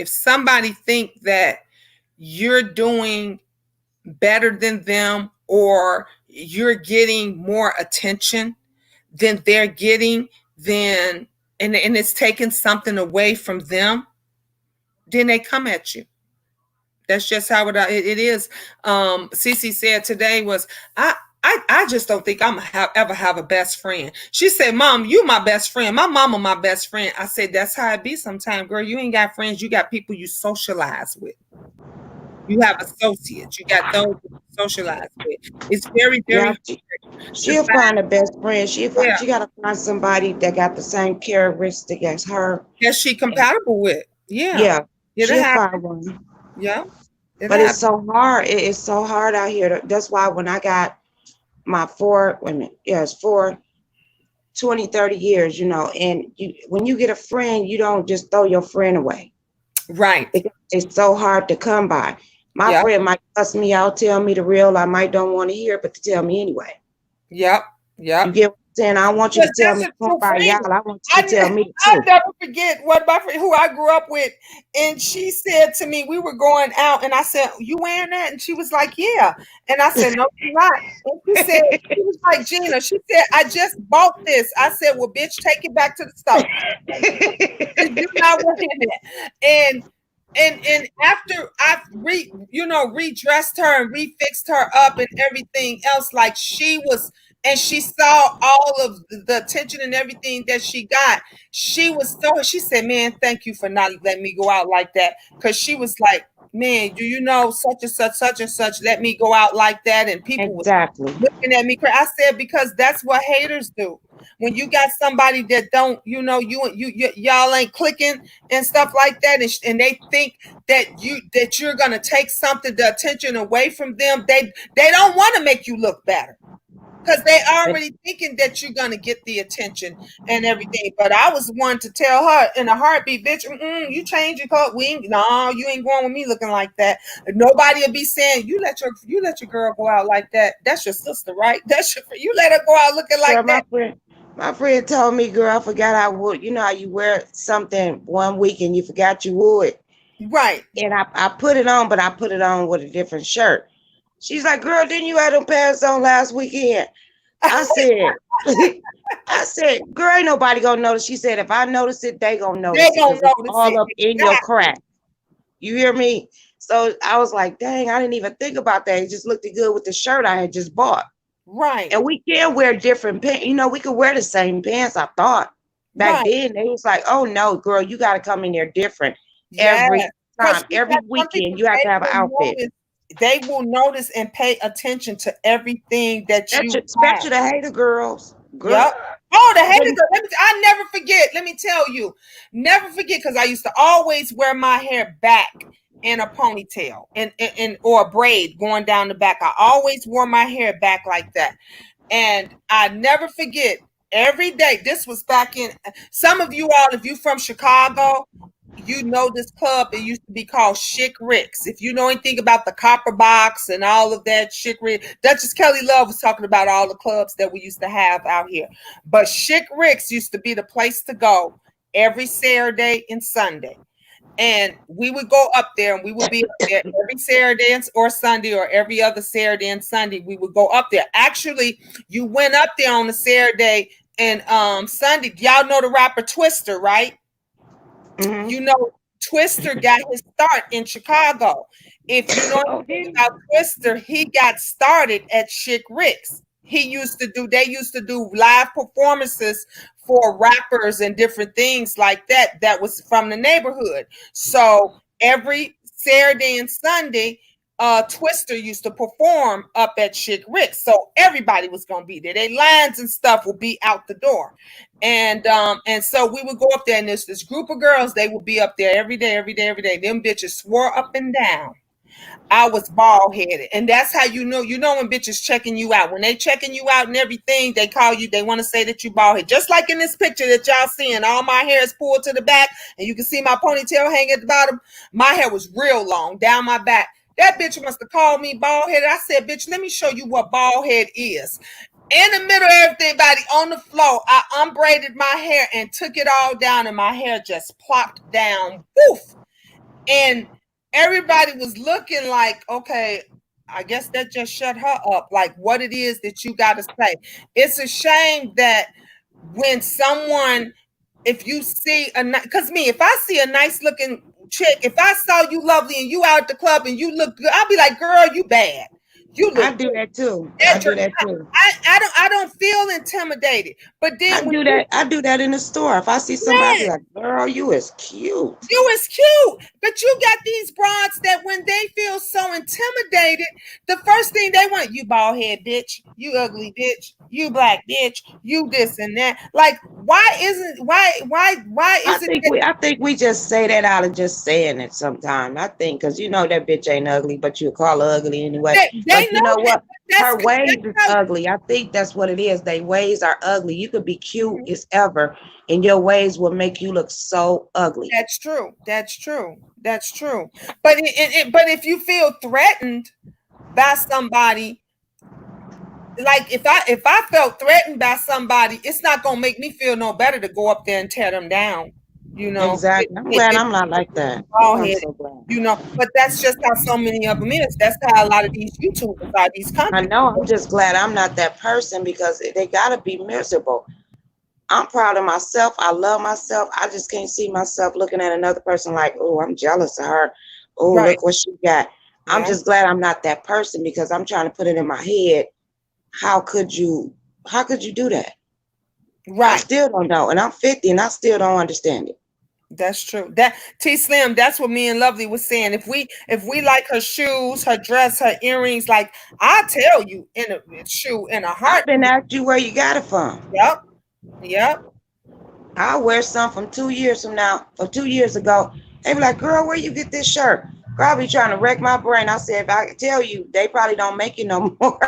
that you're doing better than them, or you're getting more attention than they're getting, and it's taking something away from them, then they come at you. That's just how it is. Cece said today was, I just don't think I'm ever have a best friend. She said, Mom, you my best friend. My mama my best friend. I said, that's how it be sometimes, girl. You ain't got friends. You got people you socialize with. You have associates. You got those you socialize with. It's very, very hard. She'll find a best friend. She got to find somebody that got the same characteristic as her. That she compatible with. Yeah. She'll find one. Yeah. But it's so hard. It's so hard out here. That's why when I got my 20, 30 years, and when you get a friend, you don't just throw your friend away. Right. It's so hard to come by. My friend might cuss me out, tell me the real. I might don't want to hear it, but to tell me anyway. Yep. You get what I'm saying? I want you to tell me by y'all. I want you to tell me too. I'll never forget what my friend, who I grew up with, and she said to me, we were going out, and I said, you wearing that? And she was like, yeah. And I said, no, you're not. And she was like, Gina, she said, I just bought this. I said, well, bitch, take it back to the store. You're not wearing it. And after I redressed her and refixed her up and everything else, like she saw all of the attention and everything that she got. She said, man, thank you for not letting me go out like that. Because she was like, man, do you know such and such let me go out like that? And people were looking at me. I said, because that's what haters do. When you got somebody that don't, y'all ain't clicking and stuff like that, and they think that you're gonna take the attention away from them, they don't want to make you look better, because they already thinking that you're gonna get the attention and everything. But I was one to tell her in a heartbeat, bitch, you change your color. You ain't going with me looking like that. Nobody will be saying you let your girl go out like that. That's your sister, right? You let her go out looking like that. My friend told me, girl, I forgot I would. You know how you wear something one week and you forgot you wore it. Right. And I put it on, but I put it on with a different shirt. She's like, girl, didn't you have them pants on last weekend? I said, girl, ain't nobody gonna notice. She said, if I notice it, they gonna notice it. All up in your crack. You hear me? So I was like, dang, I didn't even think about that. It just looked good with the shirt I had just bought. Right. And we can wear different pants. You know, we could wear the same pants, I thought. Back Right. then, they was like, oh no, girl, you got to come in there different Yeah. every Because time. Every some people weekend, you have to have an outfit. they will notice and pay attention to everything that you have. Especially the hater girls. Girl, Yep. Oh, the hater they, girl. I never forget. Let me tell you, never forget, because I used to always wear my hair back in a ponytail and or a braid going down the back. I always wore my hair back like that. And I never forget every day. This was back in some of you all, if you from Chicago, you know this club. It used to be called Chic Rick's. If you know anything about the Copper Box and all of that, Chic Rick. Duchess Kelly Love was talking about all the clubs that we used to have out here. But Chic Rick's used to be the place to go every Saturday and Sunday. And we would go up there and we would be up there every Saturday or Sunday, or every other Saturday and Sunday. We would go up there. Actually, you went up there on a Saturday and Sunday. Y'all know the rapper Twister, right? mm-hmm. You know, Twister got his start in Chicago. If you know anything about Twister, he got started at Chic Rick's. They used to do live performances for rappers and different things like that. That was from the neighborhood. So every Saturday and Sunday, Twister used to perform up at Chic Rick's. So everybody was gonna be there. Their lines and stuff would be out the door. And so we would go up there, and there's this group of girls, they would be up there every day, every day, every day. Them bitches swore up and down I was bald headed. And that's how you know when bitches checking you out. When they checking you out and everything, they call you, they want to say that you bald headed. Just like in this picture that y'all seeing, all my hair is pulled to the back and you can see my ponytail hanging at the bottom. My hair was real long down my back. That bitch must have called me bald headed. I said, bitch, let me show you what bald head is. In the middle of everybody on the floor, I unbraided my hair and took it all down, and my hair just plopped down. Woof. And everybody was looking like, okay, I guess that just shut her up. Like, what it is that you got to say. It's a shame that when someone, if you see because me, if I see a nice looking chick, if I saw you lovely and you out at the club and you look good, I'll be like, girl, you bad. You look. I do that too. I do that too. I don't feel intimidated. But then I do that in the store. If I see somebody, I be like, girl, you is cute. You is cute. But you got these broads that when they feel so intimidated, the first thing they want, you bald head bitch, you ugly bitch, you black bitch, you this and that. Like, why is I think we just say that out of just saying it sometimes. I think because you know that bitch ain't ugly, but you call her ugly anyway. But you know what? Her ways is ugly. I think that's what it is. They ways are ugly. You could be cute as ever, and your ways will make you look so ugly. That's true. That's true. That's true. But but if you feel threatened by somebody, like if I felt threatened by somebody, it's not gonna make me feel no better to go up there and tear them down. You know, exactly. I'm glad I'm not like that. I'm so glad. You know, but that's just how so many of them is. That's how a lot of these YouTubers are. These countries. I know. I'm just glad I'm not that person because they gotta be miserable. I'm proud of myself. I love myself. I just can't see myself looking at another person like, oh, I'm jealous of her. Oh, look what she got. Yeah. I'm just glad I'm not that person because I'm trying to put it in my head. How could you do that? Right. I still don't know. And I'm 50 and I still don't understand it. That's true. That T Slim, that's what me and Lovely was saying. If we like her shoes, her dress, her earrings, like I tell you in a shoe in a heart. I've been asking you where you got it from. Yep. I'll wear some from 2 years from now, or 2 years ago. They be like, girl, where you get this shirt? Girl, I be trying to wreck my brain. I said, if I could tell you, they probably don't make it no more.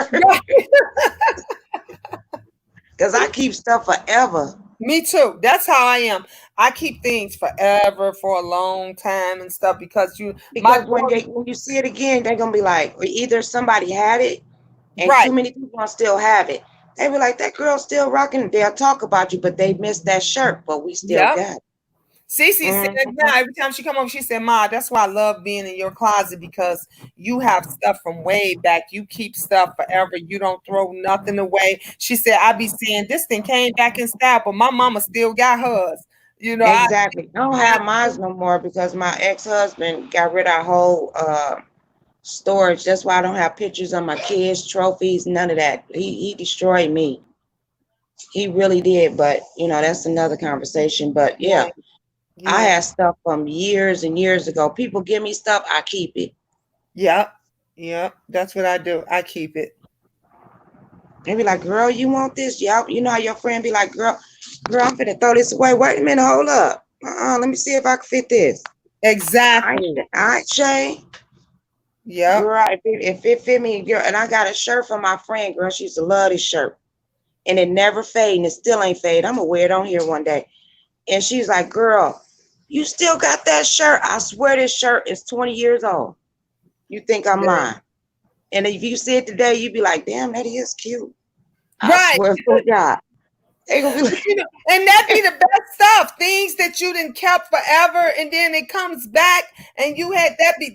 Because I keep stuff forever. Me too. That's how I am. I keep things forever for a long time and stuff because when you see it again, they're gonna be like, or either somebody had it and too many people still have it. They be like, that girl's still rocking it. They'll talk about you, but they missed that shirt, but we still got it. Cece said now every time she come over, she said, Ma, that's why I love being in your closet because you have stuff from way back. You keep stuff forever. You don't throw nothing away. She said, I be saying this thing came back in style, but my mama still got hers. You know, exactly. I don't have mine no more because my ex-husband got rid of our whole storage. That's why I don't have pictures of my kids, trophies, none of that. He destroyed me. He really did, but that's another conversation. But yeah, I had stuff from years and years ago. People give me stuff, I keep it. Yep. That's what I do. I keep it. They be like, girl, you want this? Yeah, you know how your friend be like, girl, I'm finna throw this away. Wait a minute, hold up. Let me see if I can fit this. Exactly. All right, Shay. Yeah. Girl, if it fit me, girl, and I got a shirt from my friend, girl. She used to love this shirt. And it never fade, and it still ain't fade. I'm gonna wear it on here one day. And she's like, girl, you still got that shirt? I swear this shirt is 20 years old. You think I'm lying? And if you see it today, you'd be like, damn, that is cute. I swear to God. They gonna be like, and that be the best stuff. Things that you didn't kept forever, and then it comes back, and you had that be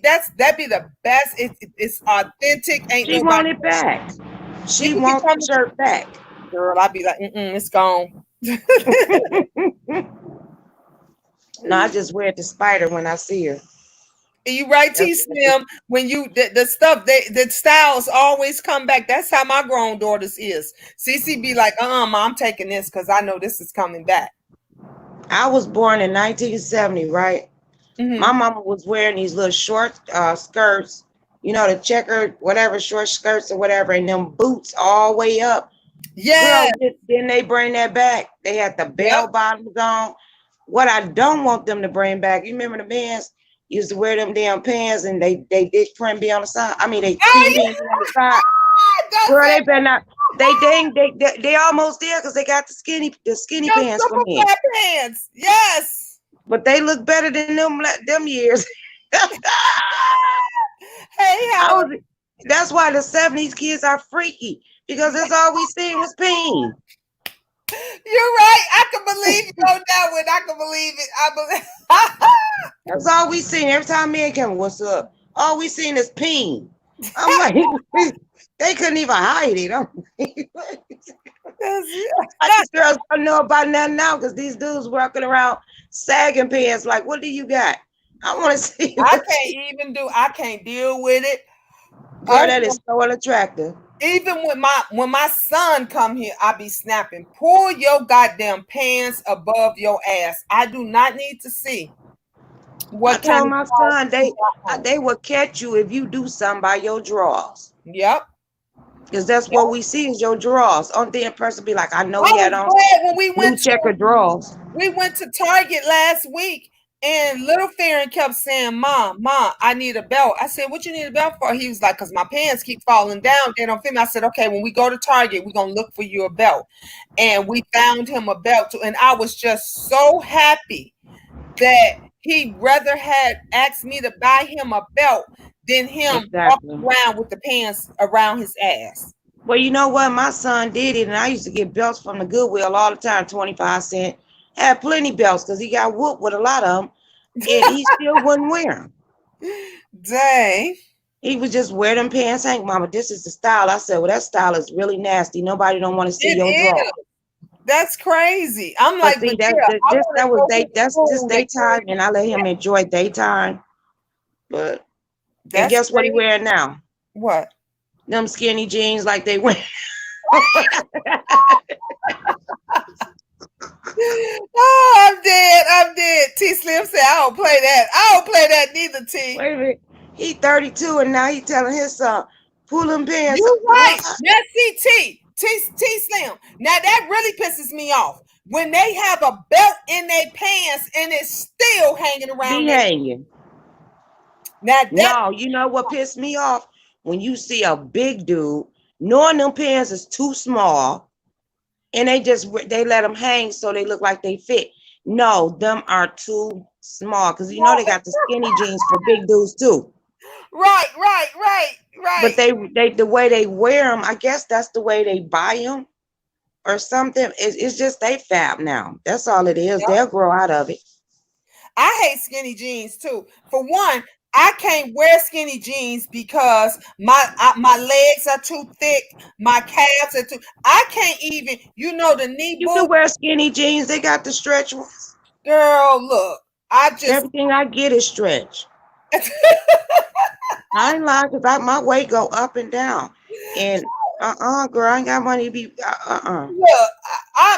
the best. It's authentic. Ain't she want it back. She wants the shirt back. Girl, I'd be like, it's gone. No, I just wear it to spite her when I see her. You right, T Slim. When you the stuff, the styles always come back. That's how my grown daughters is. Cece be like, Mom, I'm taking this because I know this is coming back. I was born in 1970, right? Mm-hmm. My mama was wearing these little short skirts, the checkered, whatever, short skirts or whatever, and them boots all the way up. Yeah. Girl, then they bring that back. They had the bell bottoms on. What I don't want them to bring back, you remember the bands used to wear them damn pants and they did print be on the side. I mean, they queen be on the side. Girl, they better not. They almost there because they got the skinny pants for me. Pants, yes. But they look better than them years. Hey, that's why the 70s kids are freaky because that's all we seen was peen. You're right. I can believe you on that one. I can believe it. I believe. That's all we seen. Every time men come, what's up? All we seen is peen. I'm like, they couldn't even hide it. These girls don't know about nothing now because these dudes walking around sagging pants. Like, what do you got? I want to see. I can't deal with it. Girl, that is so unattractive. Even when my son come here, I be snapping. Pull your goddamn pants above your ass. I do not need to see. I told my son they will catch you if you do something by your drawers. Yep. Because that's what we see is your drawers. Only thing a person be like, I know he had on when we went checker drawers. We went to Target last week. And little Farron kept saying, Mom, I need a belt. I said, what you need a belt for? He was like, because my pants keep falling down. They don't fit me. I said, okay, when we go to Target, we're going to look for you a belt. And we found him a belt too. And I was just so happy that he rather had asked me to buy him a belt than him walking around with the pants around his ass. Well, you know what? My son did it. And I used to get belts from the Goodwill all the time, 25 cents. Had plenty belts because he got whooped with a lot of them, and he still wouldn't wear them. Dang. He would just wear them pants. Hank, Mama, this is the style. I said, well, that style is really nasty. Nobody don't want to see your drawers. That's crazy. I'm like, see, that's just daytime, and I let him enjoy daytime. But and guess what he wearing now? What? Them skinny jeans like they wear. Oh, I'm dead. T Slim said, I don't play that neither, T. Wait a minute. He 32 and now he telling his son, pull them pants. You're right. Now see, T Slim. Now that really pisses me off. When they have a belt in their pants and it's still hanging around. Hanging. Now you know what pissed me off? When you see a big dude, knowing them pants is too small. And they let them hang so they look like they fit. No, them are too small because they got the skinny jeans for big dudes too. Right. But they the way they wear them, I guess that's the way they buy them or something. It's just they fab now. That's all it is. Yep. They'll grow out of it. I hate skinny jeans too. For one, I can't wear skinny jeans because my legs are too thick. My calves are too. I can't even. The knee. You can wear skinny jeans. They got the stretch ones. Girl, look. Everything I get is stretch. I ain't lying because my weight go up and down. And girl, I ain't got money to be Look,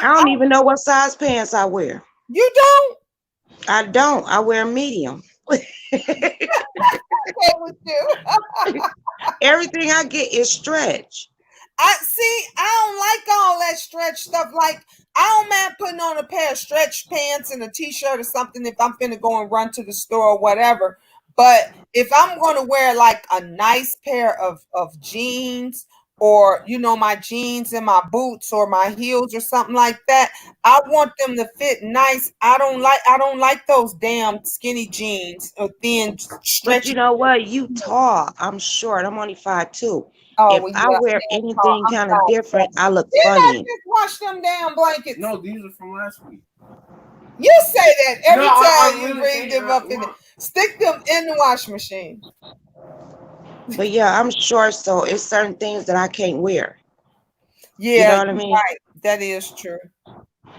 I don't even know what size pants I wear. you don't. I don't. I wear medium. Okay with you. Everything I get is stretch. I see. I don't like all that stretch stuff. Like I don't mind putting on a pair of stretch pants and a t-shirt or something if I'm finna go and run to the store or whatever. But if I'm going to wear like a nice pair of jeans or my jeans and my boots or my heels or something like that, I want them to fit nice. I don't like those damn skinny jeans or thin But you stretchy. know what? You tall. I'm short. I'm only 5'2". Oh, If well, I yeah, wear anything I'm kind of different, 5'7". I look Didn't I funny. just wash them damn blankets? No, these are from last week. You say that every No, time I'm you really bring saying them up in no. stick them in the wash machine. But yeah, I'm short, so it's certain things that I can't wear. You Yeah, know what I you're mean? right. That is true.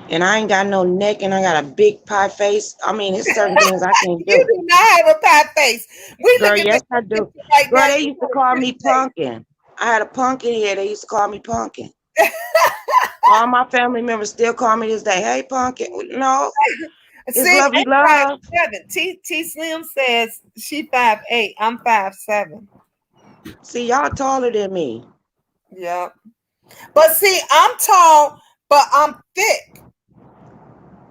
And I ain't got no neck and I got a big pie face. I mean, it's certain things I can't You do. do not have a pie face. We Girl, looking at yes, I your do. picture right Girl, now. they You used to got a call pretty me face. Pumpkin. I had a pumpkin here. They used to call me Pumpkin. All my family members still call me this day. Hey, Pumpkin. No, it's See, lovely I'm love. 5'7". T Slim says she 5'8". I'm 5'7". See, y'all taller than me. Yep. But see, I'm tall, but I'm thick.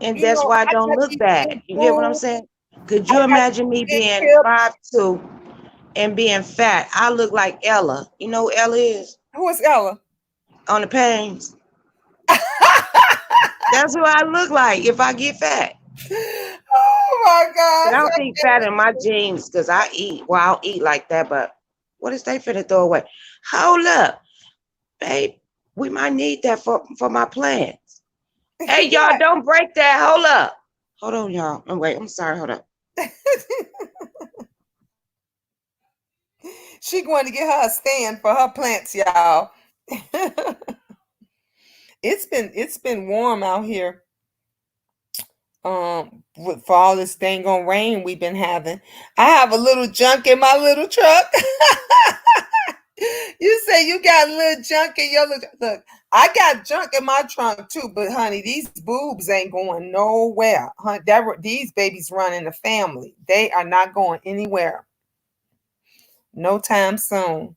And that's why I I don't got look these bad. big You get what I'm boobs. saying? Could I you got imagine these me big being hips. 5'2" and being fat? I look like Ella. You know who Ella is? Who is Ella? On the pains. That's what I look like if I get fat. Oh my But I gosh. don't think fat in my genes because I eat. Well, I'll eat like that, but what is they finna throw away? Hold up, babe. We might need that for my plans. Hey, y'all, don't break that. Hold up. Hold on, y'all. Oh, wait, I'm sorry. Hold up. She going to get her a stand for her plants, y'all. It's been warm out here. For all this dang on rain we've been having. I have a little junk in my little truck. You say you got a little junk in your little look. I got junk in my trunk too, but honey, these boobs ain't going nowhere. These babies run in the family. They are not going anywhere. No time soon.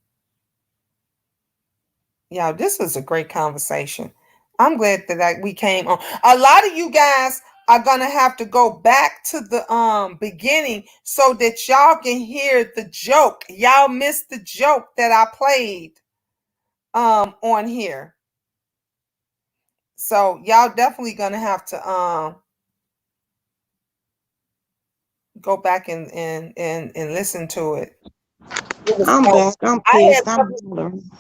Yeah, this was a great conversation. I'm glad that we came on. A lot of you guys are gonna have to go back to the beginning so that y'all can hear the joke. Y'all missed the joke that I played on here. So y'all definitely gonna have to go back and listen to it. It was I'm back. I'm I had pissed. I'm lovely, hollering.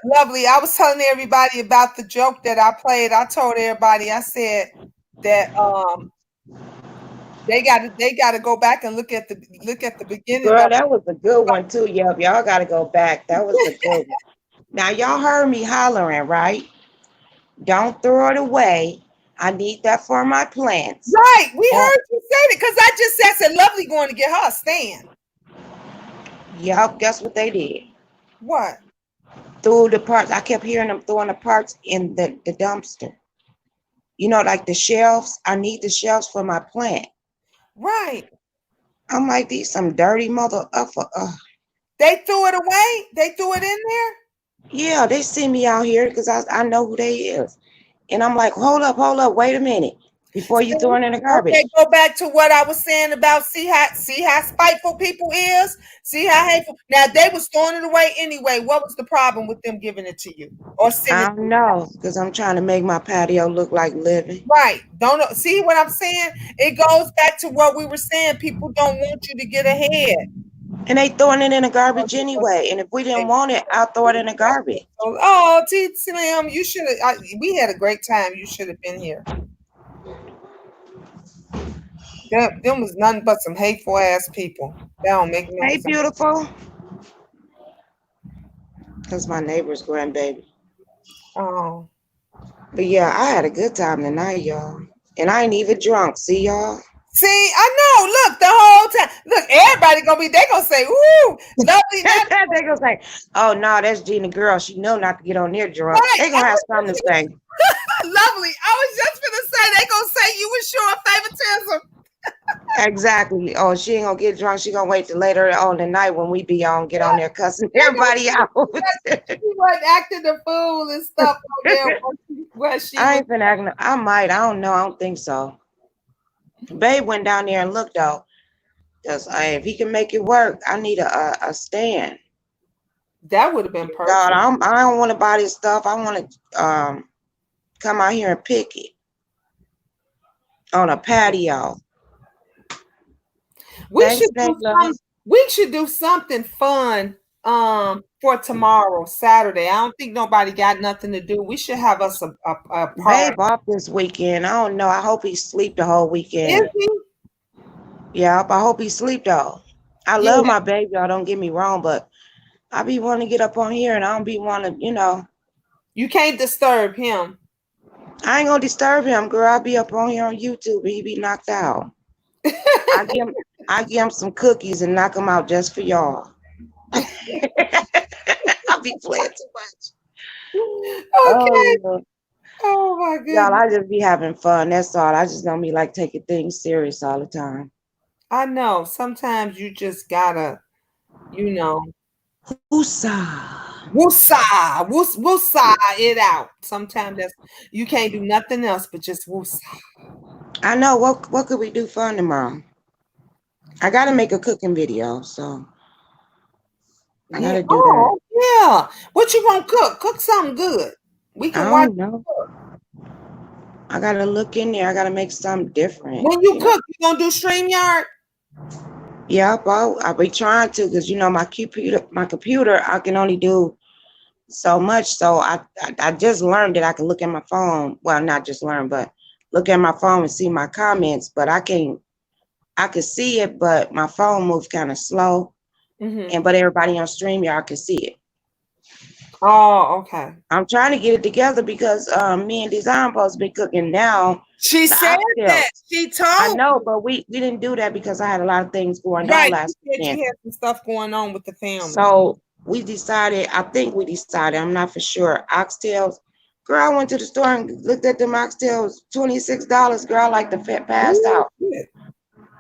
lovely. I was telling everybody about the joke that I played. I told everybody, I said that they gotta go back and look at the beginning Girl, of that was a good one too. Yup, y'all got to go back. That was a good one. Now y'all heard me hollering, right? Don't throw it away. I need that for my plants. right. We Oh, heard you say it because I just said lovely going to get her a stand. yup, guess what they did? What? Threw the parts. I kept hearing them throwing the parts in the dumpster. You know, like the shelves. I need the shelves for my plant. Right. I'm like, these some dirty mother uffer. They threw it away. They threw it in there. Yeah, they send me out here because I know who they is. And I'm like, hold up, wait a minute. Before you throw it in the Okay, garbage. go back to what I was saying about see how spiteful people is. See how hateful. Now they was throwing it away anyway. What was the problem with them giving it to you or sending I it? don't know, because I'm trying to make my patio look like living. Right? Don't know. See what I'm saying? It goes back to what we were saying. People don't want you to get ahead. And they throwing it in the garbage anyway. And if we didn't want it, I'll throw it in the garbage. Oh, T Slim, you should have. We had a great time. You should have been here. Them was nothing but some hateful ass people. That don't make no Hey, sense. beautiful. That's my neighbor's grandbaby. Oh, But yeah, I had a good time tonight, y'all. And I ain't even drunk. See y'all? See, I know. Look, the whole time. Look, everybody they gonna say, "Ooh, lovely." They gonna say, "Oh no, that's Gina girl. She know not to get on there drunk." Right. They gonna have something to say. Lovely. I was just gonna say they gonna say you was showing favoritism. Exactly. Oh, she ain't gonna get drunk. She gonna wait till later on the night when we be on, get on there cussing everybody out. She wasn't acting the fool and stuff on there. I ain't been acting. I might. I don't know. I don't think so. Babe went down there and looked though, because if he can make it work, I need a stand. That would have been perfect. God, I don't want to buy this stuff. I want to come out here and pick it on a patio. We should do something fun for tomorrow, Saturday. I don't think nobody got nothing to do. We should have us a party. Babe off this weekend. I don't know. I hope he sleep the whole weekend. Is he? Yeah, I hope he sleep though. I love my baby, y'all. Don't get me wrong, but I be wanting to get up on here and I don't be wanting to, You can't disturb him. I ain't gonna disturb him, girl. I'll be up on here on YouTube and he be knocked out. I give him some cookies and knock him out just for y'all. I'll be playing too much. Okay. Oh my goodness. Y'all, I just be having fun. That's all. I just don't be like taking things serious all the time. I know. Sometimes you just gotta, Woosah. Woosah it out. Sometimes you can't do nothing else but just woosah. I know. What could we do fun tomorrow? I gotta make a cooking video, so I gotta do that. Yeah. What you gonna cook? Cook something good. We can watch. Know. I gotta look in there. I gotta make something different. When you cook, you gonna do StreamYard? Yep, I'll be trying to, because my computer, I can only do so much. So I just learned that I can look at my phone. Well, not just learn, but look at my phone and see my comments. But I can see it, but my phone moves kind of slow. Mm-hmm. But everybody on StreamYard can see it. Oh, okay. I'm trying to get it together because me and Design supposed to be cooking now. She said that. She told. I know, but we didn't do that because I had a lot of things going on last weekend. You had some stuff going on with the family. So we decided, I'm not for sure, oxtails. Girl, I went to the store and looked at them oxtails, $26. Girl, I like to pass out.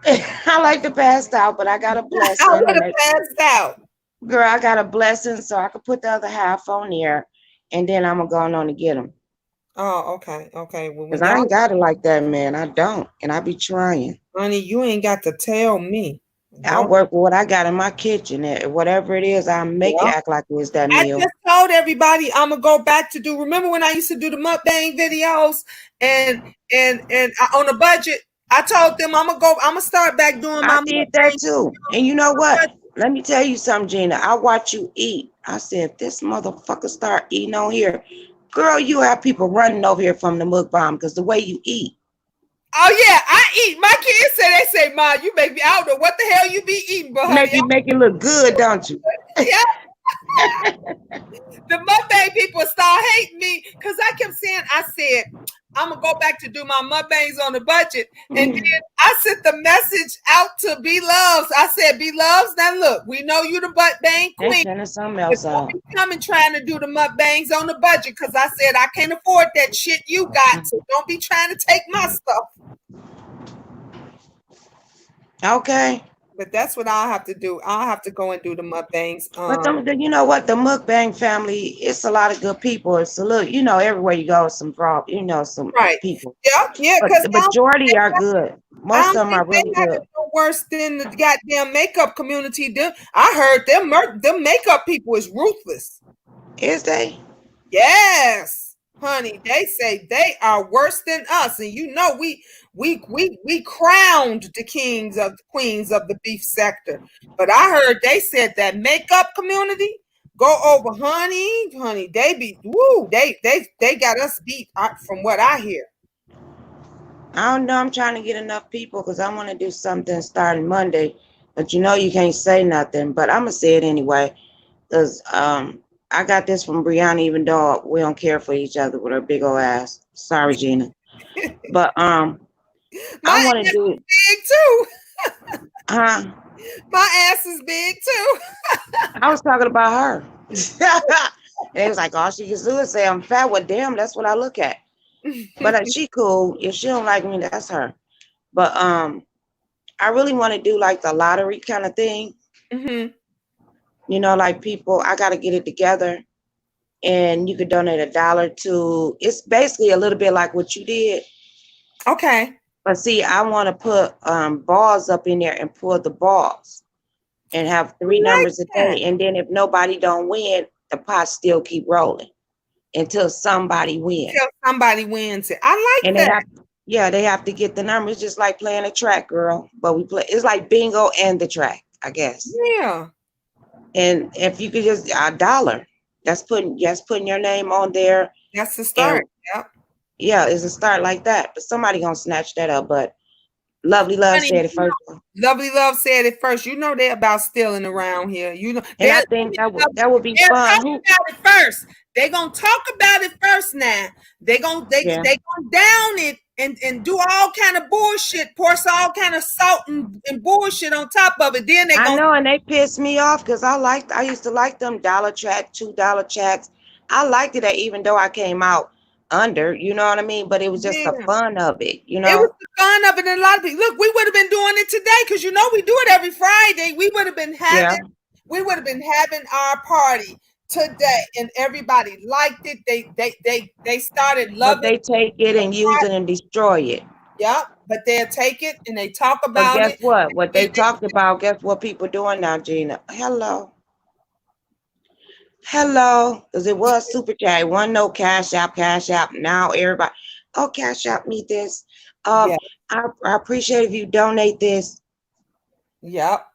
I like to pass out, but I got a blessing. I would have passed out. Girl, I got a blessing, so I could put the other half on there, and then I'm going on to get them. Oh, okay. Because I ain't got it like that, man. I don't, and I be trying. Honey, you ain't got to tell me. I work with what I got in my kitchen. Whatever it is, I make it act like it's that meal. I just told everybody I'm gonna go back to do. Remember when I used to do the mukbang videos and on a budget? I told them I'm gonna start back doing my. I did that too. And you know what? Let me tell you something, Gina. I watch you eat. I said, this motherfucker start eating on here. Girl, you have people running over here from the mukbang because the way you eat. Oh yeah, I eat. My kids they say, Ma, you make me. I don't know what the hell you be eating, but make it look good, don't you? Yeah. The mukbang people start hating me because I kept saying, I said, I'm gonna go back to do my mukbangs on the budget, and then I sent the message out to B Loves. I said, B Loves, now look, we know you the mukbang queen. Sending something else out. Coming trying to do the mukbangs on the budget because I said I can't afford that shit you got. So don't be trying to take my stuff. Okay. But that's what I'll have to do. I'll have to go and do the mukbangs. But you know what? The mukbang family, it's a lot of good people. It's a little, everywhere you go, some some people. Yeah. But the majority are good. Most of them are really good. No worse than the goddamn makeup community. I heard them makeup people is ruthless. Is they? Yes, honey. They say they are worse than us, and we crowned the kings of the queens of the beef sector. But I heard they said that makeup community go over, honey. They be they got us beat from what I hear. I don't know. I'm trying to get enough people because I want to do something starting Monday. But you can't say nothing. But I'm gonna say it anyway because I got this from Brianna, even though we don't care for each other with her big old ass. Sorry, Gina. But My I want to ass do, is big too. huh? My ass is big too. I was talking about her. And it was like, all she can do is say I'm fat. Well, damn, that's what I look at. But she cool. If she don't like me, that's her. But I really want to do like the lottery kind of thing. Mm-hmm. You know, like people, I got to get it together, and you could donate $1 to. It's basically a little bit like what you did. Okay. But see, I want to put balls up in there and pull the balls and have I 3 like numbers a that. day. And then if nobody don't win, the pot still keep rolling until somebody wins. Until somebody wins it. I like And that. they have to get the numbers, just like playing a track, girl. But we play, it's like bingo and the track, I guess. Yeah. And if you could just $1, that's putting your name on there. That's the And start. Yep. yeah, it's a start like that. But somebody gonna snatch that up. But Lovely Love Honey, said it first. Lovely Love said it first. You know they're about stealing around here. You know And I think that would be they're fun. talking about it first. They gonna talk about it first now. They gonna down it and do all kind of bullshit, pour all kind of salt and bullshit on top of it. Then I know, and they pissed me off because I used to like them $1 track, $2 tracks. I liked it even though I came out under, you know what I mean? But it was just the fun of it, you It know. was the fun of it, and a lot of people look. We would have been doing it today because you know we do it every Friday. We would have been having our party today, and everybody liked it. They started loving. But they take it and use it and destroy it. Yep, but they'll take it and they talk But about guess it. what? What they talked about, guess what people doing now, Gina? Hello. Because it was super chat. It wasn't no cash app. Now everybody, oh, cash app me this. Yeah. I appreciate if you donate this. Yep.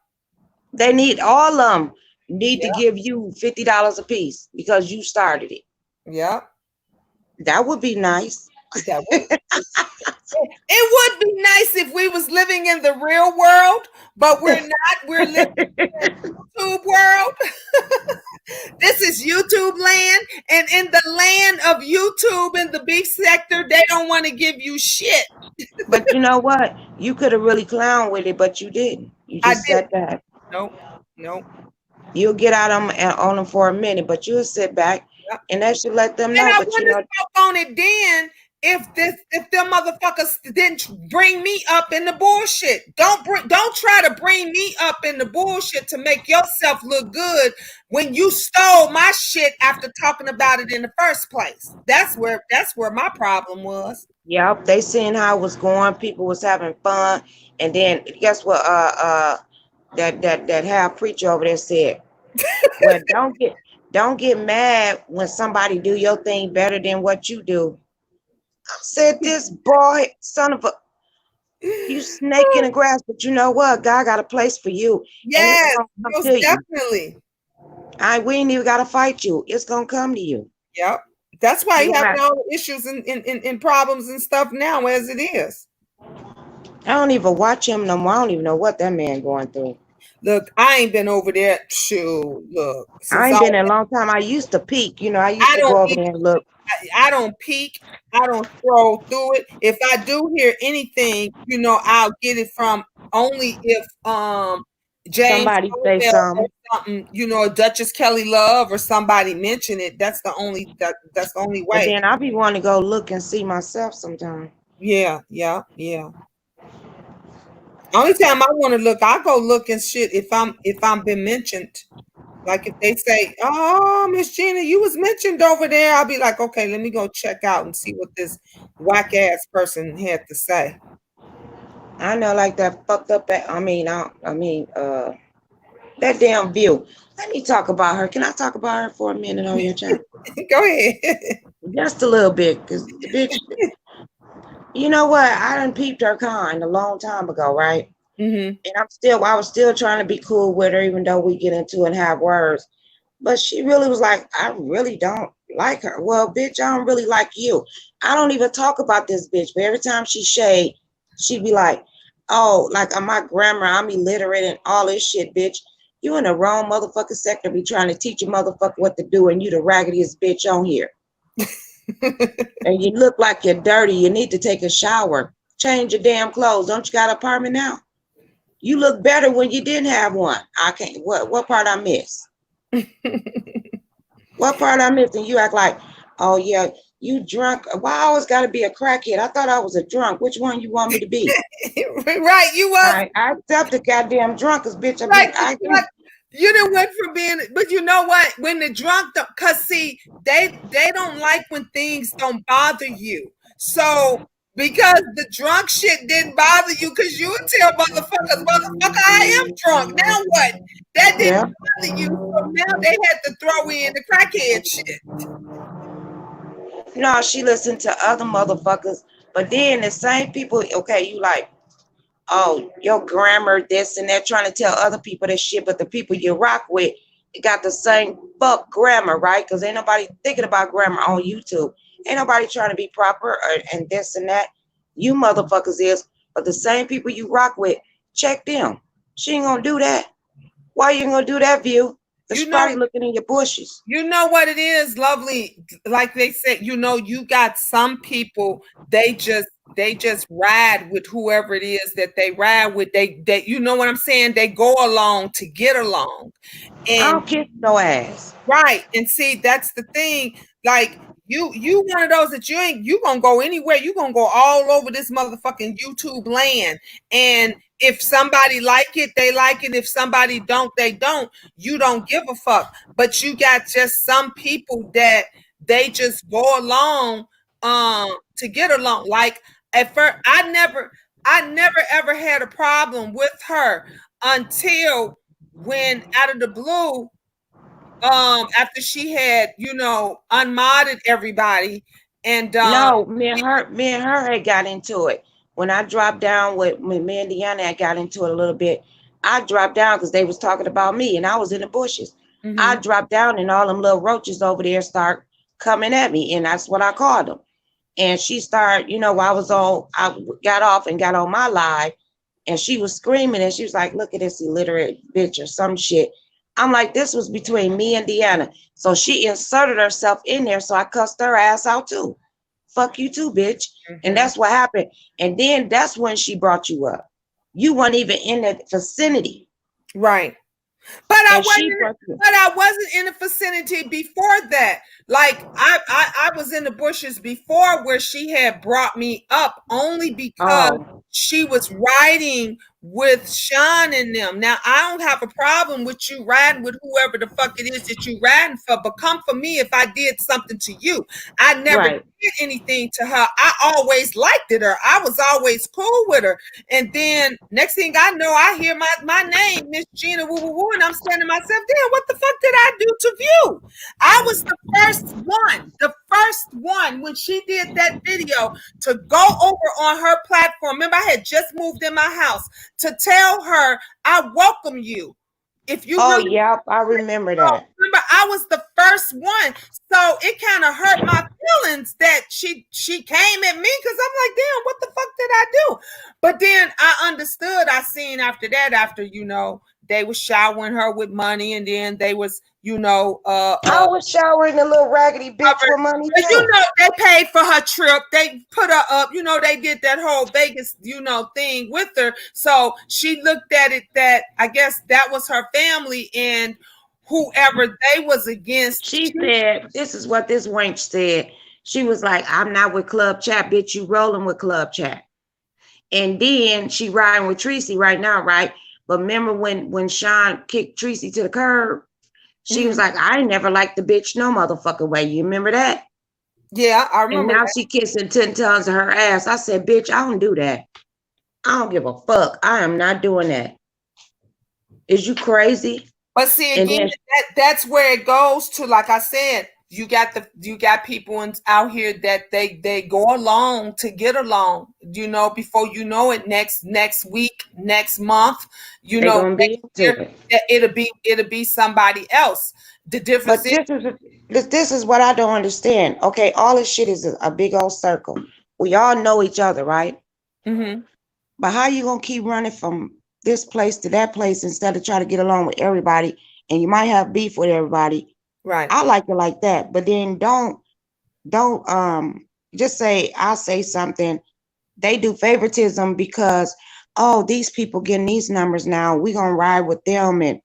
They need all of them need to give you $50 a piece because you started it. Yep. That would be nice. That would. It would be nice if we was living in the real world, but we're not. We're living in the YouTube world. This is YouTube land, and in the land of YouTube in the big sector, they don't want to give you shit. But you know what? You could have really clowned with it, but you didn't. You just sat back. Nope. You'll get out on them for a minute, but you'll sit back, and that should let them know. And I but you know, spoke on it then. If them motherfuckers didn't bring me up in the bullshit, don't try to bring me up in the bullshit to make yourself look good when you stole my shit after talking about it in the first place. That's where my problem was. Yep, they seen how it was going. People was having fun, and then guess what? That half preacher over there said, "Well, don't get mad when somebody do your thing better than what you do." I said, "This boy, son of a, you snake in the grass, but you know what? God got a place for you. Yes, most definitely. We ain't even got to fight you. It's gonna come to you." Yep. That's why you have all the issues and problems and stuff now as it is. I don't even watch him no more. I don't even know what that man going through. Look, I ain't been over there. Shoot, look. I ain't been in a long time. I used to peek. You know, I used to go over there and look. I don't peek. I don't scroll through it. If I do hear anything, you know, I'll get it from only if James somebody say something, you know, Duchess Kelly Love or somebody mention it. That's the only that's the only way. But then I'll be wanting to go look and see myself sometime. Yeah. Only time I want to look, I go look and shit if I'm been mentioned. Like if they say, "Oh, Miss Gina, you was mentioned over there," I'll be like, "Okay, let me go check out and see what this whack ass person had to say." I know, like that fucked up. That damn View. Let me talk about her. Can I talk about her for a minute on your channel? Go ahead. Just a little bit, because the bitch. You know what? I done peeped her kind a long time ago, right? Mm-hmm. And I was still trying to be cool with her, even though we get into it and have words. But she really was like, I really don't like her. Well, bitch, I don't really like you. I don't even talk about this bitch. But every time she shade, she'd be like, oh, like my grammar, I'm illiterate and all this shit, bitch. You in the wrong motherfucking sector be trying to teach a motherfucker what to do, and you the raggediest bitch on here. And you look like you're dirty. You need to take a shower. Change your damn clothes. Don't you got an apartment now? You look better when you didn't have one. I can't. What part I miss? What part I missed? And you act like, oh yeah, you drunk. Why I always got to be a crackhead? I thought I was a drunk. Which one you want me to be? Right, you was I accept the goddamn drunk, cause bitch, right. You didn't went from being, but you know what? When the drunk, cause see, they don't like when things don't bother you. So because the drunk shit didn't bother you, cause you would tell motherfuckers, motherfucker, I am drunk. Now what? That didn't bother you. So now they had to throw in the crackhead shit. No, she listened to other motherfuckers, but then the same people. Okay, you like, oh, your grammar, this and that, trying to tell other people that shit, but the people you rock with got the same fuck grammar, right? Because ain't nobody thinking about grammar on YouTube. Ain't nobody trying to be proper and this and that. You motherfuckers is, but the same people you rock with, check them. She ain't gonna do that. Why you ain't gonna do that, View? Because she probably looking in your bushes. You know what it is, Lovely? Like they said, you know, you got some people, they just ride with whoever it is that they ride with. They you know what I'm saying? They go along to get along. And I don't kiss no ass. Right. And see, that's the thing. Like you one of those that you gonna go anywhere. You gonna go all over this motherfucking YouTube land. And if somebody like it, they like it. If somebody don't, they don't. You don't give a fuck. But you got just some people that they just go along to get along. Like at first, I never ever had a problem with her until when out of the blue, after she had, you know, unmodded everybody. And no, me and her had got into it. When I dropped down with me and Deanna, I got into it a little bit. I dropped down because they was talking about me and I was in the bushes. I dropped down and all them little roaches over there start coming at me, and that's what I called them. And she started, you know, I got off and got on my live, and she was screaming and she was like, look at this illiterate bitch or some shit. I'm like, this was between me and Deanna. So she inserted herself in there. So I cussed her ass out too. Fuck you too, bitch. And that's what happened. And then that's when she brought you up. You weren't even in the vicinity. Right. But I wasn't in the vicinity before that. Like I was in the bushes before where she had brought me up only because she was riding with Sean and them. Now I don't have a problem with you riding with whoever the fuck it is that you riding for, but come for me if I did something to you. I never did anything to her. I always liked her. I was always cool with her. And then next thing I know, I hear my name, Miss Gina Woo Woo Woo, and I'm saying to myself, damn, what the fuck did I do to View? I was the first one when she did that video to go over on her platform. Remember, I had just moved in my house to tell her I welcome you. If you I remember that. Remember, I was the first one, so it kind of hurt my feelings that she came at me, because I'm like, damn, what the fuck did I do? But then I understood. I seen after that, after, you know, they was showering her with money, and then they was, you know, I was showering a little raggedy bitch with money too. You know, they paid for her trip. They put her up. You know, they did that whole Vegas, you know, thing with her. So she looked at it that I guess that was her family, and whoever they was against. She said, this is what this wench said. She was like, I'm not with Club Chat, bitch. You rolling with Club Chat. And then she riding with Tracy right now, right? But remember when Sean kicked Tracy to the curb? She was like, I ain't never liked the bitch no motherfucking way. You remember that? Yeah, I remember. And now she kissing 10 tons of her ass. I said, bitch, I don't do that. I don't give a fuck. I am not doing that. Is you crazy? But see, again, that's where it goes to, like I said, you got people out here that they go along to get along, you know, before you know it, next week, next month, you know, next year, it'll be somebody else. The difference this is what I don't understand. Okay, all this shit is a big old circle. We all know each other, right? But how you gonna keep running from this place to that place instead of trying to get along with everybody? And you might have beef with everybody. Right. I like it like that. But then don't just say, I'll say something they do favoritism because, oh, these people getting these numbers now, we gonna ride with them, and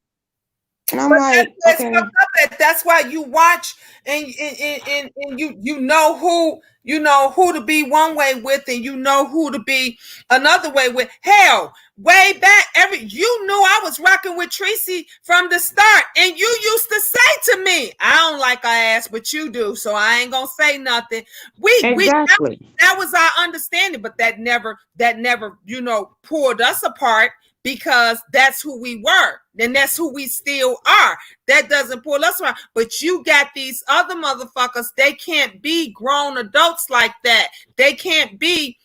I'm But like, that's okay. fucked up at. That's why you watch and you know who to be one way with, and you know who to be another way with. Hell, way back, you knew I was rocking with Tracy from the start, and you used to say to me, "I don't like her ass, but you do, so I ain't gonna say nothing." Exactly. That was our understanding, but that never pulled us apart, because that's who we were and that's who we still are. That doesn't pull us around. But you got these other motherfuckers, they can't be grown adults like that. They can't be,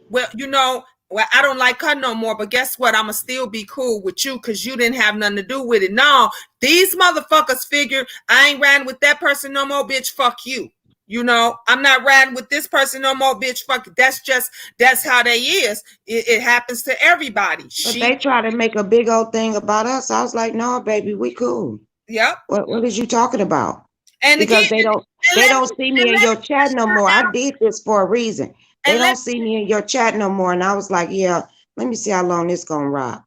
well, I don't like her no more, but guess what? I'ma still be cool with you because you didn't have nothing to do with it. No, these motherfuckers figure I ain't riding with that person no more, bitch. Fuck you. I'm not riding with this person no more, bitch. Fuck it. That's how they is. It happens to everybody. But they try to make a big old thing about us. I was like, no, baby, we cool. Yep. What is you talking about? And because again, they don't see me in your chat no more. I did this for a reason. They don't see me in your chat no more. And I was like, yeah, let me see how long this gonna rock.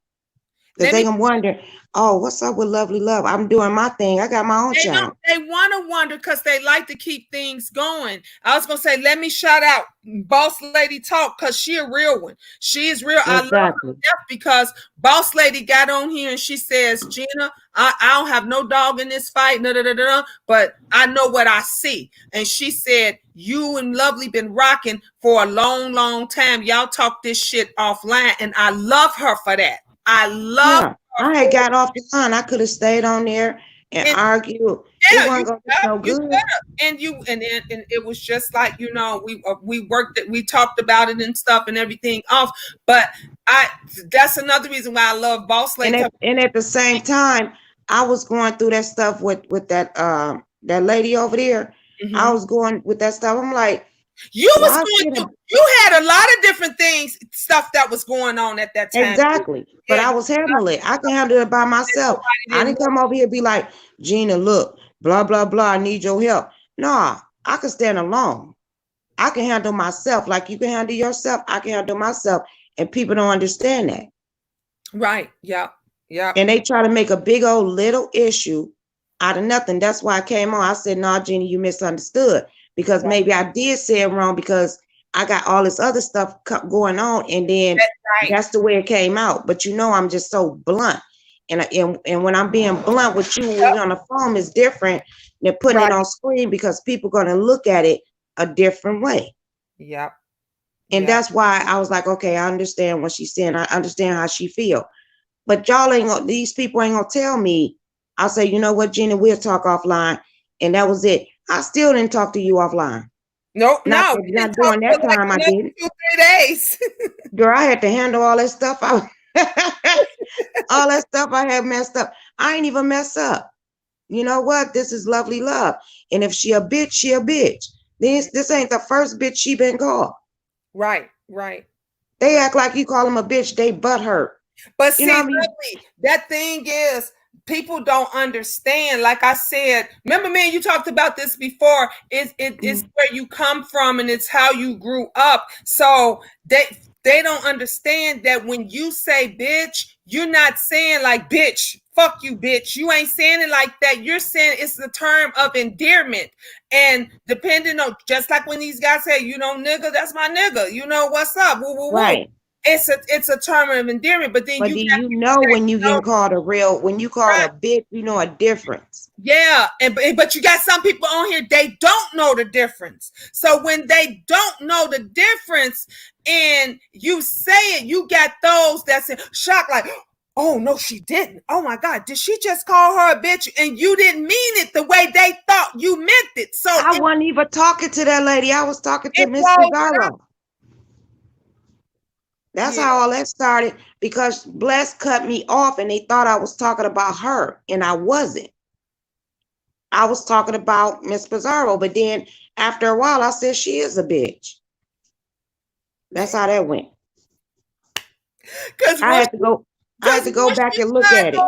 Because they gonna wonder, oh, what's up with Lovely Love? I'm doing my thing. I got my own channel. They want to wonder because they like to keep things going. I was gonna say, let me shout out Boss Lady Talk, because she a real one. She is real. Exactly. I love her because Boss Lady got on here and she says, Gina, I don't have no dog in this fight, but I know what I see. And she said, you and Lovely been rocking for a long, long time. Y'all talk this shit offline, and I love her for that. I love her. I had got off the line. I could have stayed on there and argue. Yeah, it wasn't gonna be no good. And it was just like, we worked it, we talked about it and stuff and everything off. But that's another reason why I love Boss Lady. And at the same time, I was going through that stuff with that lady over there. Mm-hmm. I was going with that stuff. I'm like, you had a lot of different things, stuff that was going on at that time. Exactly. But I was handling it. I can handle it by myself. I didn't come over here and be like, Gina, look, blah, blah, blah, I need your help. Nah, I can stand alone. I can handle myself. Like you can handle yourself, I can handle myself. And people don't understand that. Right. Yeah. Yeah. And they try to make a big old little issue out of nothing. That's why I came on. I said, no, Gina, you misunderstood. Because maybe I did say it wrong because I got all this other stuff going on, and then that's the way it came out. But I'm just so blunt, and when I'm being blunt with you, when you're on the phone, is different than putting it on screen because people are going to look at it a different way. Yep. And that's why I was like, okay, I understand what she's saying. I understand how she feel, but these people ain't gonna tell me. I'll say, you know what, Gina, we'll talk offline, and that was it. I still didn't talk to you offline. Not during that time. I did 2-3 days. Girl, I had to handle all that stuff. All that stuff I had messed up. I ain't even mess up. You know what? This is Lovely Love, and if she a bitch, she a bitch. This ain't the first bitch she been called. Right. They act like you call them a bitch. They butt hurt. But see, Lovely, that thing is, people don't understand. Like I said, remember me and you talked about this before. It's where you come from and it's how you grew up. So they don't understand that when you say bitch, you're not saying like bitch, fuck you, bitch. You ain't saying it like that. You're saying it's the term of endearment. And depending on, just like when these guys say, nigga, that's my nigga. What's up? Woo, woo, woo. Right. It's a term of endearment, but then when you get called when you call a bitch, a difference. Yeah, but you got some people on here, they don't know the difference. So when they don't know the difference and you say it, you got those that's in shock, like, oh no, she didn't. Oh my God, did she just call her a bitch? And you didn't mean it the way they thought you meant it. So I wasn't even talking to that lady. I was talking to Miss Pizarro. That's how all that started, because Bless cut me off and they thought I was talking about her, and I wasn't. I was talking about Miss Pizarro, but then after a while I said she is a bitch. That's how that went. Because I had to go back and look at it.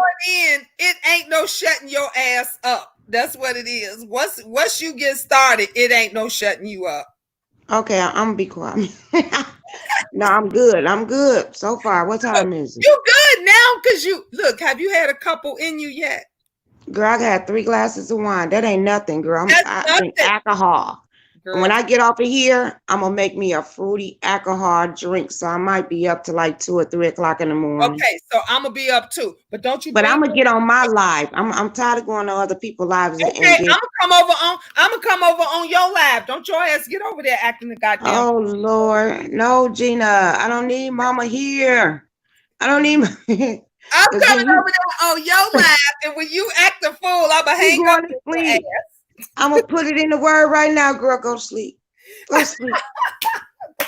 It ain't no shutting your ass up. That's what it is. Once you get started, it ain't no shutting you up. Okay, I'm gonna be quiet. No, I'm good. I'm good so far. What time is it? You good now? Because you look, have you had a couple in you yet? Girl, I got 3 glasses of wine. That ain't nothing, girl. That's I drink nothing. alcohol. And when Girl, I get off of here, I'm gonna make me a fruity alcohol drink. So I might be up to like 2 or 3 o'clock in the morning. okay, so I'm gonna be up too. But don't you But bring I'm gonna get on my live. I'm tired of going to other people's lives and okay, get. I'm gonna come over on your live. Don't your ass get over there acting the goddamn. Oh Lord, no, Gina. I don't need Mama here. I don't need. I'm Because coming then you over there on your live, and when you act a fool, I'ma you hang up going to with your sleep. ass. I'm gonna put it in the word right now, girl. Go to sleep. Go to sleep.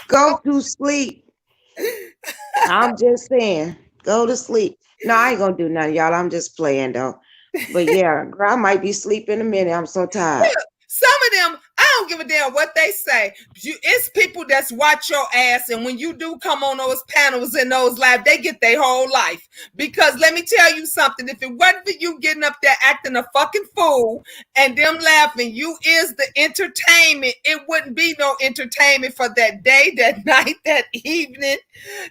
Go to sleep. I'm just saying, go to sleep. No, I ain't gonna do nothing, y'all. I'm just playing though. But yeah, girl, I might be sleeping in a minute. I'm so tired. Some of them, I don't give a damn what they say. It's people that's watch your ass, and when you do come on those panels and those live, they get their whole life. Because let me tell you something: if it wasn't for you getting up there acting a fucking fool and them laughing, you is the entertainment. It wouldn't be no entertainment for that day, that night, that evening.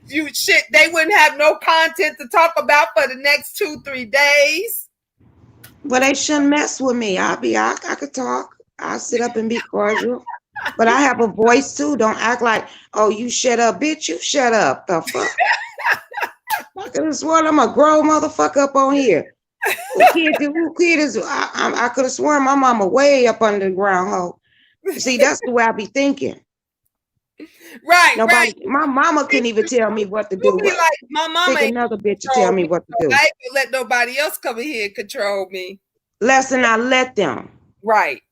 They wouldn't have no content to talk about for the next 2-3 days. Well, they shouldn't mess with me. I could talk. I'll sit up and be cordial. But I have a voice too. Don't act like, oh, you shut up, bitch. You shut up. The fuck? I could have sworn I'm a grown motherfucker up on here. Who kid is? I could have sworn my mama way up under the ground hole. See, that's the way I be thinking. Right, Nobody, right. my mama couldn't even tell me what to You do. be like, my mama Think ain't another bitch to control tell me me, what to so do. I ain't gonna let nobody else come in here and control me. Less than I let them. Right.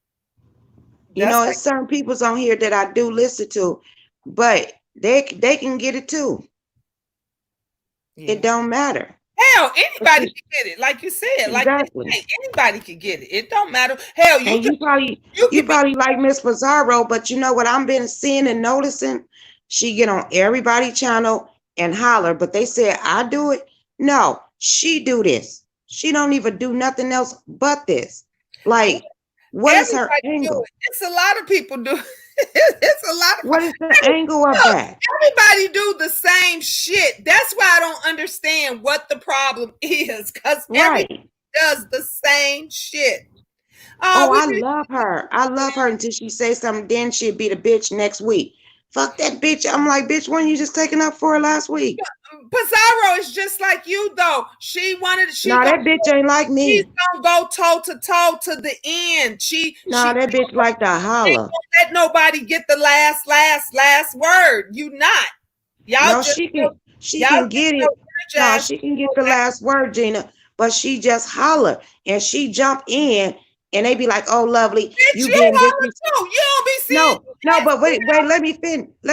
You know, it's certain people's on here that I do listen to, but they can get it too. Yeah. It don't matter. Hell, anybody can get it. Like you said, Exactly. Like anybody can get it. It don't matter. Hell, And you probably like Miss Pizarro, but you know what I've been seeing and noticing? She get on everybody's channel and holler, but they said I do it. No, she do this. She don't even do nothing else but this. Like, what is her angle? It's a lot of people do. It's a lot of. What is the angle of that? Everybody do the same shit. That's why I don't understand what the problem is, because everybody does the same shit. Oh, I love her. I love her until she says something. Then she'll be the bitch next week. Fuck that bitch. I'm like, bitch, weren't you just taking up for her last week? Pizarro is just like you, though. That bitch ain't like me. She's gonna go toe to toe to the end. That bitch like to holler. Let nobody get the last word. You not. Y'all no, she can get it. No, she can get the last word, Gina. But she just holler and she jump in. And they be like, "Oh, lovely, you being disrespectful." You don't be seeing. No, but wait, let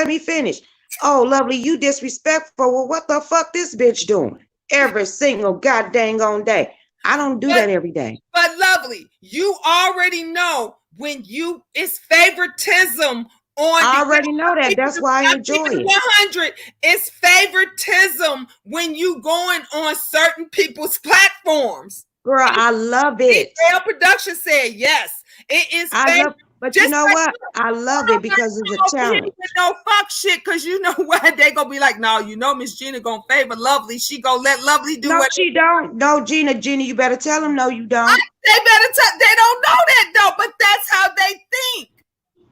me finish. Oh, lovely, you disrespectful. Well, what the fuck this bitch doing every single goddamn on day? I don't do that every day. But lovely, you already know when it's favoritism on. I already know that. That's why I enjoy it. 100. It's favoritism when you going on certain people's platforms. Girl, I love it. Production said yes. It is. But you know what? I love it because it's a challenge. No fuck shit, because you know what? They gonna be like, no, you know Miss Gina gonna favor Lovely. She gonna let Lovely do what she don't. No, Gina, you better tell them no, you don't. They don't know that though, but that's how they think.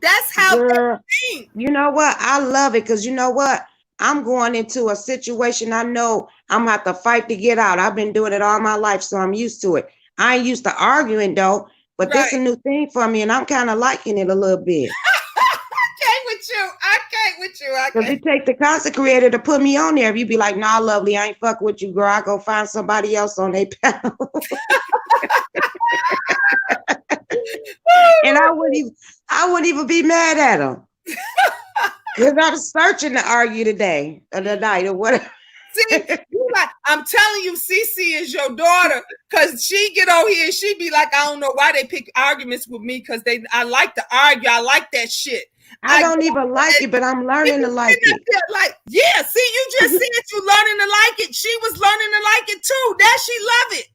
That's how they think. You know what? I love it because you know what? I'm going into a situation I know I'm gonna have to fight to get out. I've been doing it all my life, so I'm used to it. I ain't used to arguing though, but this is a new thing for me, and I'm kind of liking it a little bit. I can't with you. Because it take the content creator to put me on there. If you be like, nah, lovely, I ain't fuck with you, girl. I go find somebody else on their panel. And I wouldn't even be mad at them. Because I'm searching to argue today or tonight or whatever. See, I'm telling you, Cece is your daughter, because she get over here and she be like, I don't know why they pick arguments with me, because I like to argue. I like that shit. I don't even like it, but I'm learning to like it. Yeah, see, you just said you learning to like it. She was learning to like it too. That she love it.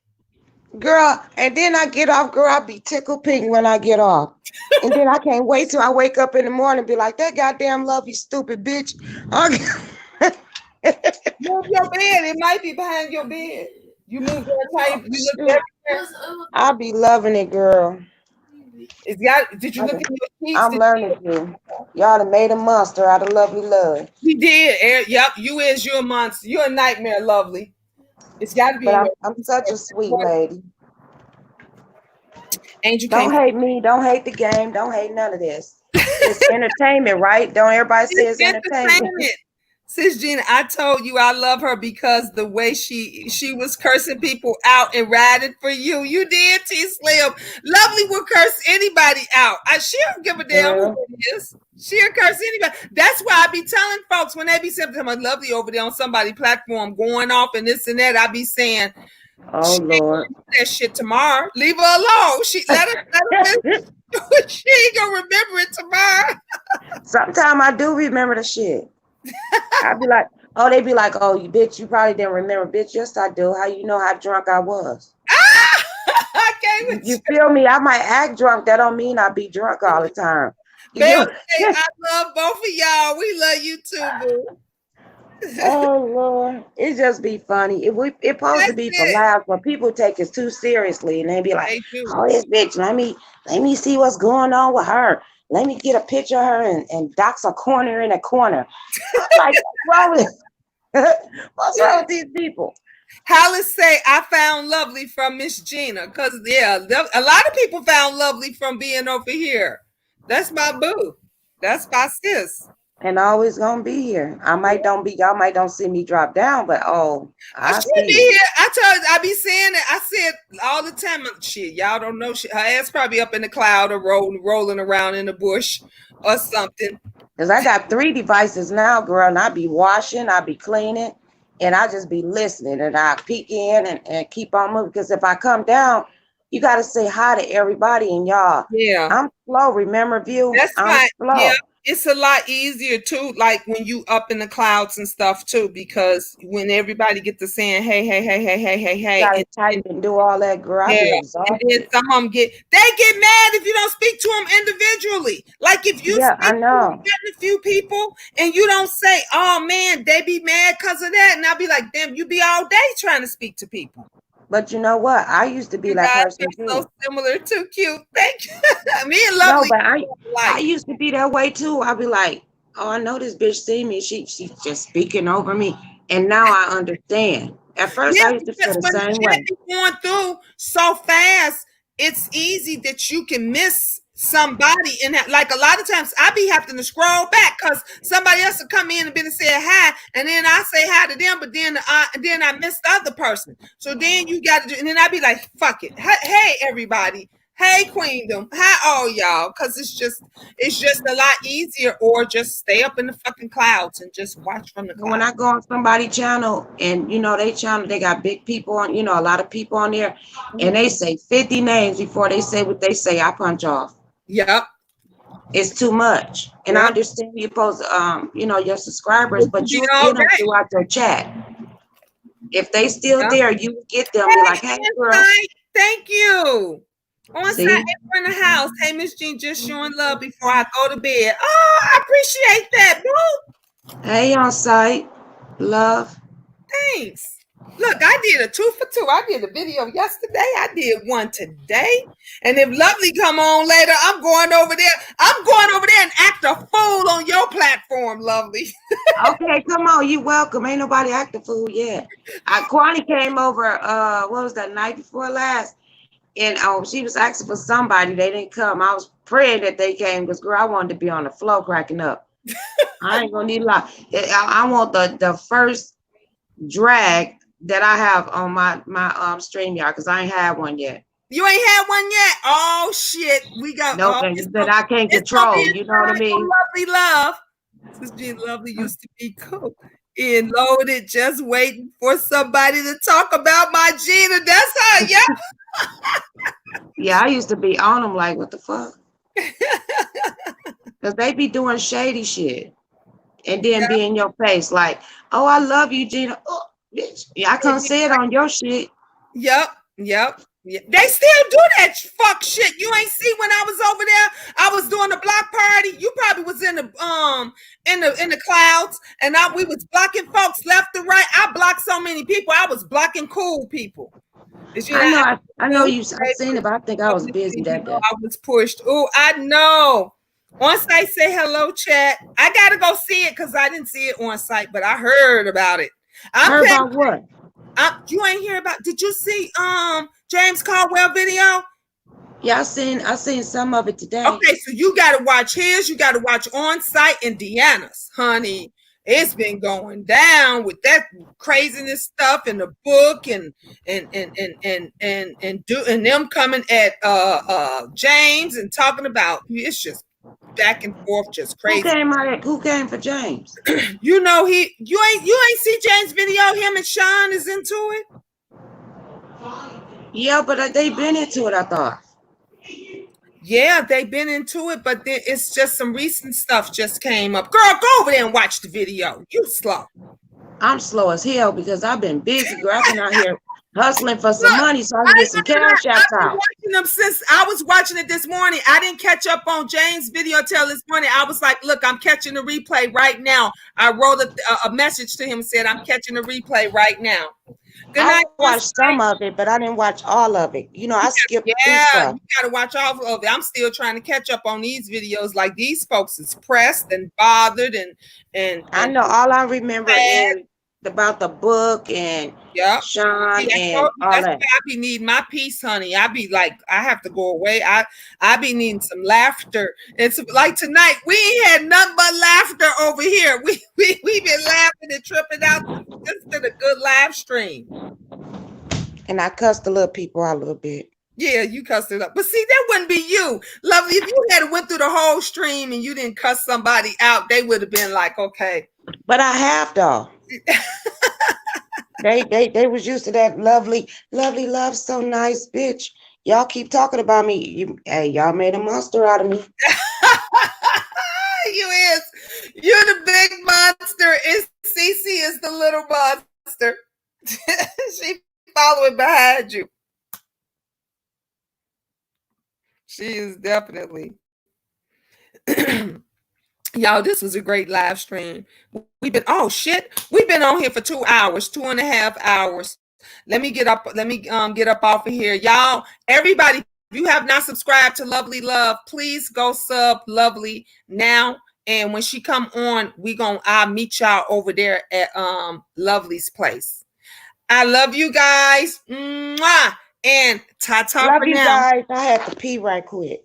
Girl, and then I get off, girl, I'll be tickled pink when I get off. And then I can't wait till I wake up in the morning and be like, that goddamn love you stupid bitch. Move your bed. It might be behind your bed. You move your type. You look everywhere. I be loving it, girl. It's got. Did you look at your sheets? I'm learning to. Y'all done made a monster out of Lovely Love. We did. Yep. You're a monster. You're a nightmare, Lovely. It's got to be But in I'm such a sweet lady. Angel Don't hate me. Don't hate the game. Don't hate none of this. It's entertainment, right? Don't everybody say it's entertainment. Sis Gina, I told you I love her because the way she was cursing people out and riding for you. You did, T Slim. Lovely will curse anybody out. She don't give a damn who it is. She'll curse anybody. That's why I be telling folks when they be saying I'm Lovely over there on somebody's platform going off and this and that, I be saying, oh Lord, that shit tomorrow. Leave her alone. Let her she ain't gonna remember it tomorrow. Sometimes I do remember the shit. I'd be like, oh, they be like, oh, you bitch, you probably didn't remember. Bitch, yes, I do. How you know how drunk I was? I can't with you feel me? I might act drunk. That don't mean I be drunk all the time. Baby, I love both of y'all. We love you too, boo. Oh Lord, it just be funny. It supposed to be for laughs, but people take it too seriously, and they be like, "Oh, this bitch, let me see what's going on with her. Let me get a picture of her and dox a corner in a corner." I'm like, what's wrong with these people? Hollis say I found Lovely from Miss Gina, because a lot of people found Lovely from being over here. That's my boo. That's my sis. And always gonna be here. Y'all might don't see me drop down, but I should be here. I be saying it. I say it all the time. Shit, y'all don't know shit. Her ass probably up in the cloud or rolling around in the bush or something. Because I got 3 devices now, girl, and I be washing, I be cleaning, and I just be listening, and I peek in and keep on moving. Because if I come down, you got to say hi to everybody, and y'all. Yeah. I'm slow. Remember, View? That's fine. Slow. Yeah. It's a lot easier too, like when you up in the clouds and stuff too, because when everybody get to saying hey, you gotta type and do all that, girl. Yeah, and then some of them get mad if you don't speak to them individually. Like if you speak I know to a few people and you don't say, "Oh man," they be mad because of that, and I'll be like, "Damn, you be all day trying to speak to people." But you know what? I used to be that person too. So similar, too cute. Thank you. Me and Lovely. No, but I used to be that way too. I'd be like, oh, I know this bitch see me. She's just speaking over me. And now I understand. At first, I used to feel the same way. Going through so fast, it's easy that you can miss somebody in that. Like a lot of times I be having to scroll back because somebody else will come in and be to say hi, and then I say hi to them, but then I miss the other person. So then you got to do, and then I be like, fuck it. Hey everybody. Hey Queendom. Hi all y'all. Because it's just a lot easier, or just stay up in the fucking clouds and just watch from the clouds. When I go on somebody's channel and they got big people on, a lot of people on there, and they say 50 names before they say what they say, I punch off. Yep. It's too much. And I understand you're supposed to, your subscribers, but you get them throughout your chat. If they still there, you get them. Be like, hey, girl. Thank you. On site in the house. Hey, Miss Jean, just showing love before I go to bed. Oh, I appreciate that, boo. Hey, on site. Love. Thanks. Look, I did a 2 for 2. I did a video yesterday. I did one today. And if Lovely come on later, I'm going over there. And act a fool on your platform, Lovely. Okay, come on. You welcome. Ain't nobody act a fool yet. Kwani came over, what was that, night before last? And she was asking for somebody. They didn't come. I was praying that they came because, girl, I wanted to be on the floor cracking up. I ain't going to need a lot. I want the first drag that I have on my StreamYard because I ain't had one yet. You ain't had one yet? Oh, shit. We got that I can't control. You know what I mean? Lovely love. This being Lovely used to be cool. And loaded, just waiting for somebody to talk about my Gina. That's her, yeah. Yeah, I used to be on them like, what the fuck? Because they be doing shady shit. And then be in your face like, oh, I love you, Gina. Oh, bitch. Yeah, I couldn't say it on your shit. Yep. Yeah, they still do that fuck shit. You ain't see when I was over there. I was doing a block party. You probably was in the clouds, and we was blocking folks left and right. I blocked so many people. I was blocking cool people. I know, I know you. I've seen it, but I think I was busy that day. I was pushed. Oh, I know. On site, say hello, chat. I gotta go see it because I didn't see it on site, but I heard about it. Heard about what? You ain't hear about? Did you see James Caldwell video? Yeah, I seen some of it today. Okay, so you gotta watch his. You gotta watch On Site in Deanna's, honey. It's been going down with that craziness stuff in the book and them coming at James and talking about it's just back and forth, just crazy. Who came for James? You know you ain't see James' video. Him and Sean is into it. Yeah, but they been into it, I thought. Yeah, they've been into it, but it's just some recent stuff just came up. Girl, go over there and watch the video. You slow. I'm slow as hell because I've been busy, girl. I've been out here hustling for some money so I can get some cash out. I've been watching them since I was watching it this morning. I didn't catch up on James' video till this morning. I was like, look, I'm catching the replay right now. I wrote a message to him and said, I'm catching the replay right now. Good night. I watched some of it, but I didn't watch all of it. You know, I skipped through stuff. You gotta watch all of it. I'm still trying to catch up on these videos. Like these folks is pressed and bothered and I know all I remember is about the book and Sean and all that. I be needing my peace, honey. I be like, I have to go away. I be needing some laughter. It's like tonight, we ain't had nothing but laughter over here. We been laughing and tripping out. This has been a good live stream. And I cussed the little people out a little bit. Yeah, you cussed it up. But see, that wouldn't be you. Lovely, if you had went through the whole stream and you didn't cuss somebody out, they would have been like, okay. But I have though. They was used to that lovely love, so nice, bitch. Y'all keep talking about me. Y'all made a monster out of me. You're the big monster. Cece is the little monster. She following behind you. She is definitely. Y'all, this was a great live stream. We've been on here for 2 hours, 2.5 hours. Let me get up off of here. Y'all, everybody, if you have not subscribed to Lovely Love, please go sub Lovely now. And when she come on, I'll meet y'all over there at Lovely's place. I love you guys. Mwah! And ta-ta love for you now. Guys. I have to pee right quick.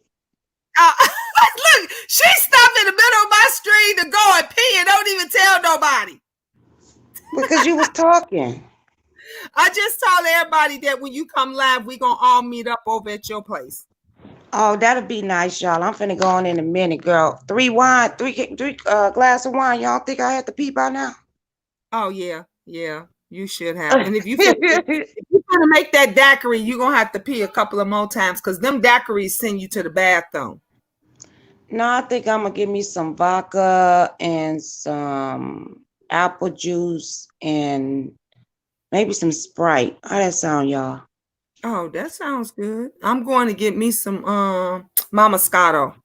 Look, she stopped in the middle of my stream to go and pee and don't even tell nobody. Because you was talking. I just told everybody that when you come live, we're going to all meet up over at your place. Oh, that'll be nice, y'all. I'm finna go on in a minute, girl. 3 glass of wine. Y'all think I had to pee by now? Oh, yeah. Yeah, you should have. And if you're going to make that daiquiri, you're going to have to pee a couple of more times because them daiquiris send you to the bathroom. No, I think I'm going to give me some vodka and some apple juice and maybe some Sprite. How that sound, y'all? Oh, that sounds good. I'm going to get me some Moscato.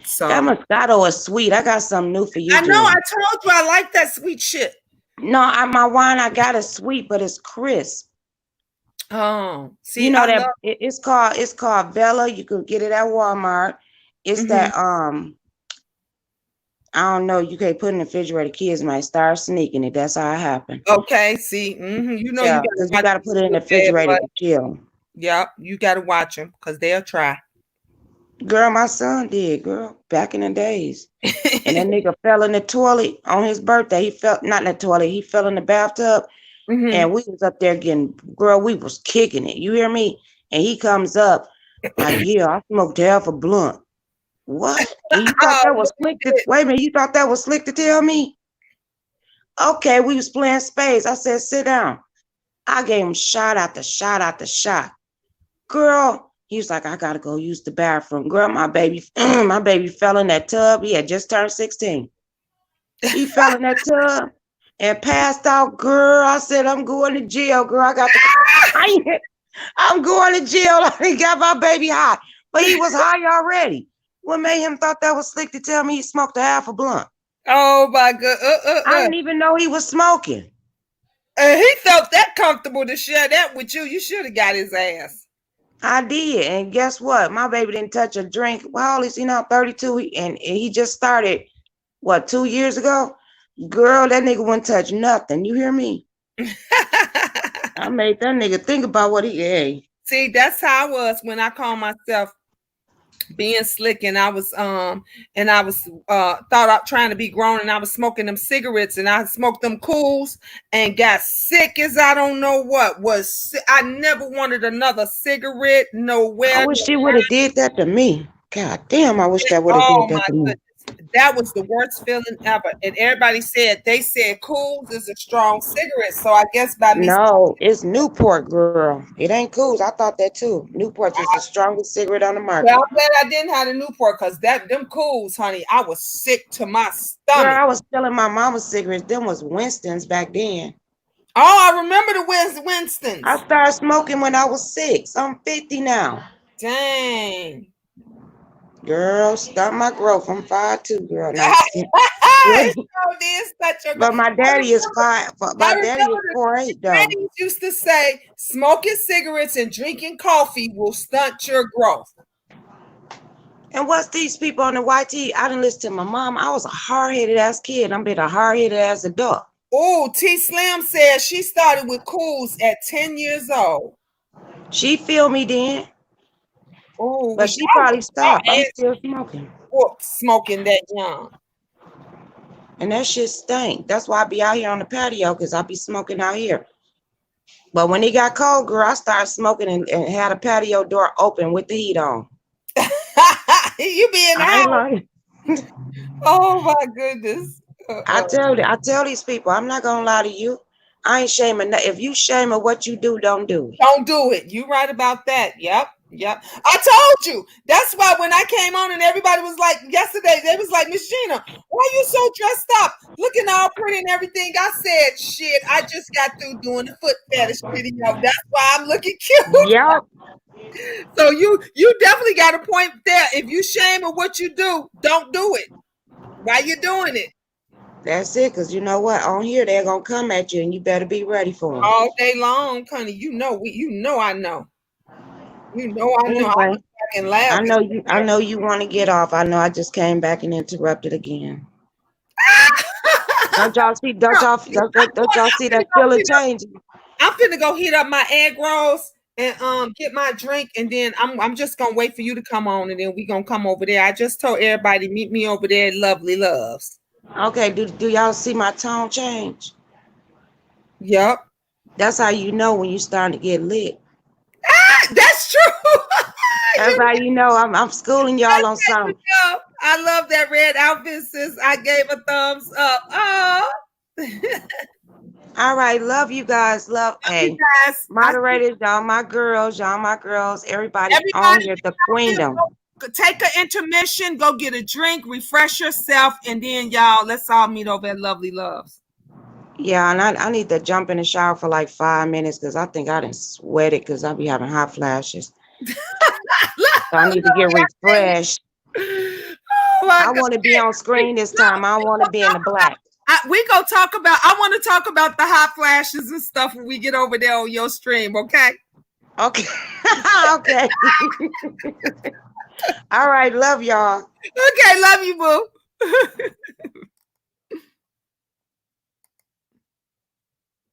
So that Moscato is sweet. I got something new for you. I know. I told you I like that sweet shit. No, my wine I got is sweet, but it's crisp. Oh, see, you know that it's called Bella. You could get it at Walmart. It's that I don't know. You can't put in the refrigerator. Kids might start sneaking it. That's how it happened. Okay, see, you know, yeah, you got to put it in the refrigerator to chill. Yeah, you got to watch them because they'll try. Girl, my son did, girl, back in the days. And that nigga fell in the toilet on his birthday. He fell, not in the toilet, he fell in the bathtub. And we was up there we was kicking it. You hear me? And he comes up like, yeah, I smoked half a blunt. What? And you thought that was slick wait a minute, you thought that was slick to tell me? Okay, we was playing spades. I said, sit down. I gave him shot after shot after shot. Girl, he was like, I gotta go use the bathroom. Girl, my baby fell in that tub. He had just turned 16. He fell in that tub and passed out. Girl, I said, I'm going to jail, girl. I got I'm going to jail. I done got my baby high. But he was high already. What made him thought that was slick to tell me he smoked a half a blunt? Oh my God. I didn't even know he was smoking. And he felt that comfortable to share that with you. You should have got his ass. I did. And guess what? My baby didn't touch a drink. How old is he now? 32. And he just started, 2 years ago? Girl, that nigga wouldn't touch nothing. You hear me? I made that nigga think about what he ate. See, that's how I was when I called myself being slick, and I was thought out trying to be grown, and I was smoking them cigarettes, and I smoked them cools and got sick as I don't know what. I never wanted another cigarette nowhere. I wish she would have did that to me. God damn, I wish that would have did that to me. That was the worst feeling ever. And everybody said Cools is a strong cigarette. So I guess by me. No, it's Newport, girl. It ain't Cools. I thought that too. Newport is the strongest cigarette on the market. Well, I'm glad I didn't have the Newport, because them Cools, honey, I was sick to my stomach. Girl, I was selling my mama's cigarettes. Them was Winston's back then. Oh, I remember the Winston's. I started smoking when I was 6. I'm 50 now. Dang. Girl, stop my growth. I'm 5'2", girl. But my daddy is 5. My daddy is 4'8", though. Daddy used to say, smoking cigarettes and drinking coffee will stunt your growth. And what's these people on the YT? I didn't listen to my mom. I was a hard-headed ass kid. I'm being a hard-headed ass adult. Oh, T Slim said she started with Cools at 10 years old. She feel me then. Oh, but she probably stopped. I'm still smoking. Smoking that young. And that shit stink. That's why I be out here on the patio, because I be smoking out here. But when it got cold, girl, I started smoking and had a patio door open with the heat on. You being out. Oh my goodness. I tell these people, I'm not gonna lie to you. I ain't shaming that. If you shaming what you do, don't do it. Don't do it. You right about that. Yep. I told you. That's why when I came on and everybody was like, yesterday, they was like, Miss Gina, why you so dressed up? Looking all pretty and everything. I said, shit, I just got through doing the foot fetish video. That's why I'm looking cute. Yep. So you definitely got a point there. If you shame of what you do, don't do it. Why you doing it? That's it, because you know what? On here, they're going to come at you, and you better be ready for them. All day long, honey. I know. Anyway, I know you want to get off. I know I just came back and interrupted again. Don't y'all see that feeling changing? I'm finna go heat up my egg rolls and get my drink, and then I'm just gonna wait for you to come on, and then we gonna come over there. I just told everybody meet me over there at Lovely Loves. Okay, do y'all see my tone change? Yep. That's how you know when you starting to get lit. That's true. That's how you know I'm schooling y'all on something. I love that red outfit, sis. I gave a thumbs up. Oh. All right, love you guys. Love you guys. Moderators, y'all my girls, everybody on here, the queendom. Take an intermission, go get a drink, refresh yourself, and then y'all, let's all meet over at Lovely Loves. Yeah, and I need to jump in the shower for like 5 minutes, because I think I done sweated because I be having hot flashes. So I need to get refreshed. Oh I want to be on screen this time. I don't want to be in the black. I want to talk about the hot flashes and stuff when we get over there on your stream, okay? Okay. Okay. All right, love y'all. Okay, love you, boo.